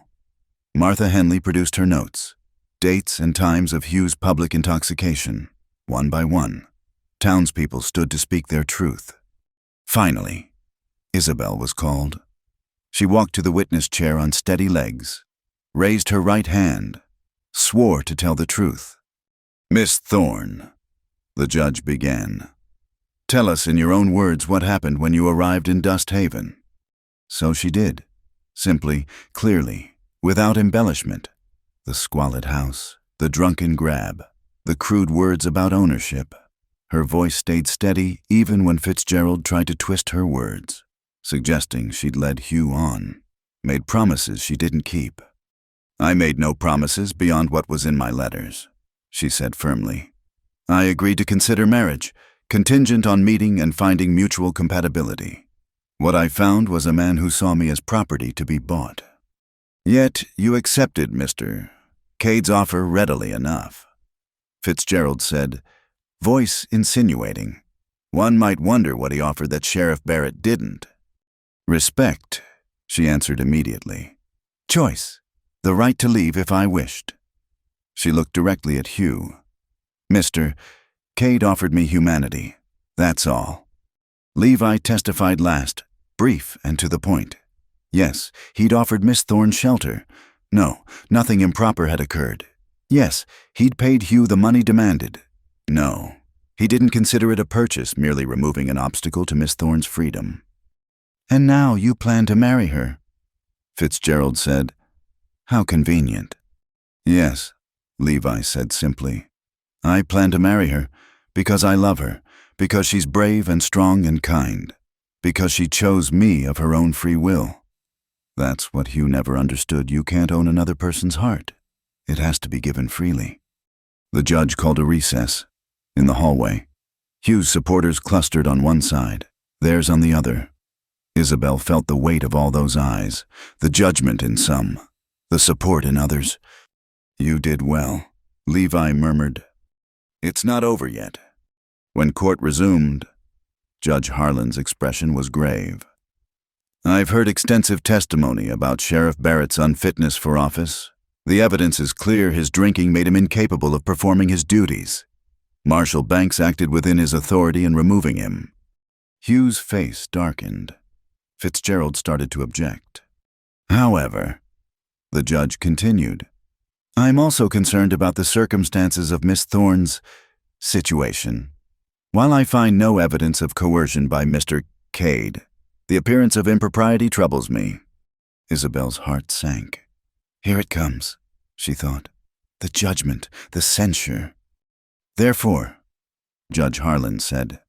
S1: Martha Henley produced her notes, dates and times of Hugh's public intoxication, one by one. Townspeople stood to speak their truth. Finally, Isabel was called. She walked to the witness chair on steady legs, raised her right hand, swore to tell the truth. "Miss Thorne," the judge began, "tell us in your own words what happened when you arrived in Dust Haven." So she did, simply, clearly, without embellishment. The squalid house, the drunken grab, the crude words about ownership. Her voice stayed steady even when Fitzgerald tried to twist her words, suggesting she'd led Hugh on, made promises she didn't keep. "I made no promises beyond what was in my letters," she said firmly. "I agreed to consider marriage, contingent on meeting and finding mutual compatibility. What I found was a man who saw me as property to be bought. Yet you accepted Mr. Cade's offer readily enough." Fitzgerald said, voice insinuating. "One might wonder what he offered that Sheriff Barrett didn't." "Respect," she answered immediately. "Choice, the right to leave if I wished." She looked directly at Hugh. "Mr. Cade offered me humanity, that's all. Levi testified last, brief and to the point. Yes, he'd offered Miss Thorne shelter. No, nothing improper had occurred. Yes, he'd paid Hugh the money demanded. No, he didn't consider it a purchase, merely removing an obstacle to Miss Thorne's freedom." "And now you plan to marry her," Fitzgerald said. "How convenient." "Yes," Levi said simply. "I plan to marry her because I love her, because she's brave and strong and kind, because she chose me of her own free will. That's what Hugh never understood. You can't own another person's heart. It has to be given freely." The judge called a recess. In the hallway, Hugh's supporters clustered on one side, theirs on the other. Isabel felt the weight of all those eyes, the judgment in some, the support in others. "You did well," Levi murmured. "It's not over yet." When court resumed, Judge Harlan's expression was grave. "I've heard extensive testimony about Sheriff Barrett's unfitness for office. The evidence is clear. His drinking made him incapable of performing his duties. Marshal Banks acted within his authority in removing him." Hugh's face darkened. Fitzgerald started to object. "However," the judge continued, "I'm also concerned about the circumstances of Miss Thorne's situation. While I find no evidence of coercion by Mr. Cade, the appearance of impropriety troubles me." Isabel's heart sank. Here it comes, she thought. The judgment, the censure. "Therefore," Judge Harlan said,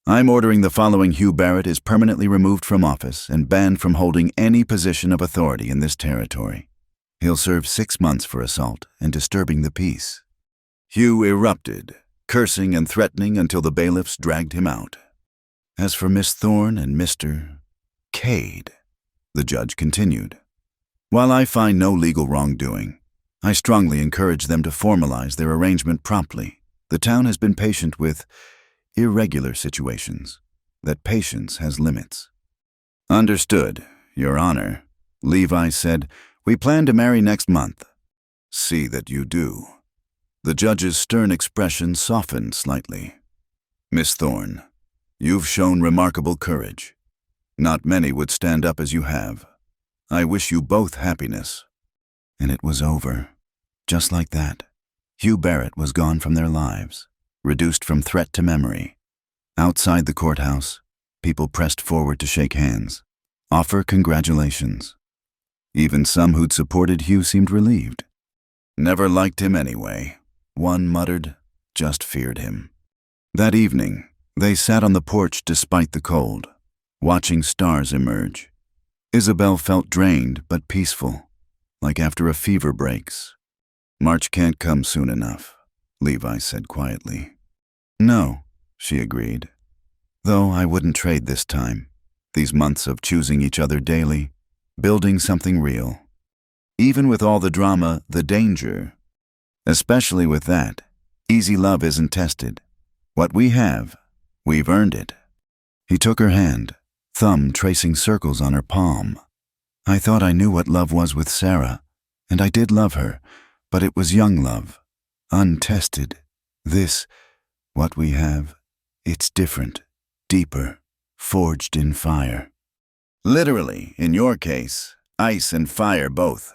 S1: "I'm ordering the following: Hugh Barrett is permanently removed from office and banned from holding any position of authority in this territory. He'll serve 6 months for assault and disturbing the peace." Hugh erupted, cursing and threatening until the bailiffs dragged him out. "As for Miss Thorne and Mr. Cade," the judge continued, "while I find no legal wrongdoing, I strongly encourage them to formalize their arrangement promptly. The town has been patient with irregular situations. That patience has limits." "Understood, Your Honor," Levi said. "We plan to marry next month." "See that you do." The judge's stern expression softened slightly. "Miss Thorne, you've shown remarkable courage. Not many would stand up as you have. I wish you both happiness." And it was over. Just like that. Hugh Barrett was gone from their lives, reduced from threat to memory. Outside the courthouse, people pressed forward to shake hands, offer congratulations. Even some who'd supported Hugh seemed relieved. "Never liked him anyway," one muttered, "just feared him." That evening, they sat on the porch despite the cold, watching stars emerge. Isabel felt drained but peaceful, like after a fever breaks. "March can't come soon enough," Levi said quietly. "No," she agreed. "Though I wouldn't trade this time, these months of choosing each other daily, building something real. Even with all the drama, the danger, especially with that, easy love isn't tested. What we have, we've earned it." He took her hand, thumb tracing circles on her palm. "I thought I knew what love was with Sarah, and I did love her, but it was young love, untested. This, what we have, It's different, deeper, forged in fire. Literally, in your case, ice and fire both.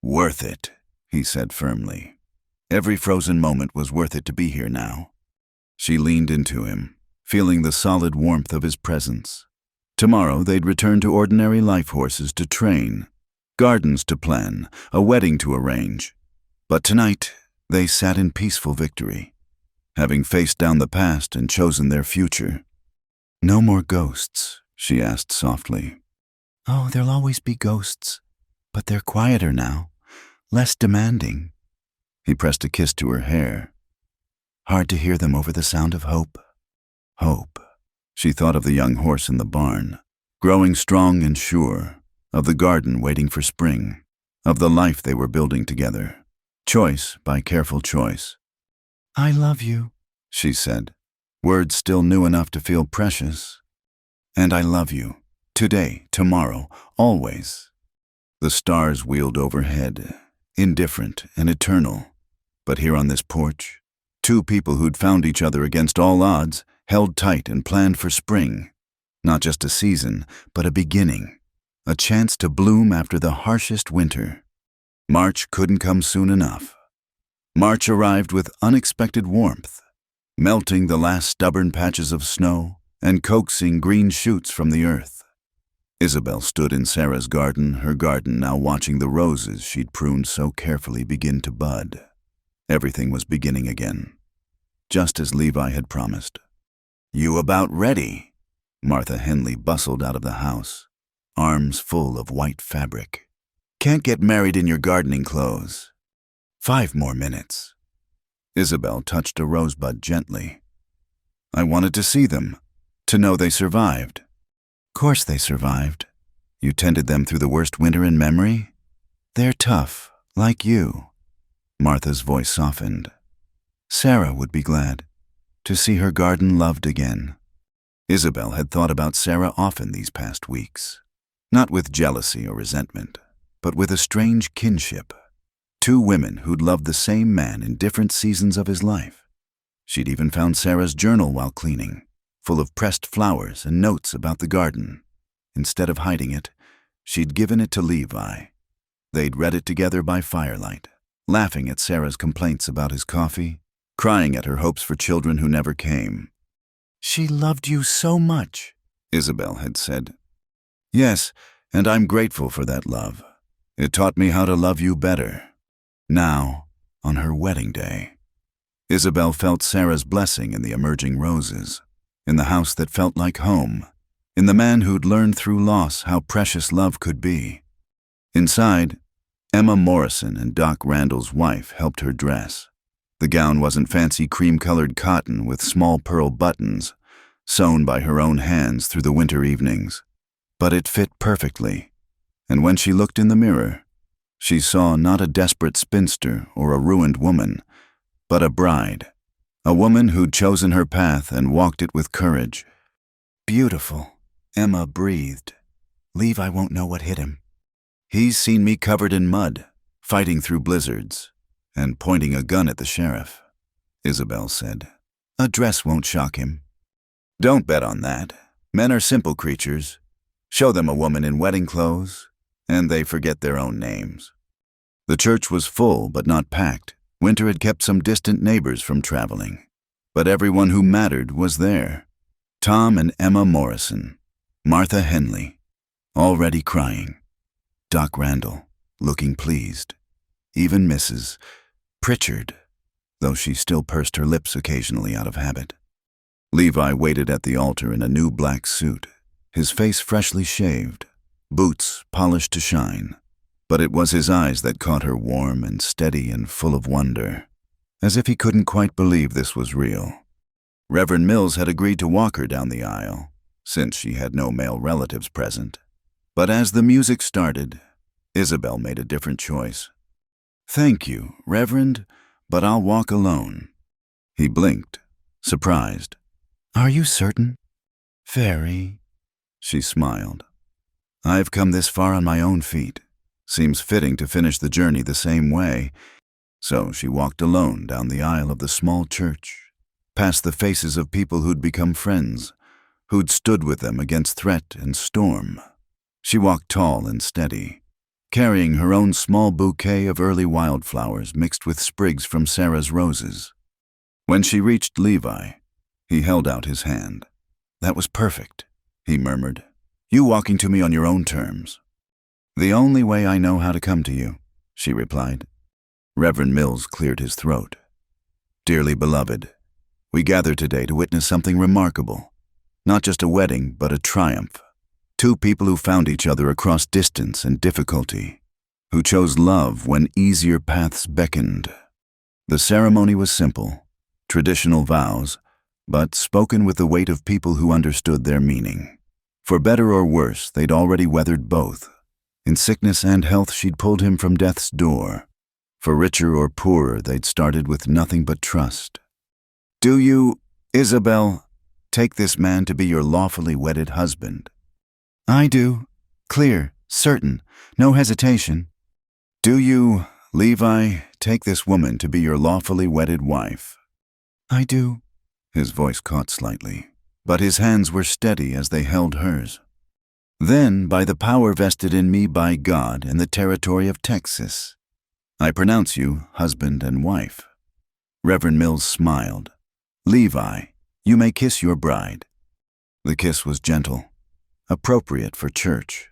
S1: Worth it, he said firmly. Every frozen moment was worth it to be here now. She leaned into him, feeling the solid warmth of his presence. Tomorrow they'd return to ordinary life horses to train, gardens to plan, a wedding to arrange. But tonight, they sat in peaceful victory, having faced down the past and chosen their future. No more ghosts, she asked softly. Oh, there'll always be ghosts, but they're quieter now, less demanding. He pressed a kiss to her hair. Hard to hear them over the sound of hope. Hope. She thought of the young horse in the barn, growing strong and sure, of the garden waiting for spring, of the life they were building together, choice by careful choice. I love you, she said, words still new enough to feel precious. And I love you, today, tomorrow, always. The stars wheeled overhead, indifferent and eternal. But here on this porch, two people who'd found each other against all odds, held tight and planned for spring. Not just a season, but a beginning. A chance to bloom after the harshest winter. March couldn't come soon enough. March arrived with unexpected warmth, melting the last stubborn patches of snow and coaxing green shoots from the earth. Isabel stood in Sarah's garden, her garden now watching the roses she'd pruned so carefully begin to bud. Everything was beginning again, just as Levi had promised. You about ready? Martha Henley bustled out of the house, arms full of white fabric. Can't get married in your gardening clothes. 5 more minutes. Isabel touched a rosebud gently. I wanted to see them, to know they survived. Course they survived. You tended them through the worst winter in memory? They're tough, like you. Martha's voice softened. Sarah would be glad to see her garden loved again. Isabel had thought about Sarah often these past weeks, not with jealousy or resentment, but with a strange kinship. 2 women who'd loved the same man in different seasons of his life. She'd even found Sarah's journal while cleaning, full of pressed flowers and notes about the garden. Instead of hiding it, she'd given it to Levi. They'd read it together by firelight, laughing at Sarah's complaints about his coffee, crying at her hopes for children who never came. She loved you so much, Isabel had said. Yes, and I'm grateful for that love. It taught me how to love you better. Now, on her wedding day, Isabel felt Sarah's blessing in the emerging roses, in the house that felt like home, in the man who'd learned through loss how precious love could be. Inside, Emma Morrison and Doc Randall's wife helped her dress. The gown wasn't fancy cream-colored cotton with small pearl buttons, sewn by her own hands through the winter evenings. But it fit perfectly, and when she looked in the mirror, she saw not a desperate spinster or a ruined woman, but a bride, a woman who'd chosen her path and walked it with courage. Beautiful, Emma breathed. Levi won't know what hit him. He's seen me covered in mud, fighting through blizzards, and pointing a gun at the sheriff, Isabel said. A dress won't shock him. Don't bet on that. Men are simple creatures. Show them a woman in wedding clothes, and they forget their own names. The church was full but not packed. Winter had kept some distant neighbors from traveling, but everyone who mattered was there. Tom and Emma Morrison, Martha Henley, already crying, Doc Randall, looking pleased, even Mrs. Pritchard, though she still pursed her lips occasionally out of habit. Levi waited at the altar in a new black suit, his face freshly shaved, boots polished to shine. But it was his eyes that caught her, warm and steady and full of wonder, as if he couldn't quite believe this was real. Reverend Mills had agreed to walk her down the aisle, since she had no male relatives present. But as the music started, Isabel made a different choice. Thank you, Reverend, but I'll walk alone. He blinked, surprised. Are you certain? Very. She smiled. I've come this far on my own feet. Seems fitting to finish the journey the same way. So she walked alone down the aisle of the small church, past the faces of people who'd become friends, who'd stood with them against threat and storm. She walked tall and steady, carrying her own small bouquet of early wildflowers mixed with sprigs from Sarah's roses. When she reached Levi, he held out his hand. "That was perfect," he murmured. "You walking to me on your own terms." "The only way I know how to come to you," she replied. Reverend Mills cleared his throat. "Dearly beloved, we gather today to witness something remarkable. Not just a wedding, but a triumph. Two people who found each other across distance and difficulty, who chose love when easier paths beckoned." The ceremony was simple, traditional vows, but spoken with the weight of people who understood their meaning. For better or worse, they'd already weathered both. In sickness and health, she'd pulled him from death's door. For richer or poorer, they'd started with nothing but trust. "Do you, Isabel, take this man to be your lawfully wedded husband?" "I do. Clear, certain, no hesitation." "Do you, Levi, take this woman to be your lawfully wedded wife?" "I do." His voice caught slightly, but his hands were steady as they held hers. "Then, by the power vested in me by God and the territory of Texas, I pronounce you husband and wife." Reverend Mills smiled. "Levi, you may kiss your bride." The kiss was gentle, appropriate for church,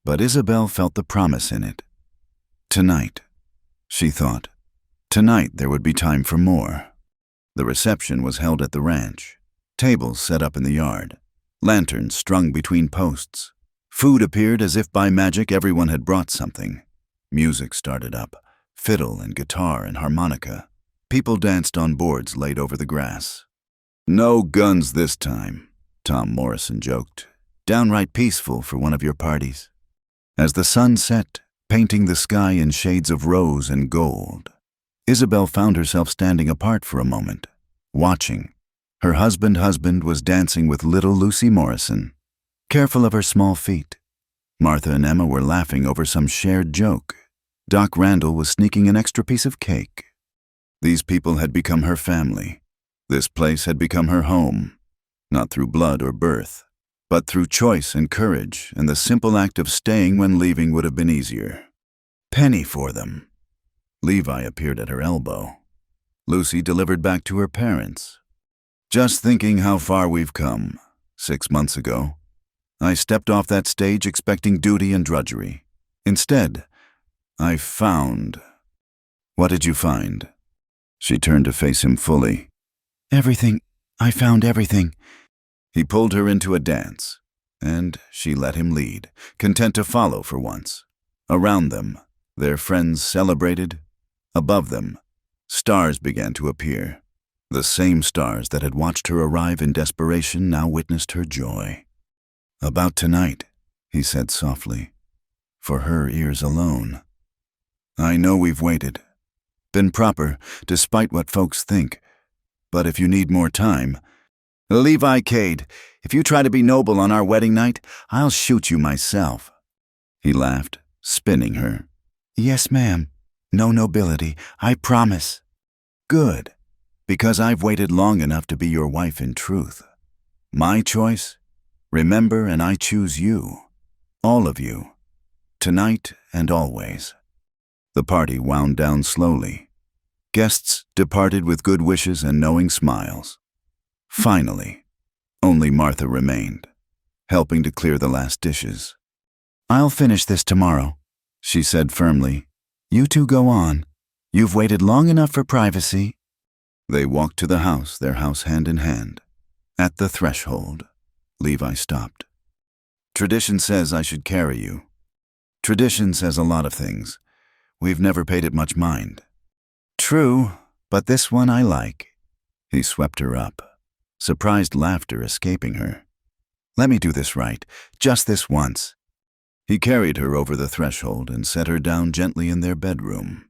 S1: but Isabel felt the promise in it. Tonight, she thought, tonight there would be time for more. The reception was held at the ranch, tables set up in the yard, lanterns strung between posts. Food appeared as if by magic. Everyone had brought something. Music started up, fiddle and guitar and harmonica. People danced on boards laid over the grass. "No guns this time," Tom Morrison joked. "Downright peaceful for one of your parties." As the sun set, painting the sky in shades of rose and gold, Isabel found herself standing apart for a moment, watching. Her husband was dancing with little Lucy Morrison, careful of her small feet. Martha and Emma were laughing over some shared joke. Doc Randall was sneaking an extra piece of cake. These people had become her family. This place had become her home, not through blood or birth, but through choice and courage, and the simple act of staying when leaving would have been easier. "Penny for them." Levi appeared at her elbow. Lucy delivered back to her parents. "Just thinking how far we've come. 6 months ago, I stepped off that stage expecting duty and drudgery. Instead, I found—" "What did you find?" She turned to face him fully. "Everything. I found everything." He pulled her into a dance, and she let him lead, content to follow for once. Around them, their friends celebrated. Above them, stars began to appear. The same stars that had watched her arrive in desperation now witnessed her joy. "About tonight," he said softly, for her ears alone. "I know we've waited. Been proper, despite what folks think. But if you need more time—" "Levi Cade, if you try to be noble on our wedding night, I'll shoot you myself." He laughed, spinning her. "Yes, ma'am. No nobility, I promise." "Good, because I've waited long enough to be your wife in truth. My choice? Remember, and I choose you. All of you. Tonight and always." The party wound down slowly. Guests departed with good wishes and knowing smiles. Finally, only Martha remained, helping to clear the last dishes. "I'll finish this tomorrow," she said firmly. "You two go on. You've waited long enough for privacy." They walked to the house, their house hand in hand. At the threshold, Levi stopped. "Tradition says I should carry you. Tradition says a lot of things. We've never paid it much mind." "True, but this one I like." He swept her up, surprised laughter escaping her. "Let me do this right, just this once." He carried her over the threshold and set her down gently in their bedroom.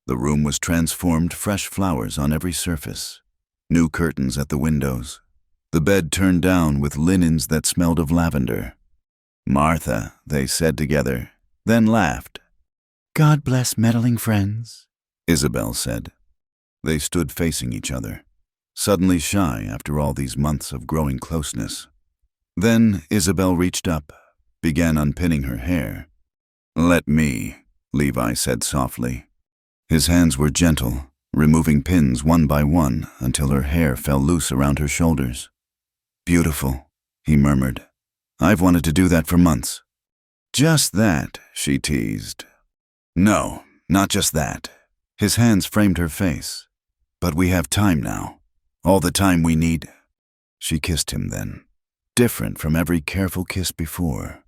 S1: The room was transformed, fresh flowers on every surface, new curtains at the windows, the bed turned down with linens that smelled of lavender. "Martha," they said together, then laughed. "God bless meddling friends," Isabel said. They stood facing each other, suddenly shy after all these months of growing closeness. Then Isabel reached up, began unpinning her hair. "Let me," Levi said softly. His hands were gentle, removing pins one by one until her hair fell loose around her shoulders. "Beautiful," he murmured. "I've wanted to do that for months." "Just that," she teased. "No, not just that." His hands framed her face. "But we have time now. All the time we need." She kissed him then, different from every careful kiss before.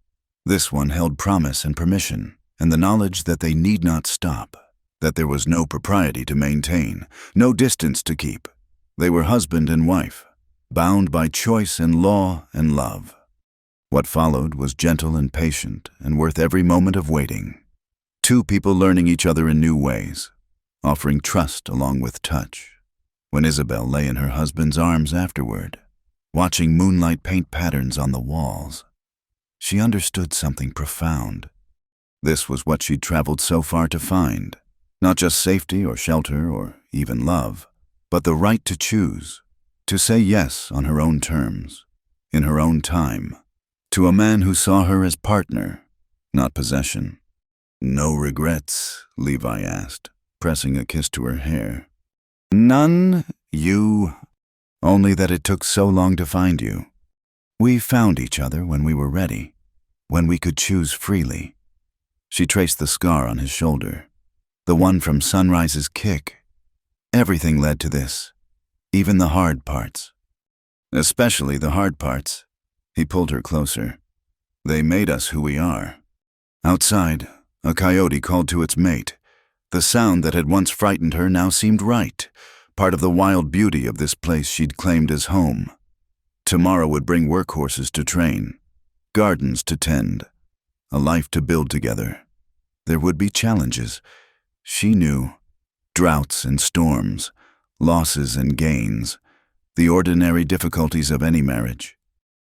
S1: This one held promise and permission, and the knowledge that they need not stop, that there was no propriety to maintain, no distance to keep. They were husband and wife, bound by choice and law and love. What followed was gentle and patient and worth every moment of waiting. Two people learning each other in new ways, offering trust along with touch. When Isabel lay in her husband's arms afterward, watching moonlight paint patterns on the walls, she understood something profound. This was what she'd traveled so far to find, not just safety or shelter or even love, but the right to choose, to say yes on her own terms, in her own time, to a man who saw her as partner, not possession. "No regrets?" Levi asked, pressing a kiss to her hair. "None, you. Only that it took so long to find you. We found each other when we were ready, when we could choose freely." She traced the scar on his shoulder, the one from Sunrise's kick. Everything led to this, even the hard parts. "Especially the hard parts." He pulled her closer. "They made us who we are." Outside, a coyote called to its mate. The sound that had once frightened her now seemed right, part of the wild beauty of this place she'd claimed as home. Tomorrow would bring workhorses to train, gardens to tend, a life to build together. There would be challenges. She knew. Droughts and storms, losses and gains, the ordinary difficulties of any marriage.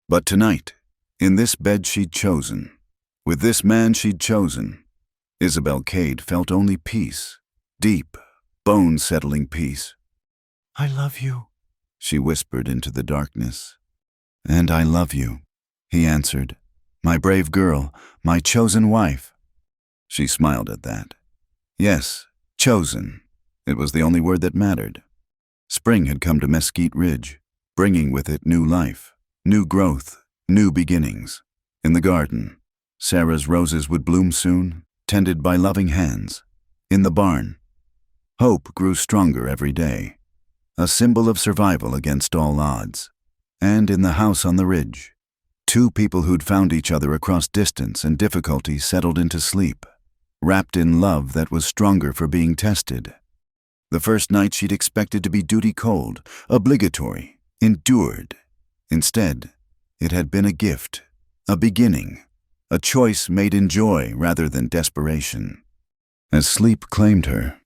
S1: But tonight, in this bed she'd chosen, with this man she'd chosen, Isabel Cade felt only peace, deep, bone-settling peace. "I love you," she whispered into the darkness. "And I love you," he answered. "My brave girl, my chosen wife." She smiled at that. Yes, chosen. It was the only word that mattered. Spring had come to Mesquite Ridge, bringing with it new life, new growth, new beginnings. In the garden, Sarah's roses would bloom soon, tended by loving hands. In the barn, hope grew stronger every day, a symbol of survival against all odds. And in the house on the ridge, two people who'd found each other across distance and difficulty settled into sleep, wrapped in love that was stronger for being tested. The first night she'd expected to be duty cold, obligatory, endured. Instead, it had been a gift, a beginning, a choice made in joy rather than desperation. As sleep claimed her,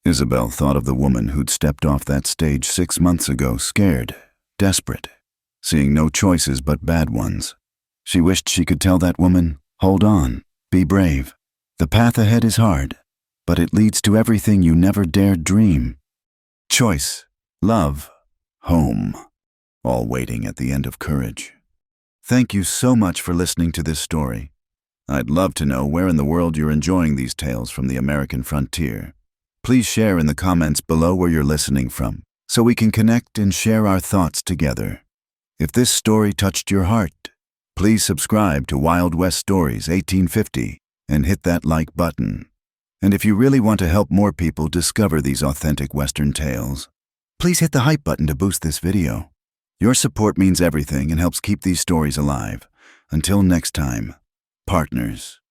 S1: Isabel thought of the woman who'd stepped off that stage 6 months ago, scared, desperate, seeing no choices but bad ones. She wished she could tell that woman, "Hold on, be brave. The path ahead is hard, but it leads to everything you never dared dream. Choice, love, home, all waiting at the end of courage." Thank you so much for listening to this story. I'd love to know where in the world you're enjoying these tales from the American frontier. Please share in the comments below where you're listening from, so we can connect and share our thoughts together. If this story touched your heart, please subscribe to Wild West Stories 1850 and hit that like button. And if you really want to help more people discover these authentic Western tales, please hit the hype button to boost this video. Your support means everything and helps keep these stories alive. Until next time, partners.